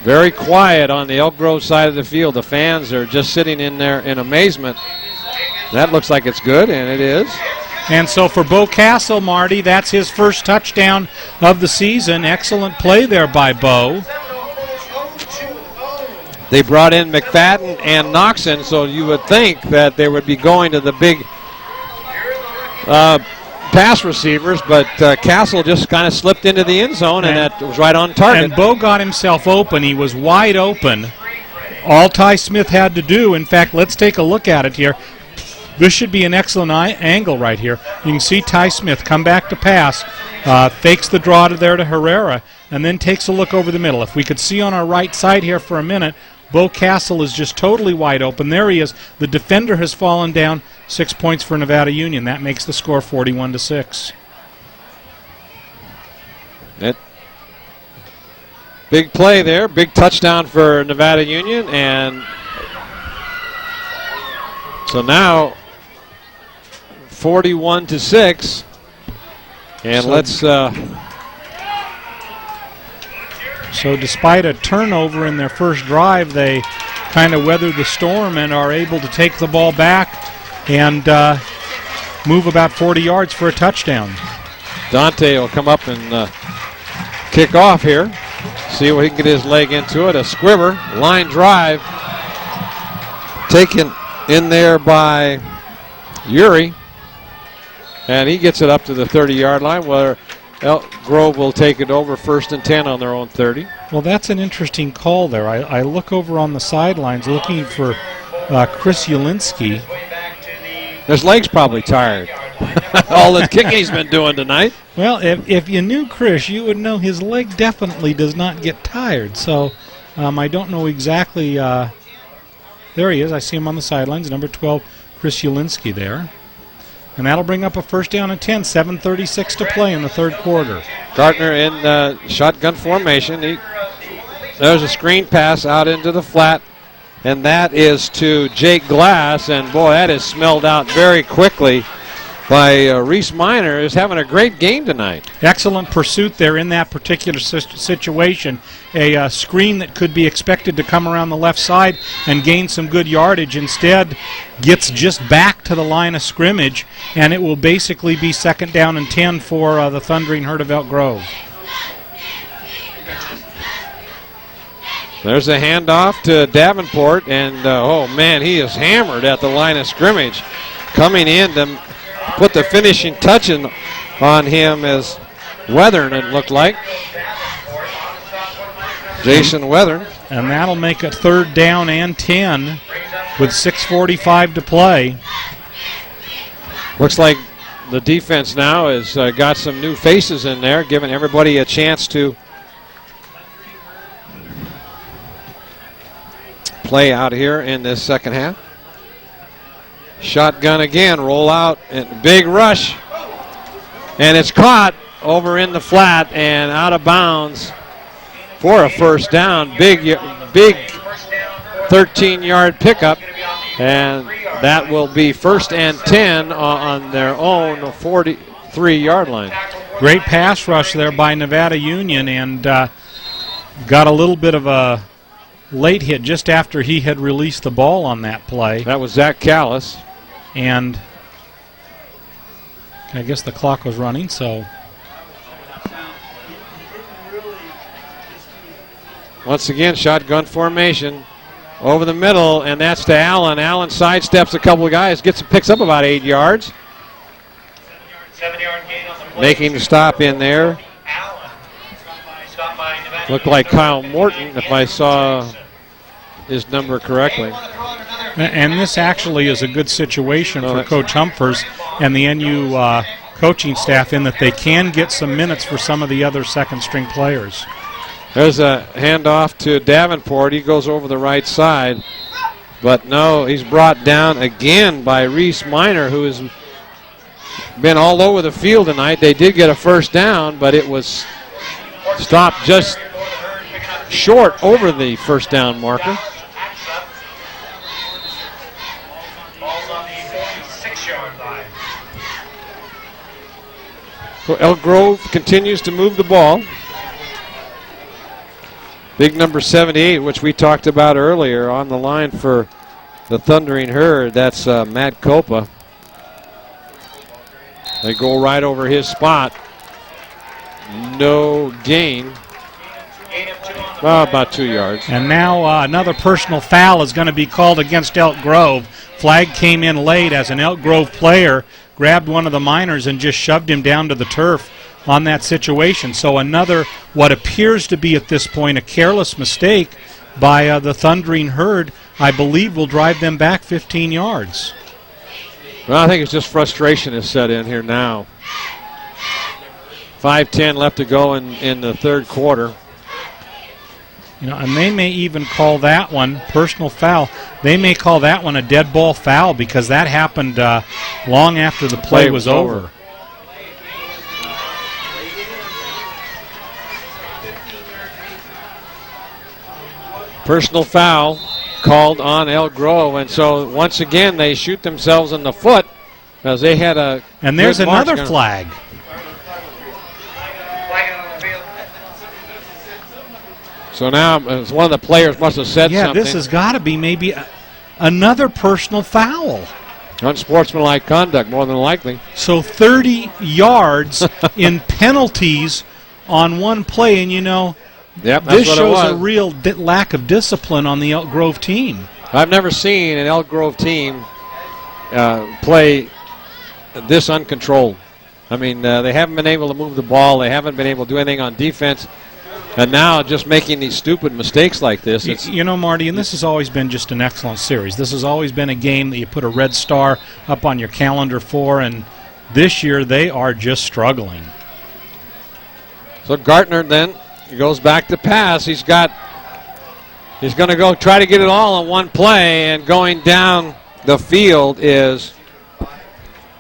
Very quiet on the Elk Grove side of the field. The fans are just sitting in there in amazement. That looks like it's good, and it is. And so for Bo Castle, Marty, that's his first touchdown of the season. Excellent play there by Bo. They brought in McFadden and Noxon, so you would think that they would be going to the big pass receivers, but Castle just kind of slipped into the end zone, and that was right on target. And Bo got himself open. He was wide open. All Ty Smith had to do, in fact, let's take a look at it here. This should be an excellent angle right here. You can see Ty Smith come back to pass, fakes the draw to Herrera, and then takes a look over the middle. If we could see on our right side here for a minute, Bo Castle is just totally wide open. There he is. The defender has fallen down. 6 points for Nevada Union. That makes the score 41-6. Big play there. Big touchdown for Nevada Union. And so now 41-6. And So despite a turnover in their first drive, they kind of weathered the storm and are able to take the ball back and move about 40 yards for a touchdown. Dante will come up and kick off here. See if he can get his leg into it. A squibber, line drive. Taken in there by Uri. And he gets it up to the 30-yard line where Elk Grove will take it over 1st and 10 on their own 30. Well, that's an interesting call there. I look over on the sidelines looking for Chris Ulinski. His leg's probably tired. All the kicking he's been doing tonight. Well, if you knew Chris, you would know his leg definitely does not get tired. So I don't know exactly. There he is. I see him on the sidelines. Number 12, Chris Ulinski there. And that'll bring up a first down and 10, 7:36 to play in the third quarter. Gardner in shotgun formation. There's a screen pass out into the flat, and that is to Jake Glass. And boy, that is smelled out very quickly by Reese Minor, who's having a great game tonight. Excellent pursuit there in that particular situation. A screen that could be expected to come around the left side and gain some good yardage instead gets just back to the line of scrimmage, and it will basically be 2nd down and 10 for the Thundering Herd of Elk Grove. There's a handoff to Davenport, and oh man, he is hammered at the line of scrimmage. Coming in to put the finishing touch on him as Weathern, it looked like. Jason Weathern. And that'll make it 3rd down and 10 with 6:45 to play. Looks like the defense now has got some new faces in there, giving everybody a chance to play out here in this second half. Shotgun again, roll out, and big rush. And it's caught over in the flat and out of bounds for a first down. Big 13-yard pickup. And that will be 1st and 10 on their own 43-yard line. Great pass rush there by Nevada Union, and got a little bit of a late hit just after he had released the ball on that play. That was Zach Callis. And I guess the clock was running, so. Once again, shotgun formation over the middle, and that's to Allen. Allen sidesteps a couple of guys, picks up about 8 yards. 7-yard gain on the play. Making the stop in there. Looked like Kyle Morton, if I saw his number correctly. And this actually is a good situation for Coach Humphers and the NU coaching staff in that they can get some minutes for some of the other second-string players. There's a handoff to Davenport. He goes over the right side. But no, he's brought down again by Reese Minor, who has been all over the field tonight. They did get a first down, but it was stopped just short over the first down marker. Ball's on the 46-yard line. So Elk Grove continues to move the ball. Big number 78, which we talked about earlier, on the line for the Thundering Herd. That's Matt Copa. They go right over his spot. No gain. Well, about 2 yards. And now another personal foul is going to be called against Elk Grove. Flag came in late as an Elk Grove player grabbed one of the minors and just shoved him down to the turf on that situation. So another, what appears to be at this point, a careless mistake by the Thundering Herd, I believe will drive them back 15 yards. Well, I think it's just frustration is set in here now. 5:10 left to go in the third quarter. You know, and they may even call that one personal foul. They may call that one a dead ball foul because that happened long after the play was over. Personal foul called on Elk Grove, and so once again they shoot themselves in the foot because they had a. And there's another flag. So now one of the players must have said something. Yeah, this has got to be maybe another personal foul. Unsportsmanlike conduct, more than likely. So 30 yards in penalties on one play, and you know, yep, this shows a real lack of discipline on the Elk Grove team. I've never seen an Elk Grove team play this uncontrolled. I mean, they haven't been able to move the ball. They haven't been able to do anything on defense. And now just making these stupid mistakes like this. You know, Marty, and this has always been just an excellent series. This has always been a game that you put a red star up on your calendar for, and this year they are just struggling. So Gartner then goes back to pass. He's going to go try to get it all on one play, and going down the field is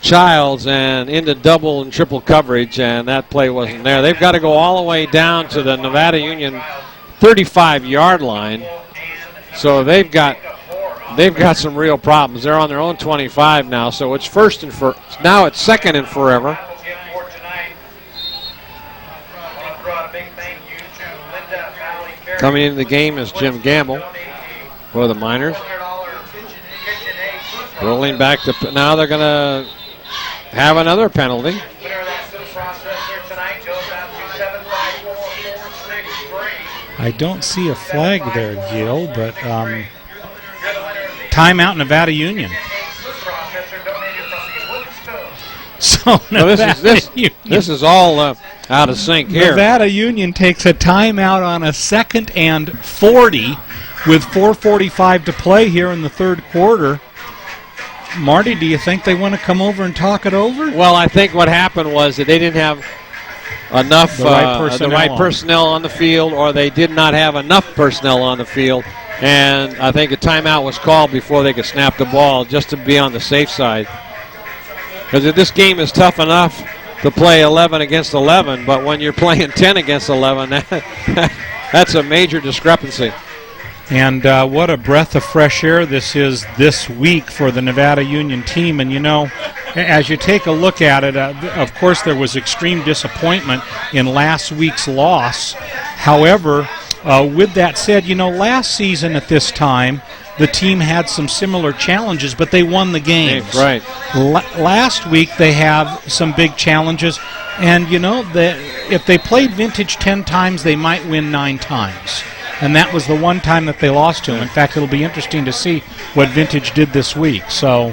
Childs and into double and triple coverage, and that play wasn't there. They've got to go all the way down to the Nevada Union 35-yard line. So they've got some real problems. They're on their own 25 now, so it's now it's second and forever. Coming into the game is Jim Gamble for the Miners. Rolling back to now they're going to have another penalty. I don't see a flag there, Gil, but timeout Nevada Union. So this is all out of sync here. Nevada Union takes a timeout on a 2nd and 40 with 4:45 to play here in the third quarter. Marty, do you think they want to come over and talk it over? Well, I think what happened was that they didn't have enough the right personnel on the field, or they did not have enough personnel on the field, and I think a timeout was called before they could snap the ball just to be on the safe side. Because this game is tough enough to play 11 against 11, but when you're playing 10 against 11, that's a major discrepancy. And what a breath of fresh air this is this week for the Nevada Union team. And, you know, as you take a look at it, of course there was extreme disappointment in last week's loss. However, with that said, you know, last season at this time, the team had some similar challenges, but they won the games. Right. Last week they have some big challenges, and, you know, if they played Vintage 10 times, they might win 9 times. And that was the one time that they lost to him. In fact, it'll be interesting to see what Vintage did this week. So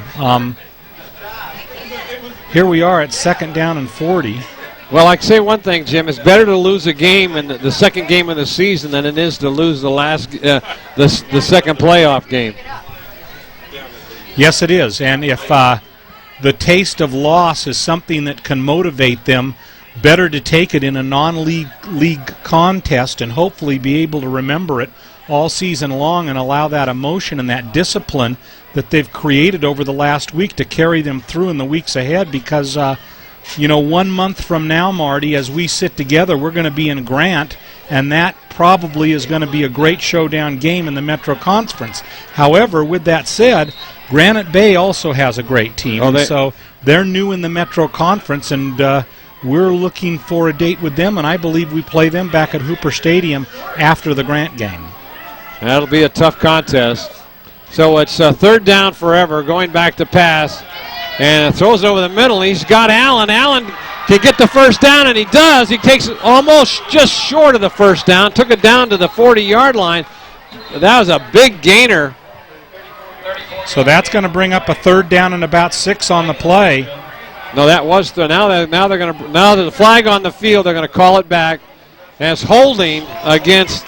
here we are at 2nd down and 40. Well, I can say one thing, Jim. It's better to lose a game in the second game of the season than it is to lose the the second playoff game. Yes, it is. And if the taste of loss is something that can motivate them, better to take it in a non-league contest and hopefully be able to remember it all season long and allow that emotion and that discipline that they've created over the last week to carry them through in the weeks ahead, because you know, 1 month from now, Marty, as we sit together, we're going to be in Grant, and that probably is going to be a great showdown game in the Metro Conference. However, with that said, Granite Bay also has a great team, so they're new in the Metro Conference, and we're looking for a date with them, and I believe we play them back at Hooper Stadium after the Grant game. That'll be a tough contest. So it's 3rd down forever, going back to pass, and throws it over the middle. He's got Allen. Allen can get the first down, and he does. He takes it almost just short of the first down, took it down to the 40-yard line. That was a big gainer. So that's going to bring up a 3rd down and about 6 on the play. No, that was now that the flag on the field, they're going to call it back as holding against.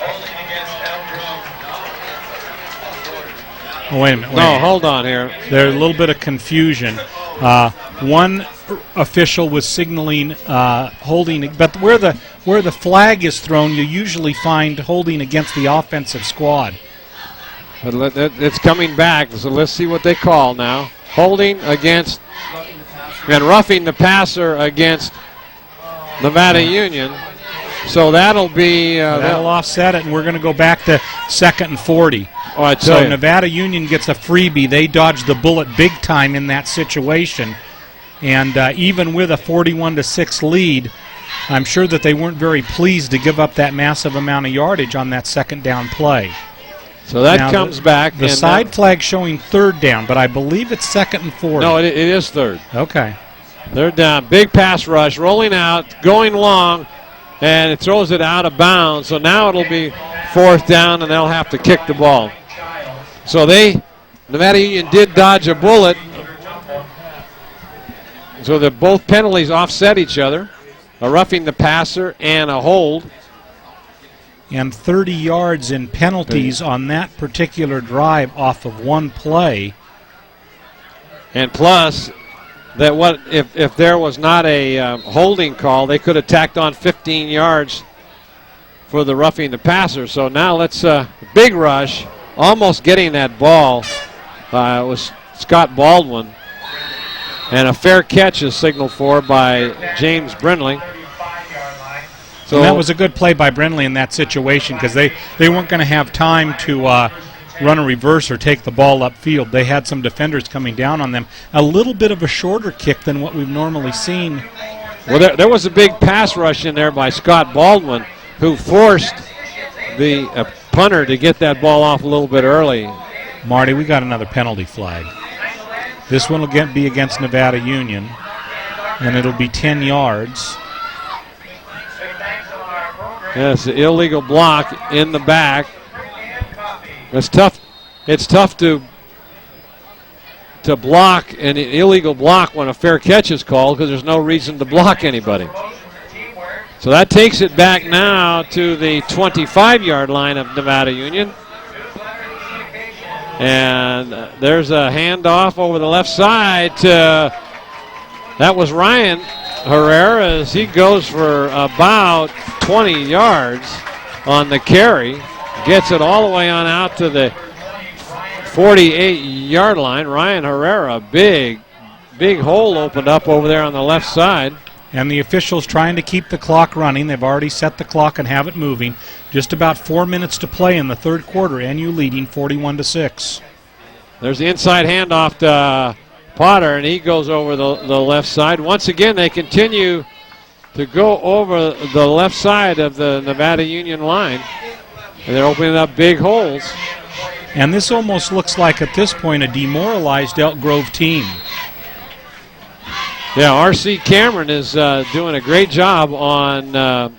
Wait a minute. No, hold on here. There's a little bit of confusion. One official was signaling holding, but where the flag is thrown, you usually find holding against the offensive squad. But it's coming back, so let's see what they call now. Holding against and roughing the passer against Nevada Union. So that'll be that'll offset it, and we're going to go back to 2nd and 40. Oh, I tell so you. Nevada Union gets a freebie. They dodged the bullet big time in that situation, and even with a 41-6 lead, I'm sure that they weren't very pleased to give up that massive amount of yardage on that 2nd down play. So that comes back. The side flag showing 3rd down, but I believe it's 2nd and 40. No, it is 3rd. Okay. 3rd down. Big pass rush, rolling out, going long, and it throws it out of bounds. So now it'll be 4th down, and they'll have to kick the ball. So Nevada Union did dodge a bullet. So both penalties offset each other, a roughing the passer and a hold. And 30 yards in penalties on that particular drive off of one play. And plus, that if there was not a holding call, they could have tacked on 15 yards for the roughing the passer. So now let's big rush, almost getting that ball. It was Scott Baldwin, and a fair catch is signaled for by James Brindley. So and that was a good play by Brindley in that situation, because they weren't going to have time to run a reverse or take the ball upfield. They had some defenders coming down on them. A little bit of a shorter kick than what we've normally seen. Well, there was a big pass rush in there by Scott Baldwin, who forced the punter to get that ball off a little bit early. Marty, we got another penalty flag. This one will be against Nevada Union, and it'll be 10 yards. Yes, the illegal block in the back. It's tough. It's tough to block an illegal block when a fair catch is called, because there's no reason to block anybody. So that takes it back now to the 25-yard line of Nevada Union. And there's a handoff over the left side to, that was Ryan Herrera, as he goes for about 20 yards on the carry. Gets it all the way on out to the 48-yard line. Ryan Herrera, big hole opened up over there on the left side. And the officials trying to keep the clock running. They've already set the clock and have it moving. Just about 4 minutes to play in the third quarter. NU leading 41-6. There's the inside handoff to Potter, and he goes over the left side. Once again, they continue to go over the left side of the Nevada Union line. And they're opening up big holes. And this almost looks like, at this point, a demoralized Elk Grove team. Yeah, R.C. Cameron is doing a great job on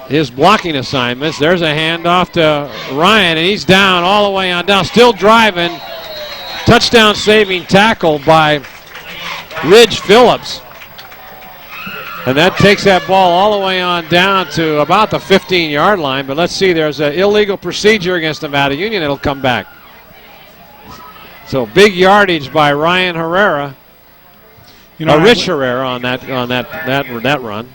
his blocking assignments. There's a handoff to Ryan, and he's down all the way on down. Still driving. Touchdown saving tackle by Ridge Phillips. And that takes that ball all the way on down to about the 15-yard line. But let's see, there's an illegal procedure against Nevada Union. It'll come back. So big yardage by Ryan Herrera. You know, Rich Herrera on that run.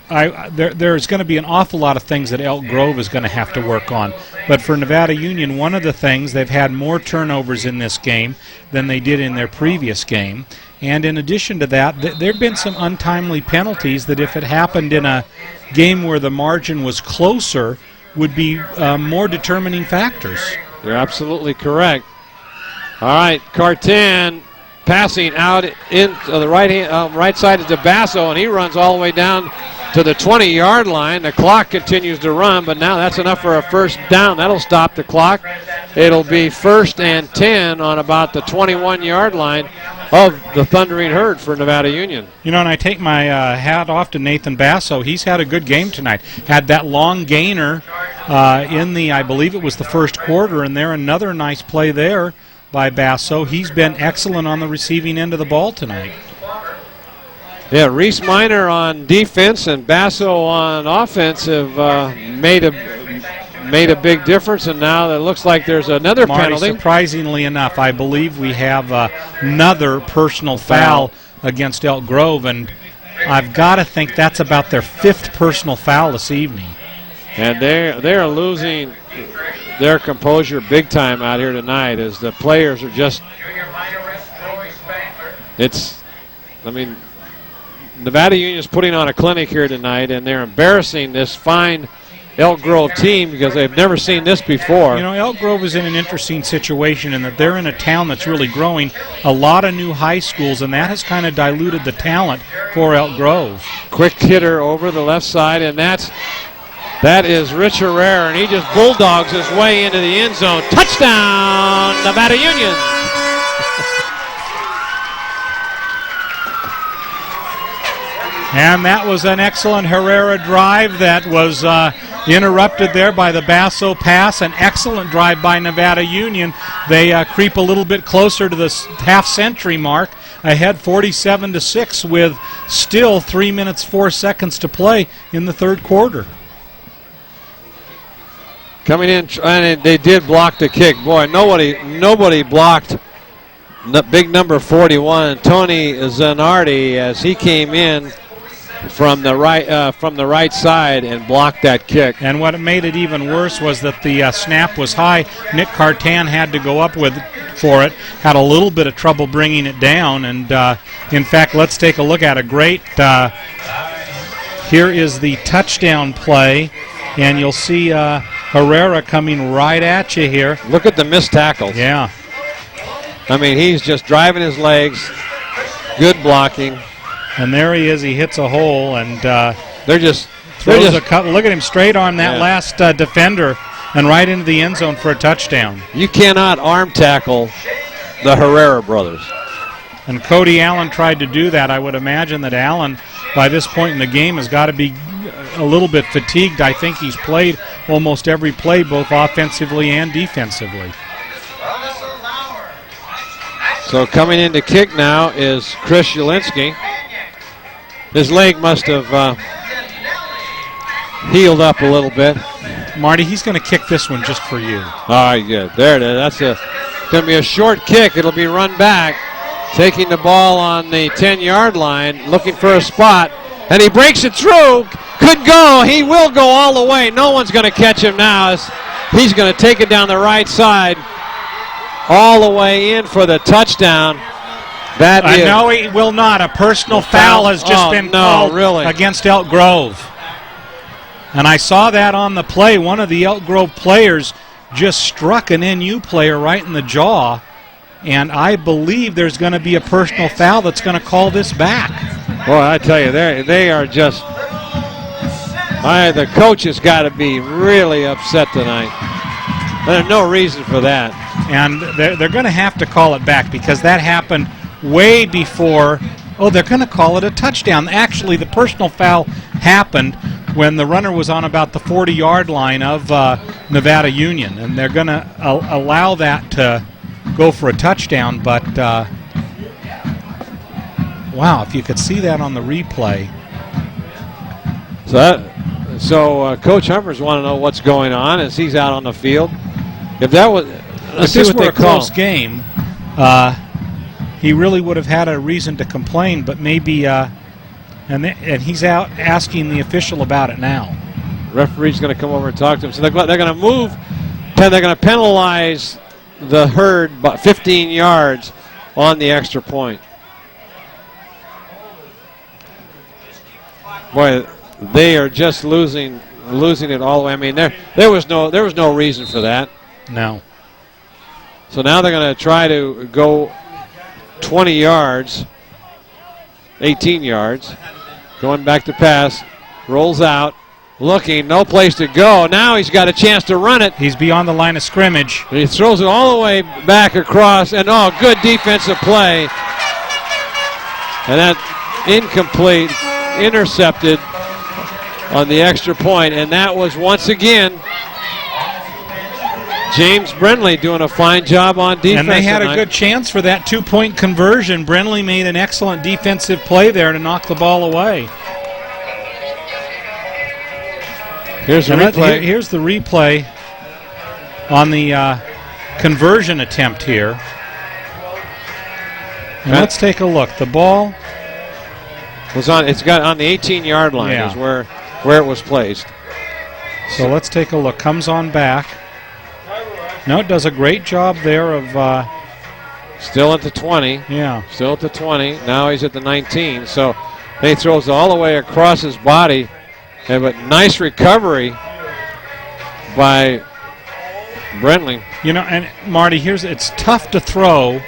There's going to be an awful lot of things that Elk Grove is going to have to work on. But for Nevada Union, one of the things, they've had more turnovers in this game than they did in their previous game. And in addition to that, there have been some untimely penalties that, if it happened in a game where the margin was closer, would be more determining factors. You're absolutely correct. All right, Cartan passing out into the right side of DeBasso, and he runs all the way down to the 20-yard line. The clock continues to run, but now that's enough for a first down. That'll stop the clock. It'll be 1st and 10 on about the 21-yard line of the Thundering Herd for Nevada Union. You know, and I take my hat off to Nathan Basso. He's had a good game tonight. Had that long gainer in the, I believe it was the first quarter, and there another nice play there by Basso. He's been excellent on the receiving end of the ball tonight. Yeah, Reese Minor on defense and Basso on offense have made a big difference, and now it looks like there's another penalty. Surprisingly enough, I believe we have another personal foul against Elk Grove, and I've got to think that's about their 5th personal foul this evening. And they're losing their composure big time out here tonight, as the players are just, Nevada Union is putting on a clinic here tonight, and they're embarrassing this fine Elk Grove team because they've never seen this before. You know, Elk Grove is in an interesting situation in that they're in a town that's really growing a lot of new high schools, and that has kind of diluted the talent for Elk Grove. Quick hitter over the left side, and that is Rich Herrera, and he just bulldogs his way into the end zone. Touchdown, Nevada Union. And that was an excellent Herrera drive that was interrupted there by the Basso pass. An excellent drive by Nevada Union. They creep a little bit closer to the half-century mark, ahead 47-6 with still 3 minutes 4 seconds to play in the third quarter. Coming in, and they did block the kick. Boy, nobody blocked big number 41, Tony Zanardi, as he came in from the right side and blocked that kick. And what made it even worse was that the snap was high. Nick Cartan had to go up for it. Had a little bit of trouble bringing it down. And in fact, let's take a look at a great. Here is the touchdown play, and you'll see Herrera coming right at you here. Look at the missed tackles. Yeah. I mean, he's just driving his legs. Good blocking. And there he is. He hits a hole, and throws a cut. Look at him straight on that last defender and right into the end zone for a touchdown. You cannot arm tackle the Herrera brothers. And Cody Allen tried to do that. I would imagine that Allen, by this point in the game, has got to be a little bit fatigued. I think he's played almost every play, both offensively and defensively. So coming in to kick now is Chris Jelinski. His leg must have healed up a little bit. Marty, he's going to kick this one just for you. All right, good. There it is. That's going to be a short kick. It'll be run back. Taking the ball on the 10-yard line, looking for a spot. And he breaks it through. Could go. He will go all the way. No one's going to catch him now. He's going to take it down the right side all the way in for the touchdown. That is. No, he will not. A personal foul has just been called against Elk Grove. And I saw that on the play. One of the Elk Grove players just struck an NU player right in the jaw. And I believe there's going to be a personal foul that's going to call this back. Boy, I tell you, they are just. The coach has got to be really upset tonight. There's no reason for that. And they're going to have to call it back because that happened way before. Oh, they're going to call it a touchdown. Actually, the personal foul happened when the runner was on about the 40-yard line of Nevada Union. And they're going to allow that to go for a touchdown. But, wow, if you could see that on the replay. So Coach Humphers want to know what's going on as he's out on the field. If that was, let's see what they call. Close game, he really would have had a reason to complain, but maybe, and he's out asking the official about it now. Referee's going to come over and talk to him. So they're going to move. They're going to penalize the herd about 15 yards on the extra point. Boy, they are just losing it all the way. I mean, there was no reason for that. No. So now they're going to try to go 20 yards, 18 yards, going back to pass, rolls out, looking, no place to go. Now he's got a chance to run it. He's beyond the line of scrimmage. He throws it all the way back across, and good defensive play. And that incomplete, intercepted on the extra point, and that was once again James Brenly doing a fine job on defense. And they had a good chance for that two-point conversion. Brenly made an excellent defensive play there to knock the ball away. Here's the replay. Here's the replay on the conversion attempt here. And let's take a look. The ball was on. It's got on the 18-yard line. Is where it was placed. So let's take a look. Comes on back. No, it does a great job there of. Still at the 20. Yeah. Still at the 20. Now he's at the 19. So he throws it all the way across his body. But nice recovery by Brenly. You know, and Marty, it's tough to throw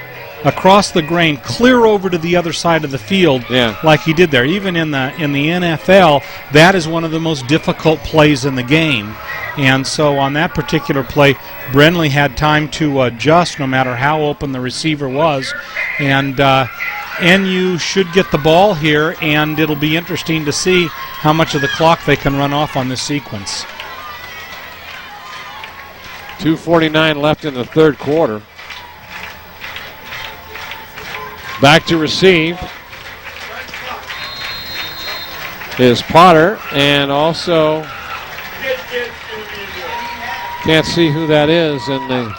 across the grain, clear over to the other side of the field, like he did there. Even in the NFL, that is one of the most difficult plays in the game. And so on that particular play, Brenly had time to adjust no matter how open the receiver was. And NU should get the ball here, and it'll be interesting to see how much of the clock they can run off on this sequence. 2:49 left in the third quarter. Back to receive is Potter, and also can't see who that is in the.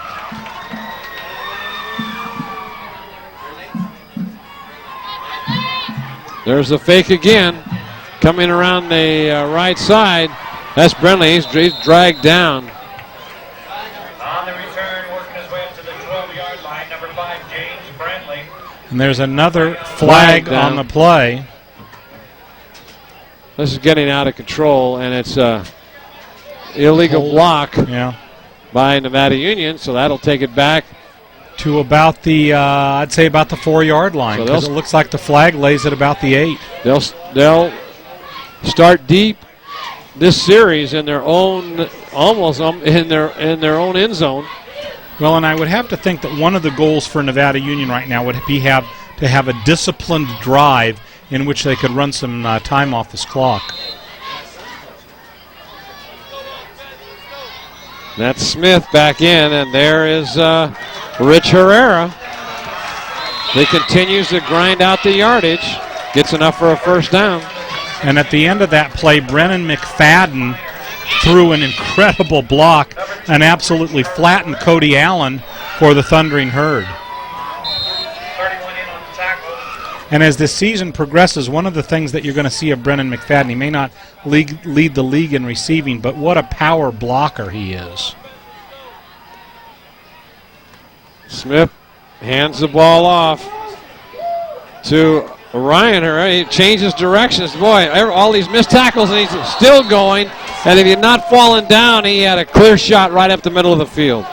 There's the fake again, coming around the right side. That's Brenly. He's dragged down. On the return, working his way up to the 12-yard line, number 5, James Brenly. And there's another flag on the play. This is getting out of control, and it's illegal block by Nevada Union, so that'll take it back to about the, I'd say about the 4-yard line, because it looks like the flag lays at about the 8. They'll start deep this series in their own, almost in their own end zone. Well, and I would have to think that one of the goals for Nevada Union right now would be to have a disciplined drive in which they could run some time off this clock. That's Smith back in, and there is Rich Herrera. He continues to grind out the yardage. Gets enough for a first down. And at the end of that play, Brennan McFadden threw an incredible block and absolutely flattened Cody Allen for the Thundering Herd. 31 in on the tackle. And as this season progresses, one of the things that you're going to see of Brennan McFadden, he may not lead the league in receiving, but what a power blocker he is. Smith hands the ball off. to Ryan Herrera. He changes directions. Boy, all these missed tackles, and he's still going. And if he had not fallen down, he had a clear shot right up the middle of the field.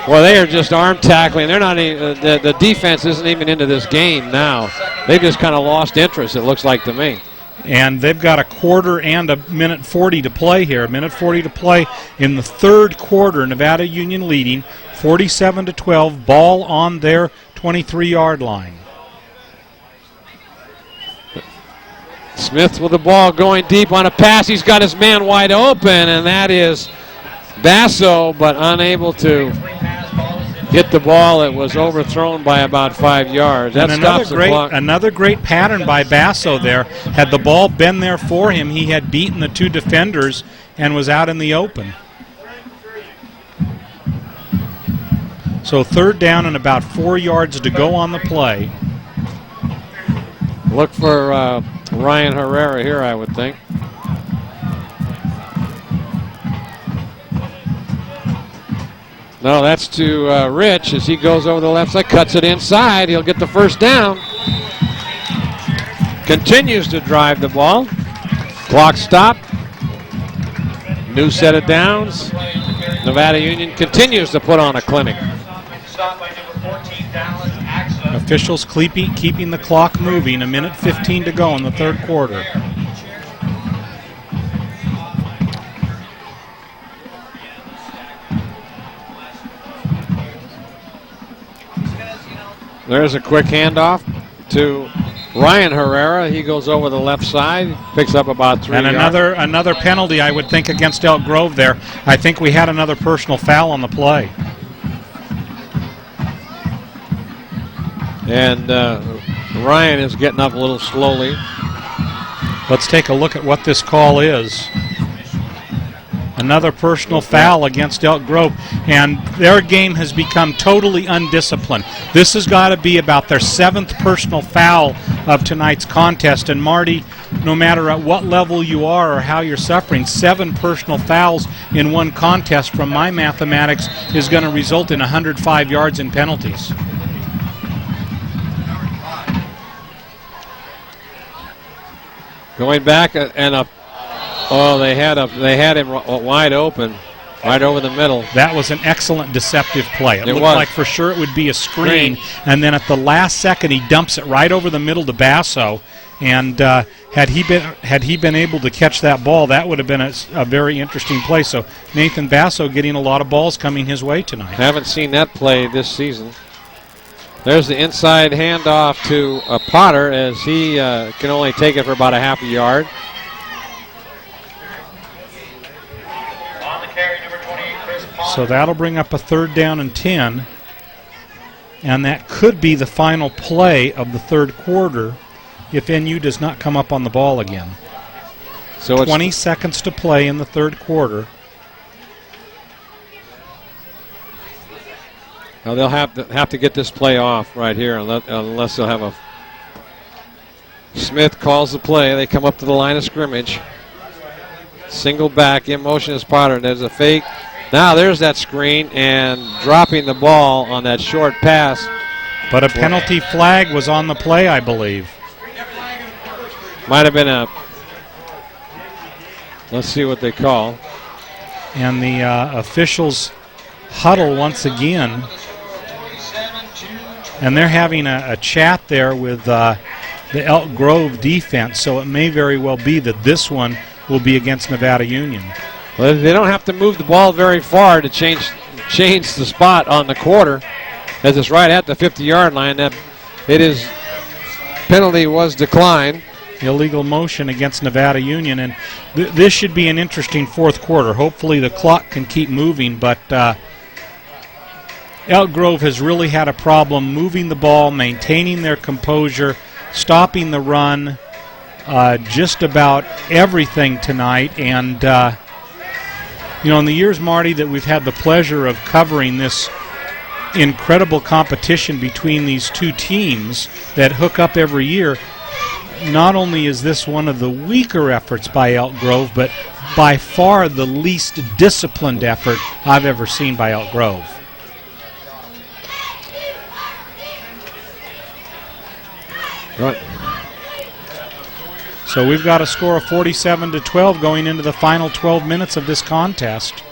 Well, they are just arm tackling. They're not even, the defense isn't even into this game now. They just kind of lost interest, it looks like to me. And they've got a quarter and a minute 40 to play here. A minute 40 to play in the third quarter. Nevada Union leading 47-12. Ball on their 23-yard line. Smith with the ball going deep on a pass. He's got his man wide open, and that is Basso, but unable to hit the ball. It was overthrown by about 5 yards. That stops the clock. Another great pattern by Basso there. Had the ball been there for him, he had beaten the two defenders and was out in the open. So third down and about 4 yards to go on the play. Look for Ryan Herrera here, I would think. No, that's to Rich as he goes over the left side, cuts it inside. He'll get the first down. Continues to drive the ball. Clock stopped. New set of downs. Nevada Union continues to put on a clinic. Officials keeping the clock moving. A minute 15 to go in the third quarter. There's a quick handoff to Ryan Herrera. He goes over the left side, picks up about 3 yards. And another penalty, I would think, against Elk Grove there. I think we had another personal foul on the play. And Ryan is getting up a little slowly. Let's take a look at what this call is. Another personal foul against Elk Grove, and their game has become totally undisciplined. This has got to be about their 7th personal foul of tonight's contest. And Marty, no matter at what level you are or how you're suffering, 7 personal fouls in one contest from my mathematics is going to result in 105 yards in penalties. Going back and they had him wide open, right over the middle. That was an excellent deceptive play. It looked like for sure it would be a screen, and then at the last second he dumps it right over the middle to Basso. And had he been able to catch that ball, that would have been a very interesting play. So Nathan Basso getting a lot of balls coming his way tonight. Haven't seen that play this season. There's the inside handoff to Potter as he can only take it for about a half a yard. So that'll bring up a third down and 10. And that could be the final play of the third quarter if NU does not come up on the ball again. So 20 seconds to play in the third quarter. Now they'll have to get this play off right here unless they'll have a... Smith calls the play. They come up to the line of scrimmage. Single back, in motion is Potter. There's a fake. Now there's that screen and dropping the ball on that short pass. But a penalty flag was on the play, I believe. Might have been a... Let's see what they call. And the officials huddle once again. And they're having a chat there with the Elk Grove defense, so it may very well be that this one will be against Nevada Union. Well, they don't have to move the ball very far to change the spot on the quarter, as it's right at the 50-yard line. That penalty was declined. Illegal motion against Nevada Union, and this should be an interesting fourth quarter. Hopefully the clock can keep moving, but Elk Grove has really had a problem moving the ball, maintaining their composure, stopping the run, just about everything tonight. And in the years, Marty, that we've had the pleasure of covering this incredible competition between these two teams that hook up every year, not only is this one of the weaker efforts by Elk Grove, but by far the least disciplined effort I've ever seen by Elk Grove. Right. So we've got a score of 47-12 going into the final 12 minutes of this contest.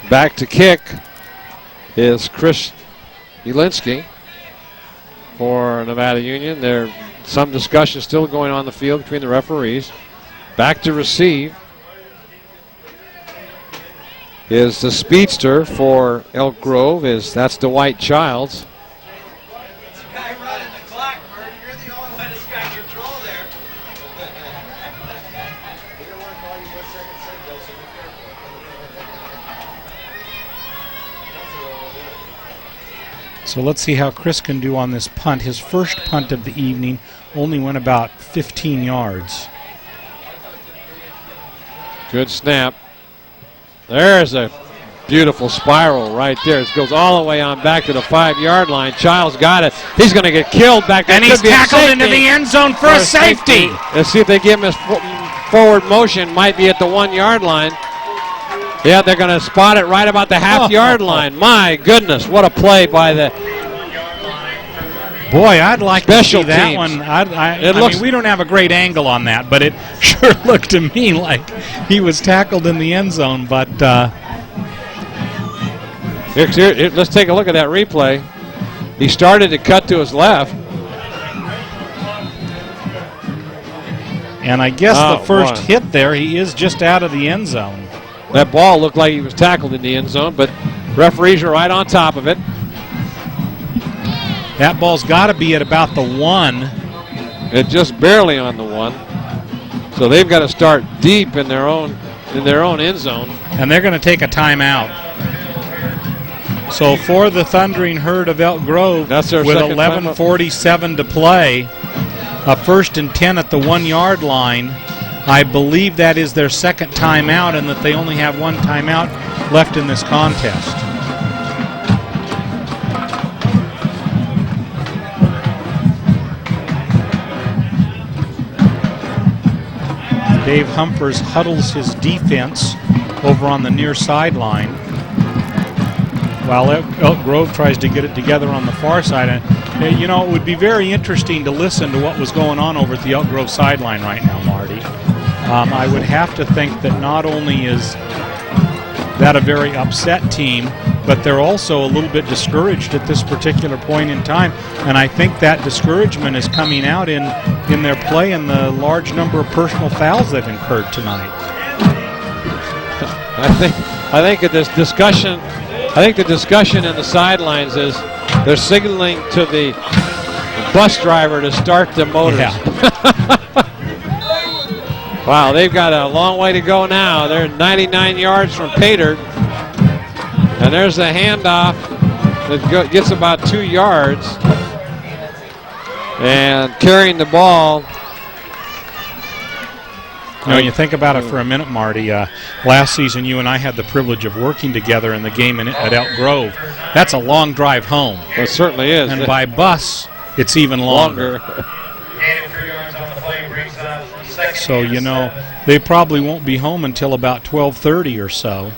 Back to kick is Chris Ulinski for Nevada Union. There's some discussion still going on the field between the referees. Back to receive is the speedster for Elk Grove. That's Dwight Childs. So let's see how Chris can do on this punt. His first punt of the evening only went about 15 yards. Good snap. There's a beautiful spiral right there. It goes all the way on back to the 5-yard line. Childs got it. He's going to get killed back there. And he's tackled into the end zone for a safety. Let's see if they give him his forward motion. Might be at the 1-yard line. Yeah, they're going to spot it right about the half-yard line. My goodness, what a play by the Boy, I'd like special to see that teams. one. I mean, we don't have a great angle on that, but it sure looked to me like he was tackled in the end zone. But let's take a look at that replay. He started to cut to his left. And I guess the first hit there, he is just out of the end zone. That ball looked like he was tackled in the end zone, but referees are right on top of it. That ball's got to be at about the 1. It's just barely on the 1. So they've got to start deep in their own end zone. And they're going to take a timeout. So for the Thundering Herd of Elk Grove, with 11:47 to play, a 1st and 10 at the 1-yard line. I believe that is their second timeout and that they only have one timeout left in this contest. Dave Humphers huddles his defense over on the near sideline while Elk Grove tries to get it together on the far side. And, you know, it would be very interesting to listen to what was going on over at the Elk Grove sideline right now, Marty. I would have to think that not only is that a very upset team, but they're also a little bit discouraged at this particular point in time. And I think that discouragement is coming out in their play and the large number of personal fouls they've incurred tonight. I think that this discussion, the discussion in the sidelines is they're signaling to the bus driver to start the motors. Yeah. Wow, they've got a long way to go now. They're 99 yards from Pater. And there's the handoff that gets about 2 yards. And carrying the ball. You know, you think about it for a minute, Marty. Last season, you and I had the privilege of working together in the game at Elk Grove. That's a long drive home. Well, it certainly is. And by bus, it's even longer. So, you know, they probably won't be home until about 12:30 or so.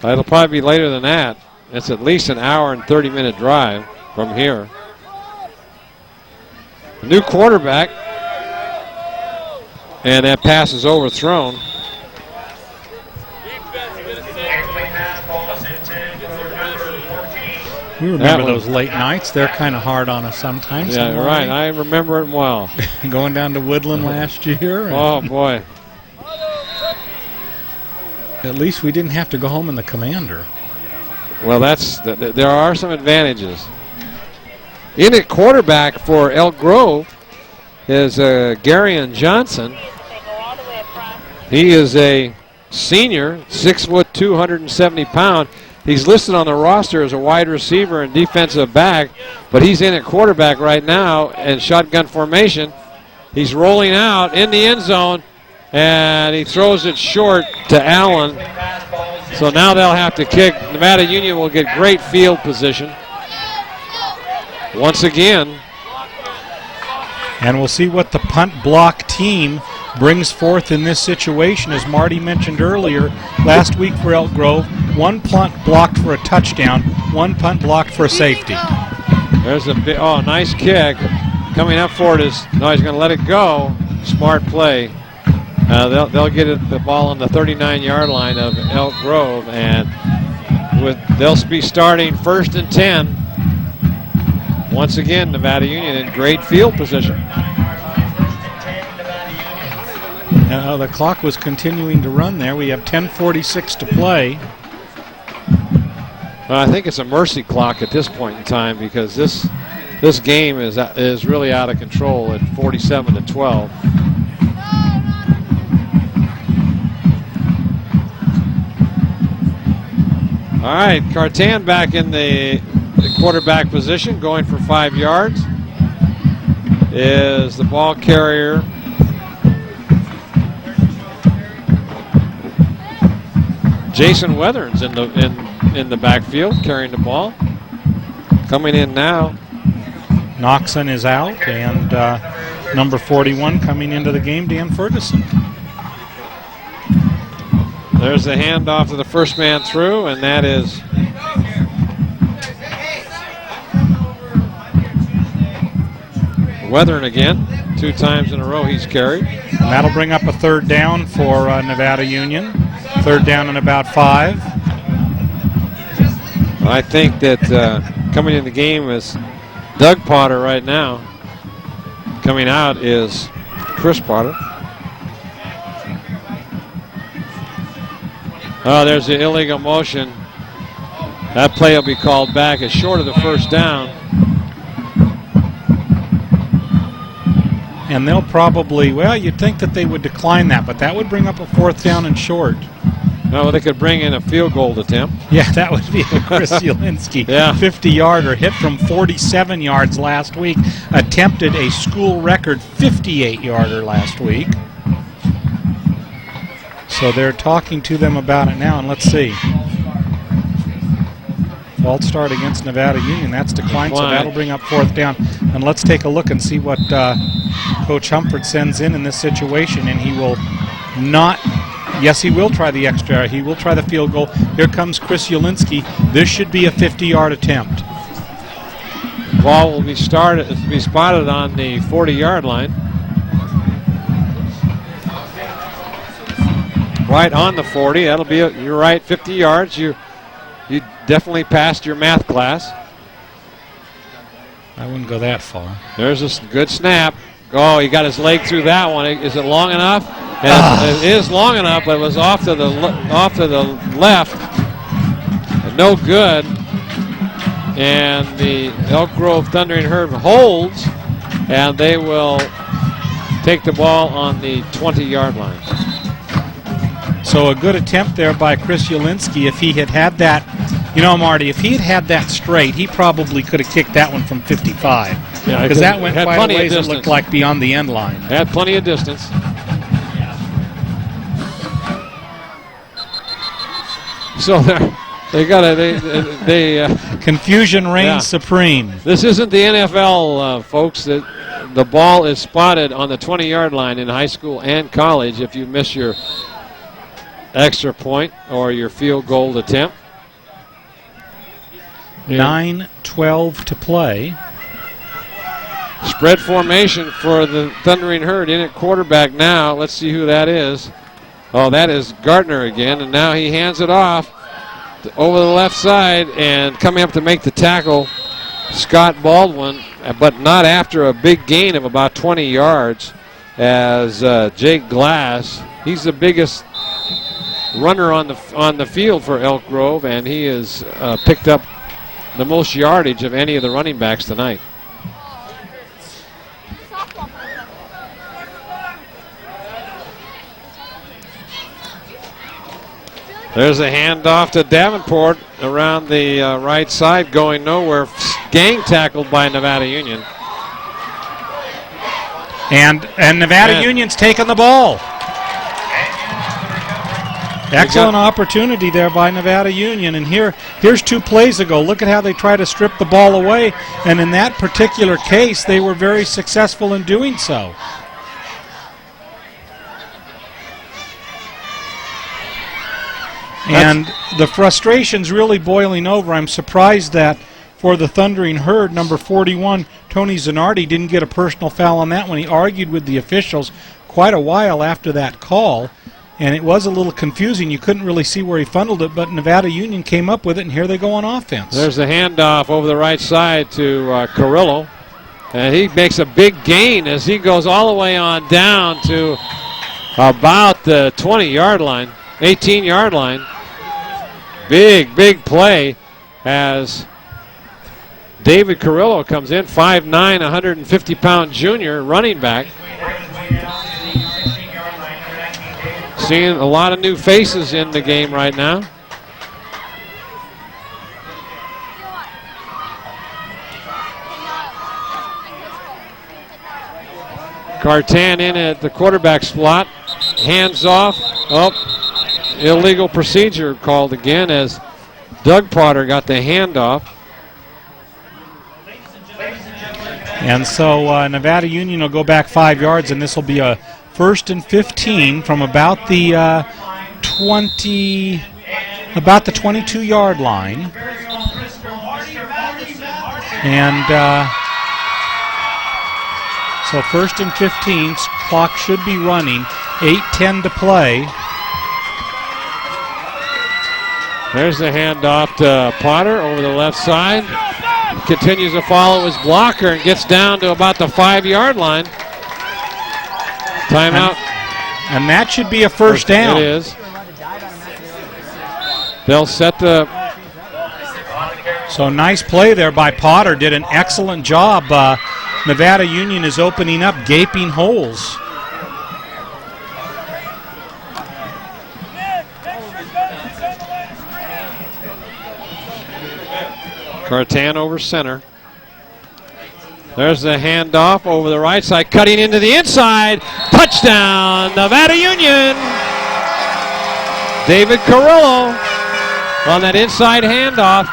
It'll probably be later than that. It's at least an hour and 30-minute drive from here. New quarterback. And that pass is overthrown. We remember those late nights. They're kind of hard on us sometimes. Yeah, right. I remember it well. Going down to Woodland last year. Oh, boy. At least we didn't have to go home in the Commander. Well, there are some advantages. In at quarterback for Elk Grove is Garion Johnson. He is a senior, 6 foot, 270 pound. He's listed on the roster as a wide receiver and defensive back, but he's in at quarterback right now in shotgun formation. He's rolling out in the end zone, and he throws it short to Allen. So now they'll have to kick. Nevada Union will get great field position once again. And we'll see what the punt block team brings forth in this situation. As Marty mentioned earlier, last week for Elk Grove, 1 punt blocked for a touchdown, 1 punt blocked for a safety. There's a big, nice kick. Coming up for it is, no, he's going to let it go. Smart play. They'll get the ball on the 39-yard line of Elk Grove, and they'll be starting 1st and 10. Once again, Nevada Union in great field position. The clock was continuing to run there. We have 10:46 to play. Well, I think it's a mercy clock at this point in time because this game is really out of control at 47-12. All right, Cartan back in the quarterback position, going for 5 yards. Is the ball carrier. Jason Weathers in the backfield, carrying the ball. Coming in now. Noxon is out, and number 41 coming into the game, Dan Ferguson. There's the handoff to the first man through, and that is Weathern again. 2 times in a row he's carried. And that'll bring up a 3rd down for Nevada Union. 3rd down and about 5. I think that coming in the game is Doug Potter right now. Coming out is Chris Potter. Oh, there's the illegal motion. That play will be called back. It's short of the 1st down. And they'll probably, well, you'd think that they would decline that, but that would bring up a 4th down and short. No, they could bring in a field goal attempt. Yeah, that would be a Chris Zielinski 50-yarder, hit from 47 yards last week. Attempted a school record 58-yarder last week. So they're talking to them about it now, and let's see. False start against Nevada Union. That's declined, so that'll bring up 4th down. And let's take a look and see what Coach Humford sends in this situation, and he will not. Yes, he will try the extra. He will try the field goal. Here comes Chris Zielinski. This should be a 50-yard attempt. Ball will be spotted on the 40-yard line. Right on the 40. That'll be, you're right, 50 yards. You definitely passed your math class. I wouldn't go that far. There's a good snap. Oh, he got his leg through that one. Is it long enough? And it is long enough, but it was off to the left. No good. And the Elk Grove Thundering Herd holds, and they will take the ball on the 20-yard line. So a good attempt there by Chris Zielinski. If he had that, Marty, if he had had that straight, he probably could have kicked that one from 55. Yeah, because that went quite a ways. It looked like beyond the end line. Had plenty of distance. So confusion reigns supreme. This isn't the NFL, folks. The ball is spotted on the 20-yard line in high school and college if you miss your extra point or your field goal attempt. 9:12 to play. Spread formation for the Thundering Herd in at quarterback now. Let's see who that is. Oh, that is Gardner again, and now he hands it off over the left side, and coming up to make the tackle, Scott Baldwin, but not after a big gain of about 20 yards, as Jake Glass. He's the biggest runner on the field for Elk Grove, and he has picked up the most yardage of any of the running backs tonight. There's a handoff to Davenport around the right side, going nowhere. Gang tackled by Nevada Union. And Nevada Union's taken the ball. Excellent opportunity there by Nevada Union. And here's 2 plays ago. Look at how they try to strip the ball away. And in that particular case, they were very successful in doing so. And the frustration's really boiling over. I'm surprised that for the Thundering Herd, number 41, Tony Zanardi, didn't get a personal foul on that one. He argued with the officials quite a while after that call, and it was a little confusing. You couldn't really see where he funneled it, but Nevada Union came up with it, and here they go on offense. There's the handoff over the right side to Carrillo, and he makes a big gain as he goes all the way on down to about the 20-yard line, 18-yard line. Big play as David Carrillo comes in, 5'9", 150-pound junior running back. Seeing a lot of new faces in the game right now. Cartan in at the quarterback slot. Hands off. Oh, illegal procedure called again as Doug Potter got the handoff. And so Nevada Union will go back 5 yards, and this will be a 1st and 15 from about the 22-yard line. And so 1st and 15, clock should be running, 8:10 to play. There's the handoff to Potter over the left side. Continues to follow his blocker and gets down to about the 5-yard line. Timeout. And that should be a first down. It is. They'll set the... So nice play there by Potter. Did an excellent job. Nevada Union is opening up gaping holes. Cartan over center. There's the handoff over the right side, cutting into the inside. Touchdown, Nevada Union. David Carrillo on that inside handoff.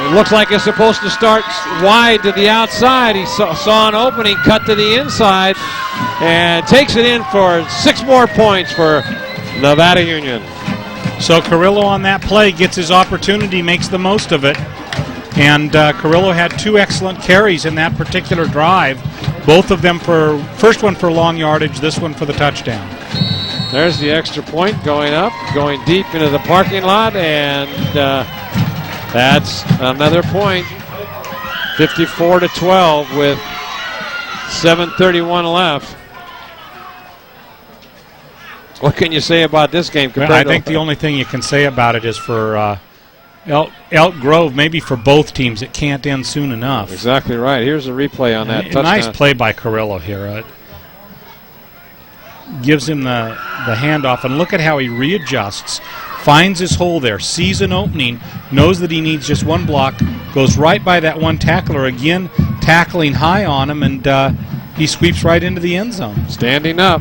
It looks like it's supposed to start wide to the outside. He saw an opening, cut to the inside, and takes it in for 6 more points for Nevada Union. So Carrillo on that play gets his opportunity, makes the most of it. And Carrillo had 2 excellent carries in that particular drive. Both of them for, first one for long yardage, this one for the touchdown. There's the extra point going up, going deep into the parking lot, and that's another point. 54-12 with 7:31 left. What can you say about this game? Well, I think the only thing you can say about it is for Elk Grove, maybe for both teams, it can't end soon enough. Exactly right. Here's a replay on that touchdown. Nice play by Carrillo here. Gives him the handoff, and look at how he readjusts, finds his hole there, sees an opening, knows that he needs just one block, goes right by that one tackler, again tackling high on him, and he sweeps right into the end zone. Standing up.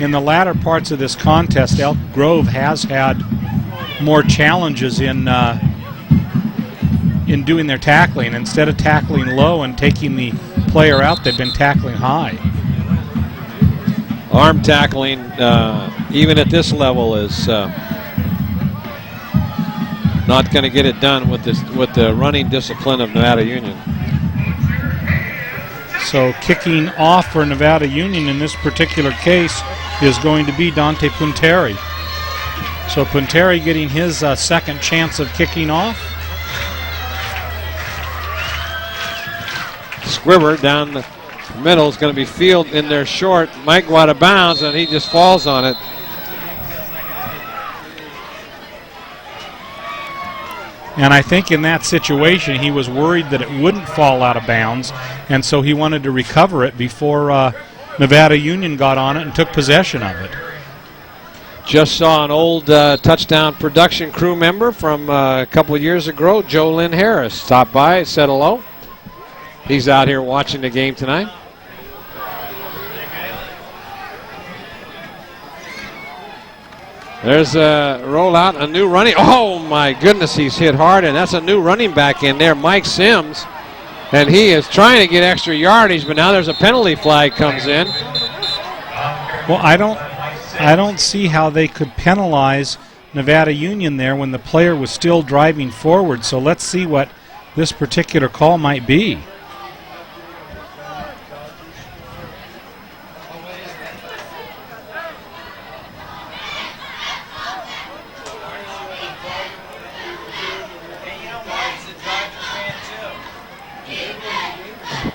In the latter parts of this contest, Elk Grove has had more challenges in doing their tackling. Instead of tackling low and taking the player out, they've been tackling high. Arm tackling, even at this level, is not going to get it done with the running discipline of Nevada Union. So kicking off for Nevada Union in this particular case is going to be Dante Punteri. So Punteri getting his second chance of kicking off. Squibber down the middle is going to be fielded in there short. Might go out of bounds, and he just falls on it. And I think in that situation he was worried that it wouldn't fall out of bounds, and so he wanted to recover it before Nevada Union got on it and took possession of it. Just saw an old touchdown production crew member from a couple of years ago, Joe Lynn Harris, stopped by, said hello. He's out here watching the game tonight. There's a rollout, a new running. Oh my goodness, he's hit hard, and that's a new running back in there, Mike Sims. And he is trying to get extra yardage, but now there's a penalty flag comes in. Well, I I don't see how they could penalize Nevada Union there when the player was still driving forward. So let's see what this particular call might be.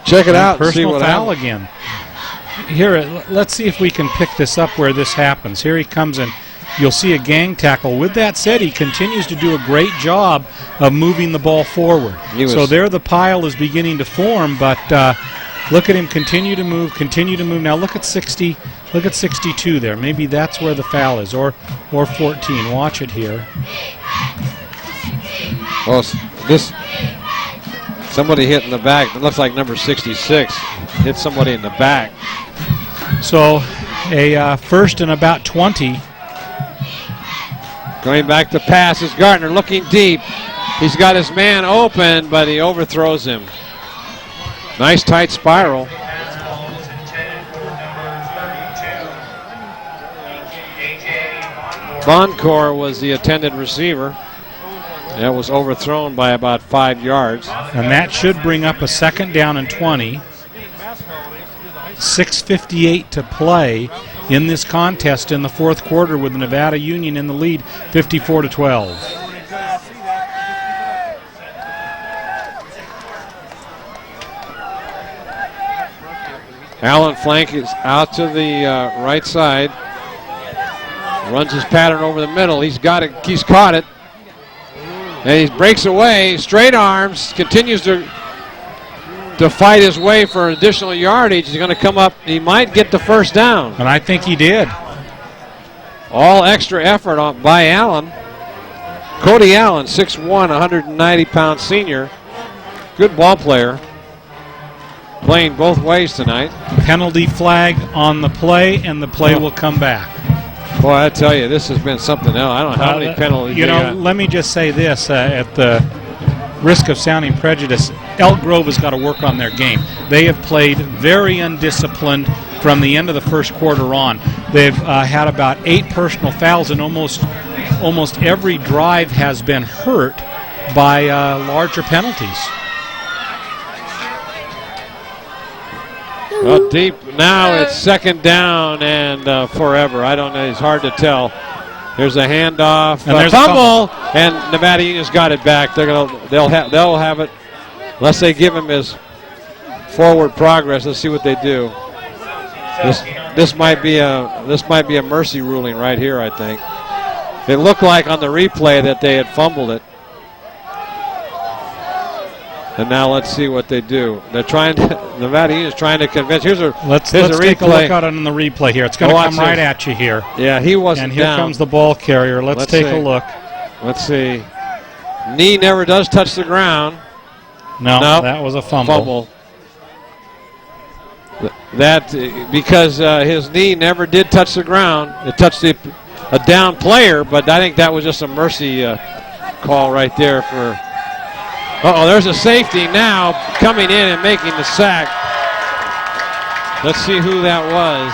Check it out. Personal see what foul happens. again. Here, let's see if we can pick this up where this happens. Here he comes in. You'll see a gang tackle. With that said, he continues to do a great job of moving the ball forward. So there the pile is beginning to form, but look at him continue to move, continue to move. Now look at 60, look at 62 there. Maybe that's where the foul is, or 14. Watch it here. Well, somebody hit in the back. It looks like number 66 hit somebody in the back. So a first and about 20. Going back to pass is Gardner looking deep. He's got his man open, but he overthrows him. Nice tight spiral. Boncourt was the intended receiver. That was overthrown by about 5 yards. And that should bring up a second down and 20. 6:58 to play in this contest in the fourth quarter with Nevada Union in the lead, 54-12. Allen flank is out to the right side. Runs his pattern over the middle. He's got it. He's caught it. And he breaks away. Straight arms. Continues to fight his way for additional yardage. He's going to come up. He might get the first down. And I think he did. All extra effort by Allen. Cody Allen, 6'1", 190-pound senior. Good ball player. Playing both ways tonight. Penalty flag on the play, and the play will come back. Boy, I tell you, this has been something else. I don't know how many penalties. You know, let me just say this at the risk of sounding prejudiced. Elk Grove has got to work on their game. They have played very undisciplined from the end of the first quarter on. They've had about 8 personal fouls, and almost every drive has been hurt by larger penalties. Well, deep now. It's second down and forever. I don't know. It's hard to tell. There's a handoff, and there's fumble, and Nevada Union's got it back. They'll have it unless they give him his forward progress. Let's see what they do. This might be a mercy ruling right here. I think it looked like on the replay that they had fumbled it. And now let's see what they do. They're trying to. Nevada Union is trying to convince. Let's take a look out on the replay here. It's going to come right at you here. Yeah, he wasn't And here down. comes the ball carrier. Let's take a look. Let's see. Knee never does touch the ground. No, that was a fumble. That because his knee never did touch the ground. It touched a down player, but I think that was just a mercy call right there for. There's a safety now coming in and making the sack. Let's see who that was.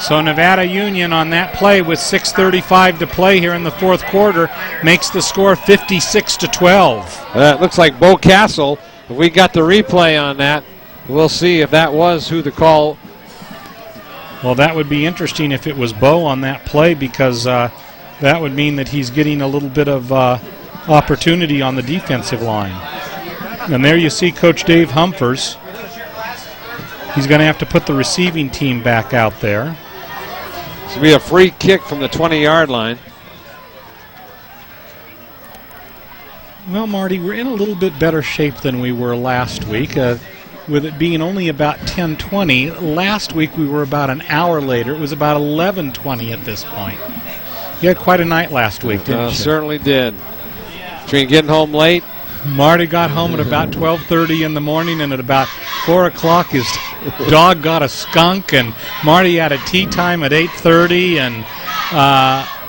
So Nevada Union on that play with 6:35 to play here in the fourth quarter makes the score 56-12. That looks like Bo Castle. If we got the replay on that, we'll see if that was who the call. Well, that would be interesting if it was Bo on that play, because that would mean that he's getting a little bit of opportunity on the defensive line. And there you see Coach Dave Humphers. He's going to have to put the receiving team back out there. This will be a free kick from the 20-yard line. Well, Marty, we're in a little bit better shape than we were last week. With it being only about 10:20, last week we were about an hour later. It was about 11:20 at this point. You had quite a night last week, didn't you? Certainly did. Between getting home late. Marty got home at about 12:30 in the morning, and at about 4 o'clock his dog got a skunk, and Marty had a tea time at 8:30, and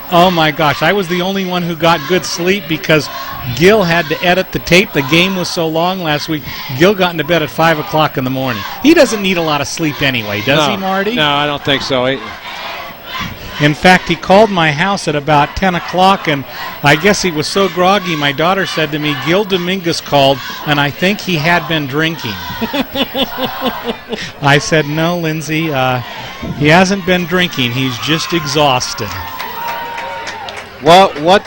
Oh my gosh, I was the only one who got good sleep because Gil had to edit the tape. The game was so long last week. Gil got into bed at 5 o'clock in the morning. He doesn't need a lot of sleep anyway, does he, Marty? No, I don't think so. In fact, he called my house at about 10 o'clock, and I guess he was so groggy, my daughter said to me, Gil Dominguez called, and I think he had been drinking. I said, no, Lindsay, he hasn't been drinking. He's just exhausted. Well, what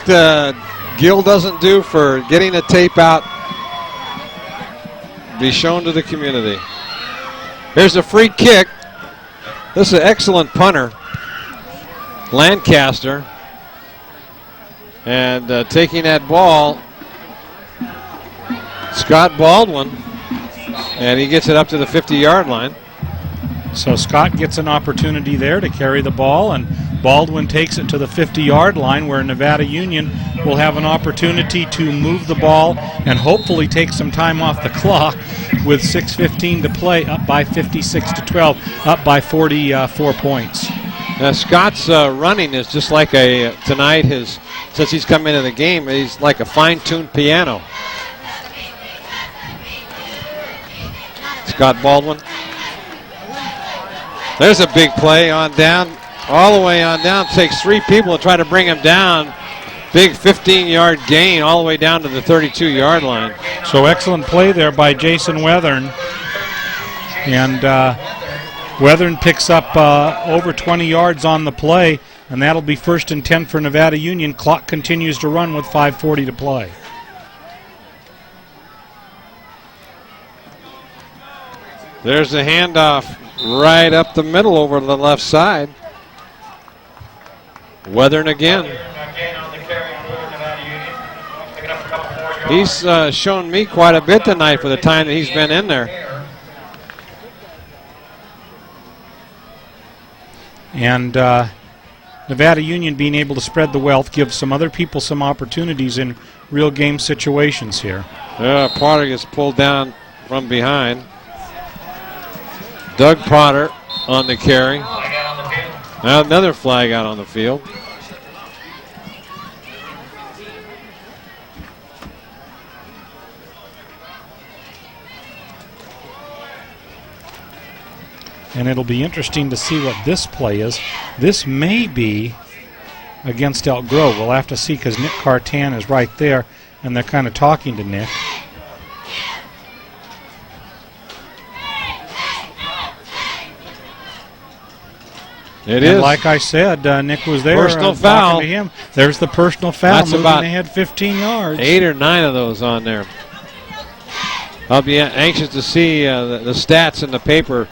Gil doesn't do for getting a tape out, be shown to the community. Here's a free kick. This is an excellent punter, Lancaster. And taking that ball, Scott Baldwin, and he gets it up to the 50-yard line. So Scott gets an opportunity there to carry the ball, and Baldwin takes it to the 50-yard line where Nevada Union will have an opportunity to move the ball and hopefully take some time off the clock with 6:15 to play, up by 56-12, up by 44 points. Scott's running is just like tonight, since he's come into the game, he's like a fine-tuned piano. Scott Baldwin. There's a big play on down, all the way on down. Takes 3 people to try to bring him down. Big 15-yard gain all the way down to the 32-yard line. So excellent play there by Jason Weathern. And Weathern picks up over 20 yards on the play, and that'll be 1st and 10 for Nevada Union. Clock continues to run with 5:40 to play. There's the handoff right up the middle over the left side. Weathern again. He's shown me quite a bit tonight for the time that he's been in there. And Nevada Union being able to spread the wealth gives some other people some opportunities in real game situations here. Potter gets pulled down from behind. Doug Potter on the carry. Now another flag out on the field. And it'll be interesting to see what this play is. This may be against Elk Grove. We'll have to see because Nick Cartan is right there, and they're kind of talking to Nick. It is. Like I said, Nick was there. Personal foul. Talking to him. There's the personal foul. That's moving about ahead 15 yards. 8 or 9 of those on there. I'll be anxious to see the stats in the paper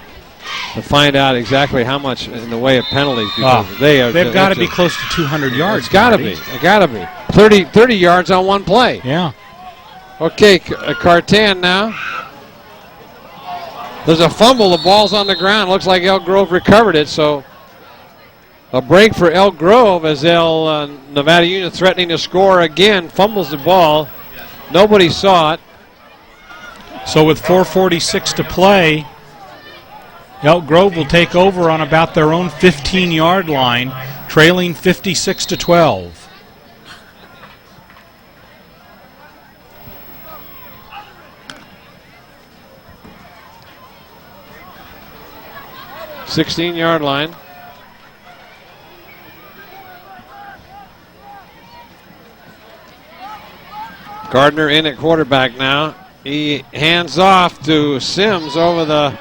to find out exactly how much in the way of penalties. They've got to be close to 200 yards. It's got to be. It got to be. 30 yards on one play. Yeah. Okay, Cartan now. There's a fumble. The ball's on the ground. Looks like Elk Grove recovered it, so a break for Elk Grove as Nevada Union threatening to score again. Fumbles the ball. Nobody saw it. So with 4:46 to play, Elk Grove will take over on about their own 15-yard line, trailing 56-12. $16-yard line. Gardner in at quarterback now. He hands off to Sims over the.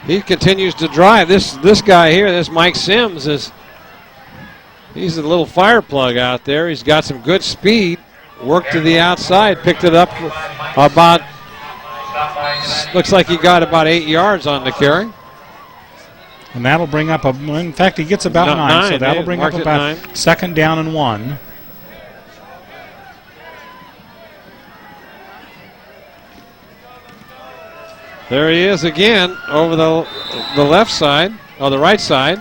He continues to drive. This guy here, this Mike Sims, he's a little fire plug out there. He's got some good speed. Worked to the outside, picked it up about. Looks like he got about 8 yards on the carry. And that'll bring up in fact, he gets about 9, so that'll bring up about 2nd down and 1. There he is again over the left side, or the right side.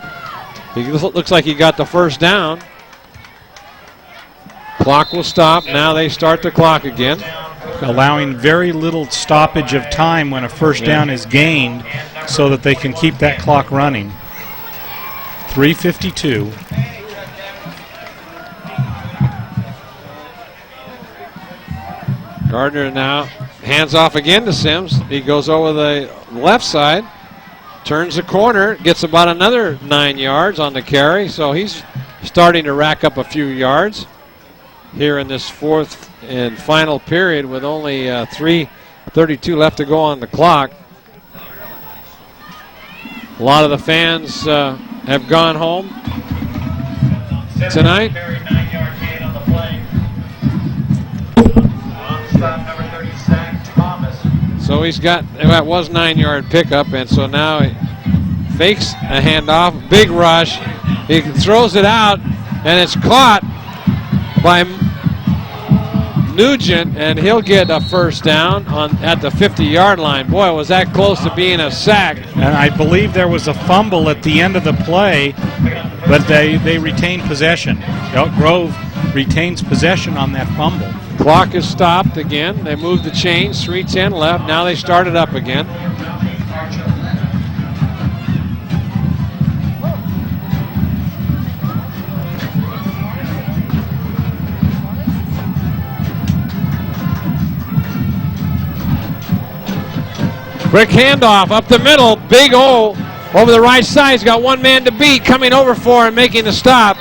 He looks like he got the first down. Clock will stop. Now they start the clock again. Allowing very little stoppage of time when a first down is gained so that they can keep that clock running. 3:52. Gardner now hands off again to Sims. He goes over the left side, turns the corner, gets about another 9 yards on the carry. So he's starting to rack up a few yards here in this fourth and final period with only 3:32 left to go on the clock. A lot of the fans have gone home tonight. So he's got, that was 9-yard pickup, and so now he fakes a handoff, big rush. He throws it out, and it's caught by Nugent, and he'll get a first down at the 50-yard line. Boy, was that close to being a sack. And I believe there was a fumble at the end of the play, but they retained possession. Elk Grove retains possession on that fumble. Clock is stopped again. They moved the chains, 3:10 left. Now they start it up again. Quick handoff up the middle. Big O over the right side. He's got one man to beat. Coming over for him, making the stop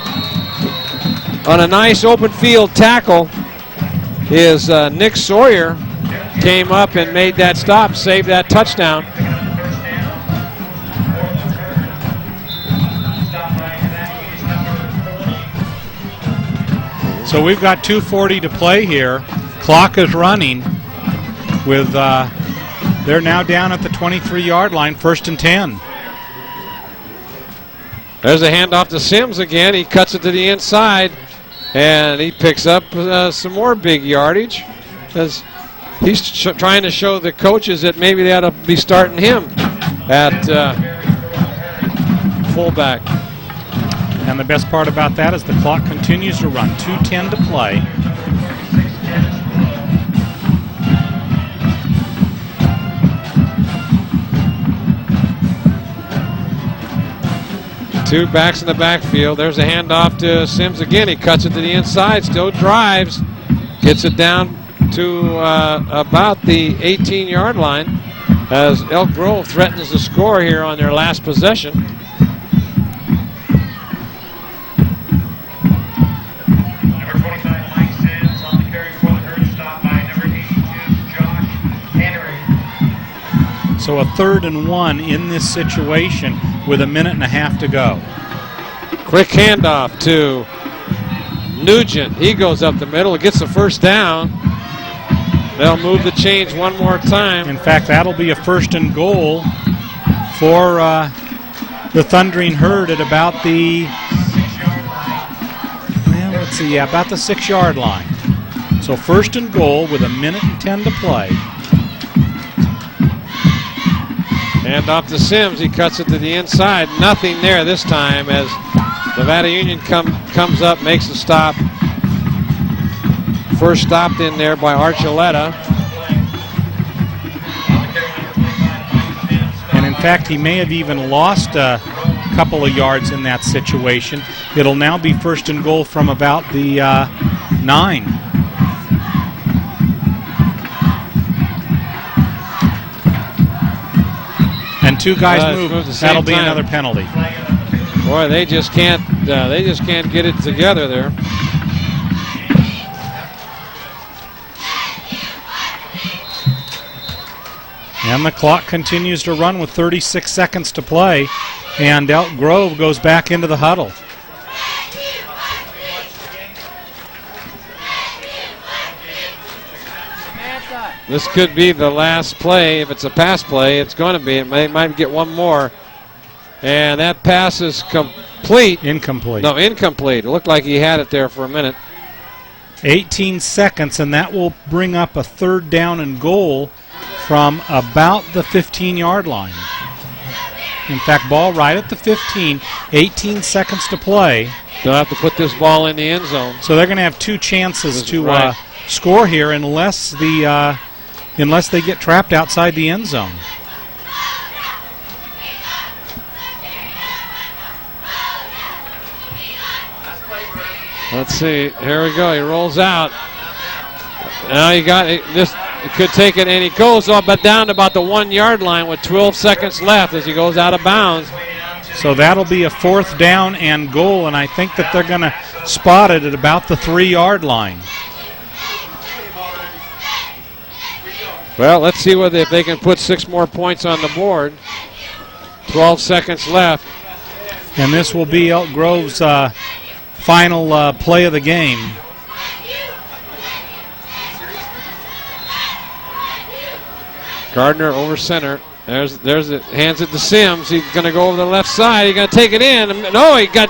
on a nice open field tackle is Nick Sawyer. Came up and made that stop, saved that touchdown. So we've got 2:40 to play here. Clock is running with, they're now down at the 23-yard line, 1st and 10. There's a handoff to Sims again. He cuts it to the inside, and he picks up some more big yardage because he's trying to show the coaches that maybe they ought to be starting him at fullback. And the best part about that is the clock continues to run. 2:10 to play. Two backs in the backfield. There's a handoff to Sims again. He cuts it to the inside, still drives, gets it down to about the 18-yard line as Elk Grove threatens to score here on their last possession. Number 25, Mike Sands on the carry for the herd, stopped by number 82, Josh Henry. So a 3rd and 1 in this situation with 1.5 minutes to go. Quick handoff to Nugent. He goes up the middle, gets the first down. They'll move the chains one more time. In fact, that'll be a 1st and goal for the Thundering Herd at about the, well, let's see, yeah, about the 6-yard line. So 1st and goal with 1.10 minutes to play. And off to Sims. He cuts it to the inside. Nothing there this time as Nevada Union comes up, makes a stop. First stopped in there by Archuleta. And in fact, he may have even lost a couple of yards in that situation. It'll now be 1st and goal from about the 9. And 2 guys move. That'll be another penalty. Boy, they just can't get it together there. And the clock continues to run with 36 seconds to play, and Elk Grove goes back into the huddle. This could be the last play. If it's a pass play, it's going to be. It might get one more. And that pass is complete. Incomplete. No, incomplete. It looked like he had it there for a minute. 18 seconds, and that will bring up a 3rd down and goal from about the 15-yard line. In fact, ball right at the 15, 18 seconds to play. They'll have to put this ball in the end zone. So they're going to have 2 chances to score here unless they get trapped outside the end zone. Let's see. Here we go. He rolls out. Now you got it. This could take it, and he goes up but down to about the 1 yard line with 12 seconds left as he goes out of bounds. So that'll be a 4th down and goal, and I think that they're going to spot it at about the 3 yard line. Well, let's see if they can put 6 more points on the board. 12 seconds left. And this will be Elk Grove's final play of the game. Gardner over center. There's it. Hands it to Sims. He's going to go over the left side. He's going to take it in. No, he got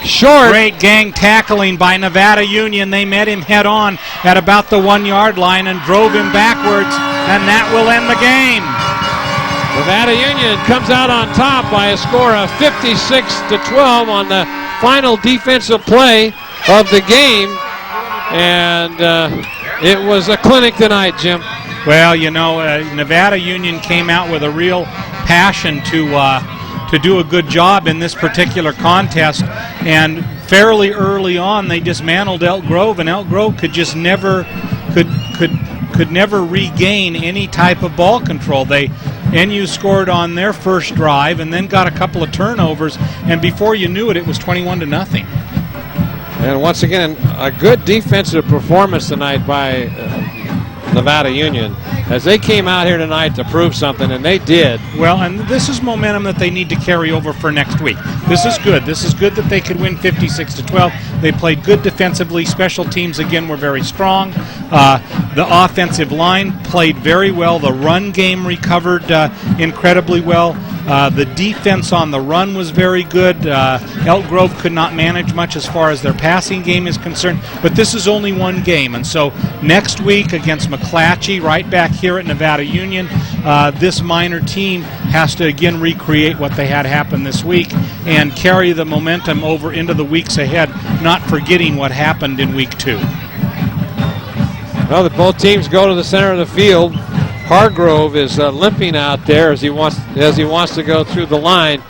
short. Great gang tackling by Nevada Union. They met him head on at about the 1 yard line and drove him backwards, and that will end the game. Nevada Union comes out on top by a score of 56-12 on the final defensive play of the game. And it was a clinic tonight, Jim. Well, you know, Nevada Union came out with a real passion to do a good job in this particular contest, and fairly early on they dismantled Elk Grove, and Elk Grove could just never could never regain any type of ball control. NU scored on their first drive and then got a couple of turnovers, and before you knew it, it was 21-0. And once again, a good defensive performance tonight by Nevada Union as they came out here tonight to prove something, and they did. Well, and this is momentum that they need to carry over for next week. This is good. This is good that they could win 56-12. They played good defensively. Special teams, again, were very strong. The offensive line played very well. The run game recovered incredibly well. The defense on the run was very good. Elk Grove could not manage much as far as their passing game is concerned, but this is only one game, and so next week against McClatchy, right back here at Nevada Union, this minor team has to again recreate what they had happen this week and carry the momentum over into the weeks ahead, not forgetting what happened in week 2. Well, both teams go to the center of the field. Hargrove is limping out there as he wants to go through the line.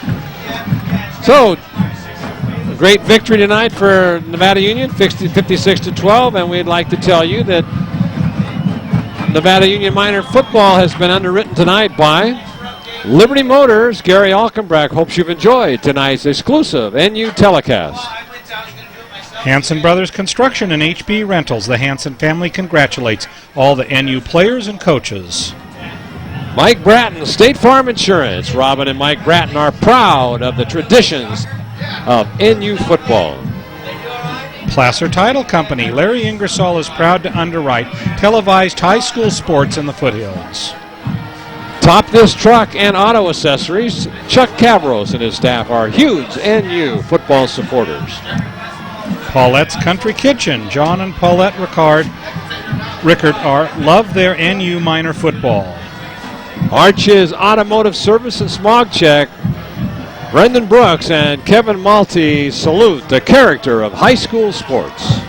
So, a great victory tonight for Nevada Union, 56-12, and we'd like to tell you that Nevada Union minor football has been underwritten tonight by Liberty Motors. Gary Alkenbrack hopes you've enjoyed tonight's exclusive NU telecast. Hanson Brothers Construction and HB Rentals. The Hanson family congratulates all the NU players and coaches. Mike Bratton, State Farm Insurance. Robin and Mike Bratton are proud of the traditions of NU football. Placer Title Company. Larry Ingersoll is proud to underwrite televised high school sports in the foothills. Top This Truck and Auto Accessories. Chuck Cavros and his staff are huge NU football supporters. Paulette's Country Kitchen. John and Paulette Rickard love their NU minor football. Arch's Automotive Service and Smog Check. Brendan Brooks and Kevin Malty salute the character of high school sports.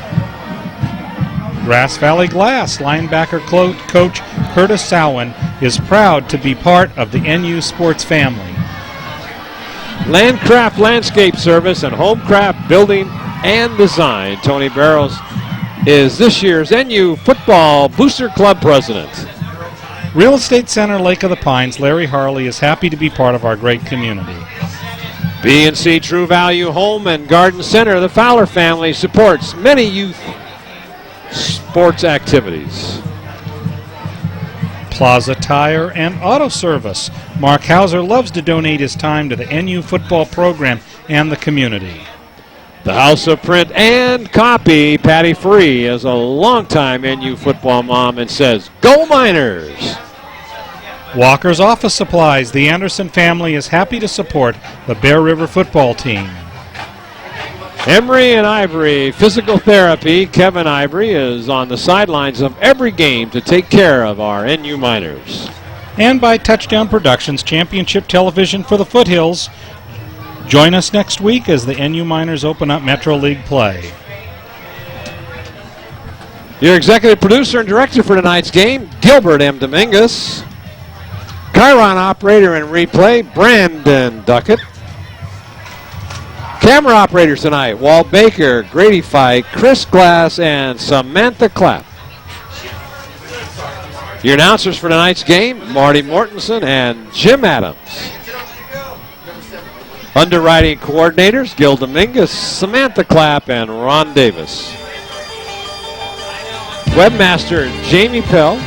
Grass Valley Glass linebacker coach Curtis Sowen is proud to be part of the NU sports family. Landcraft Landscape Service and Homecraft Building and Design. Tony Barrows is this year's NU Football Booster Club president. Real Estate Center Lake of the Pines. Larry Harley is happy to be part of our great community. B&C True Value Home and Garden Center. The Fowler family supports many youth sports activities. Plaza Tire and Auto Service. Mark Heauser loves to donate his time to the NU football program and the community. The House of Print and Copy. Patty Free is a longtime NU football mom and says, "Go Miners!" Walker's Office Supplies. The Anderson family is happy to support the Bear River football team. Emery and Ivory Physical Therapy. Kevin Ivory is on the sidelines of every game to take care of our NU Miners. And by Touchdown Productions, championship television for the Foothills. Join us next week as the NU Miners open up Metro League play. Your executive producer and director for tonight's game, Gilbert M. Dominguez. Chiron operator and replay, Brandon Duckett. Camera operators tonight, Walt Baker, Grady Fike, Chris Glass, and Samantha Clapp. Your announcers for tonight's game, Marty Mortensen and Jim Adams. Underwriting coordinators, Gil Dominguez, Samantha Clapp, and Ron Davis. Webmaster, Jamie Pell.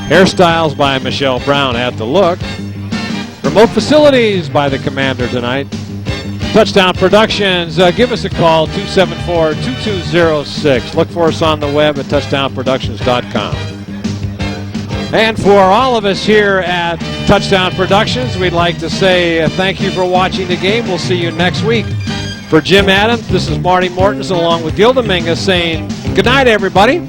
Hairstyles by Michelle Brown at the look. Remote facilities by the commander tonight. Touchdown Productions, give us a call, 274-2206. Look for us on the web at touchdownproductions.com. And for all of us here at Touchdown Productions, we'd like to say thank you for watching the game. We'll see you next week. For Jim Adams, this is Marty Mortensen along with Gil Dominguez saying good night, everybody.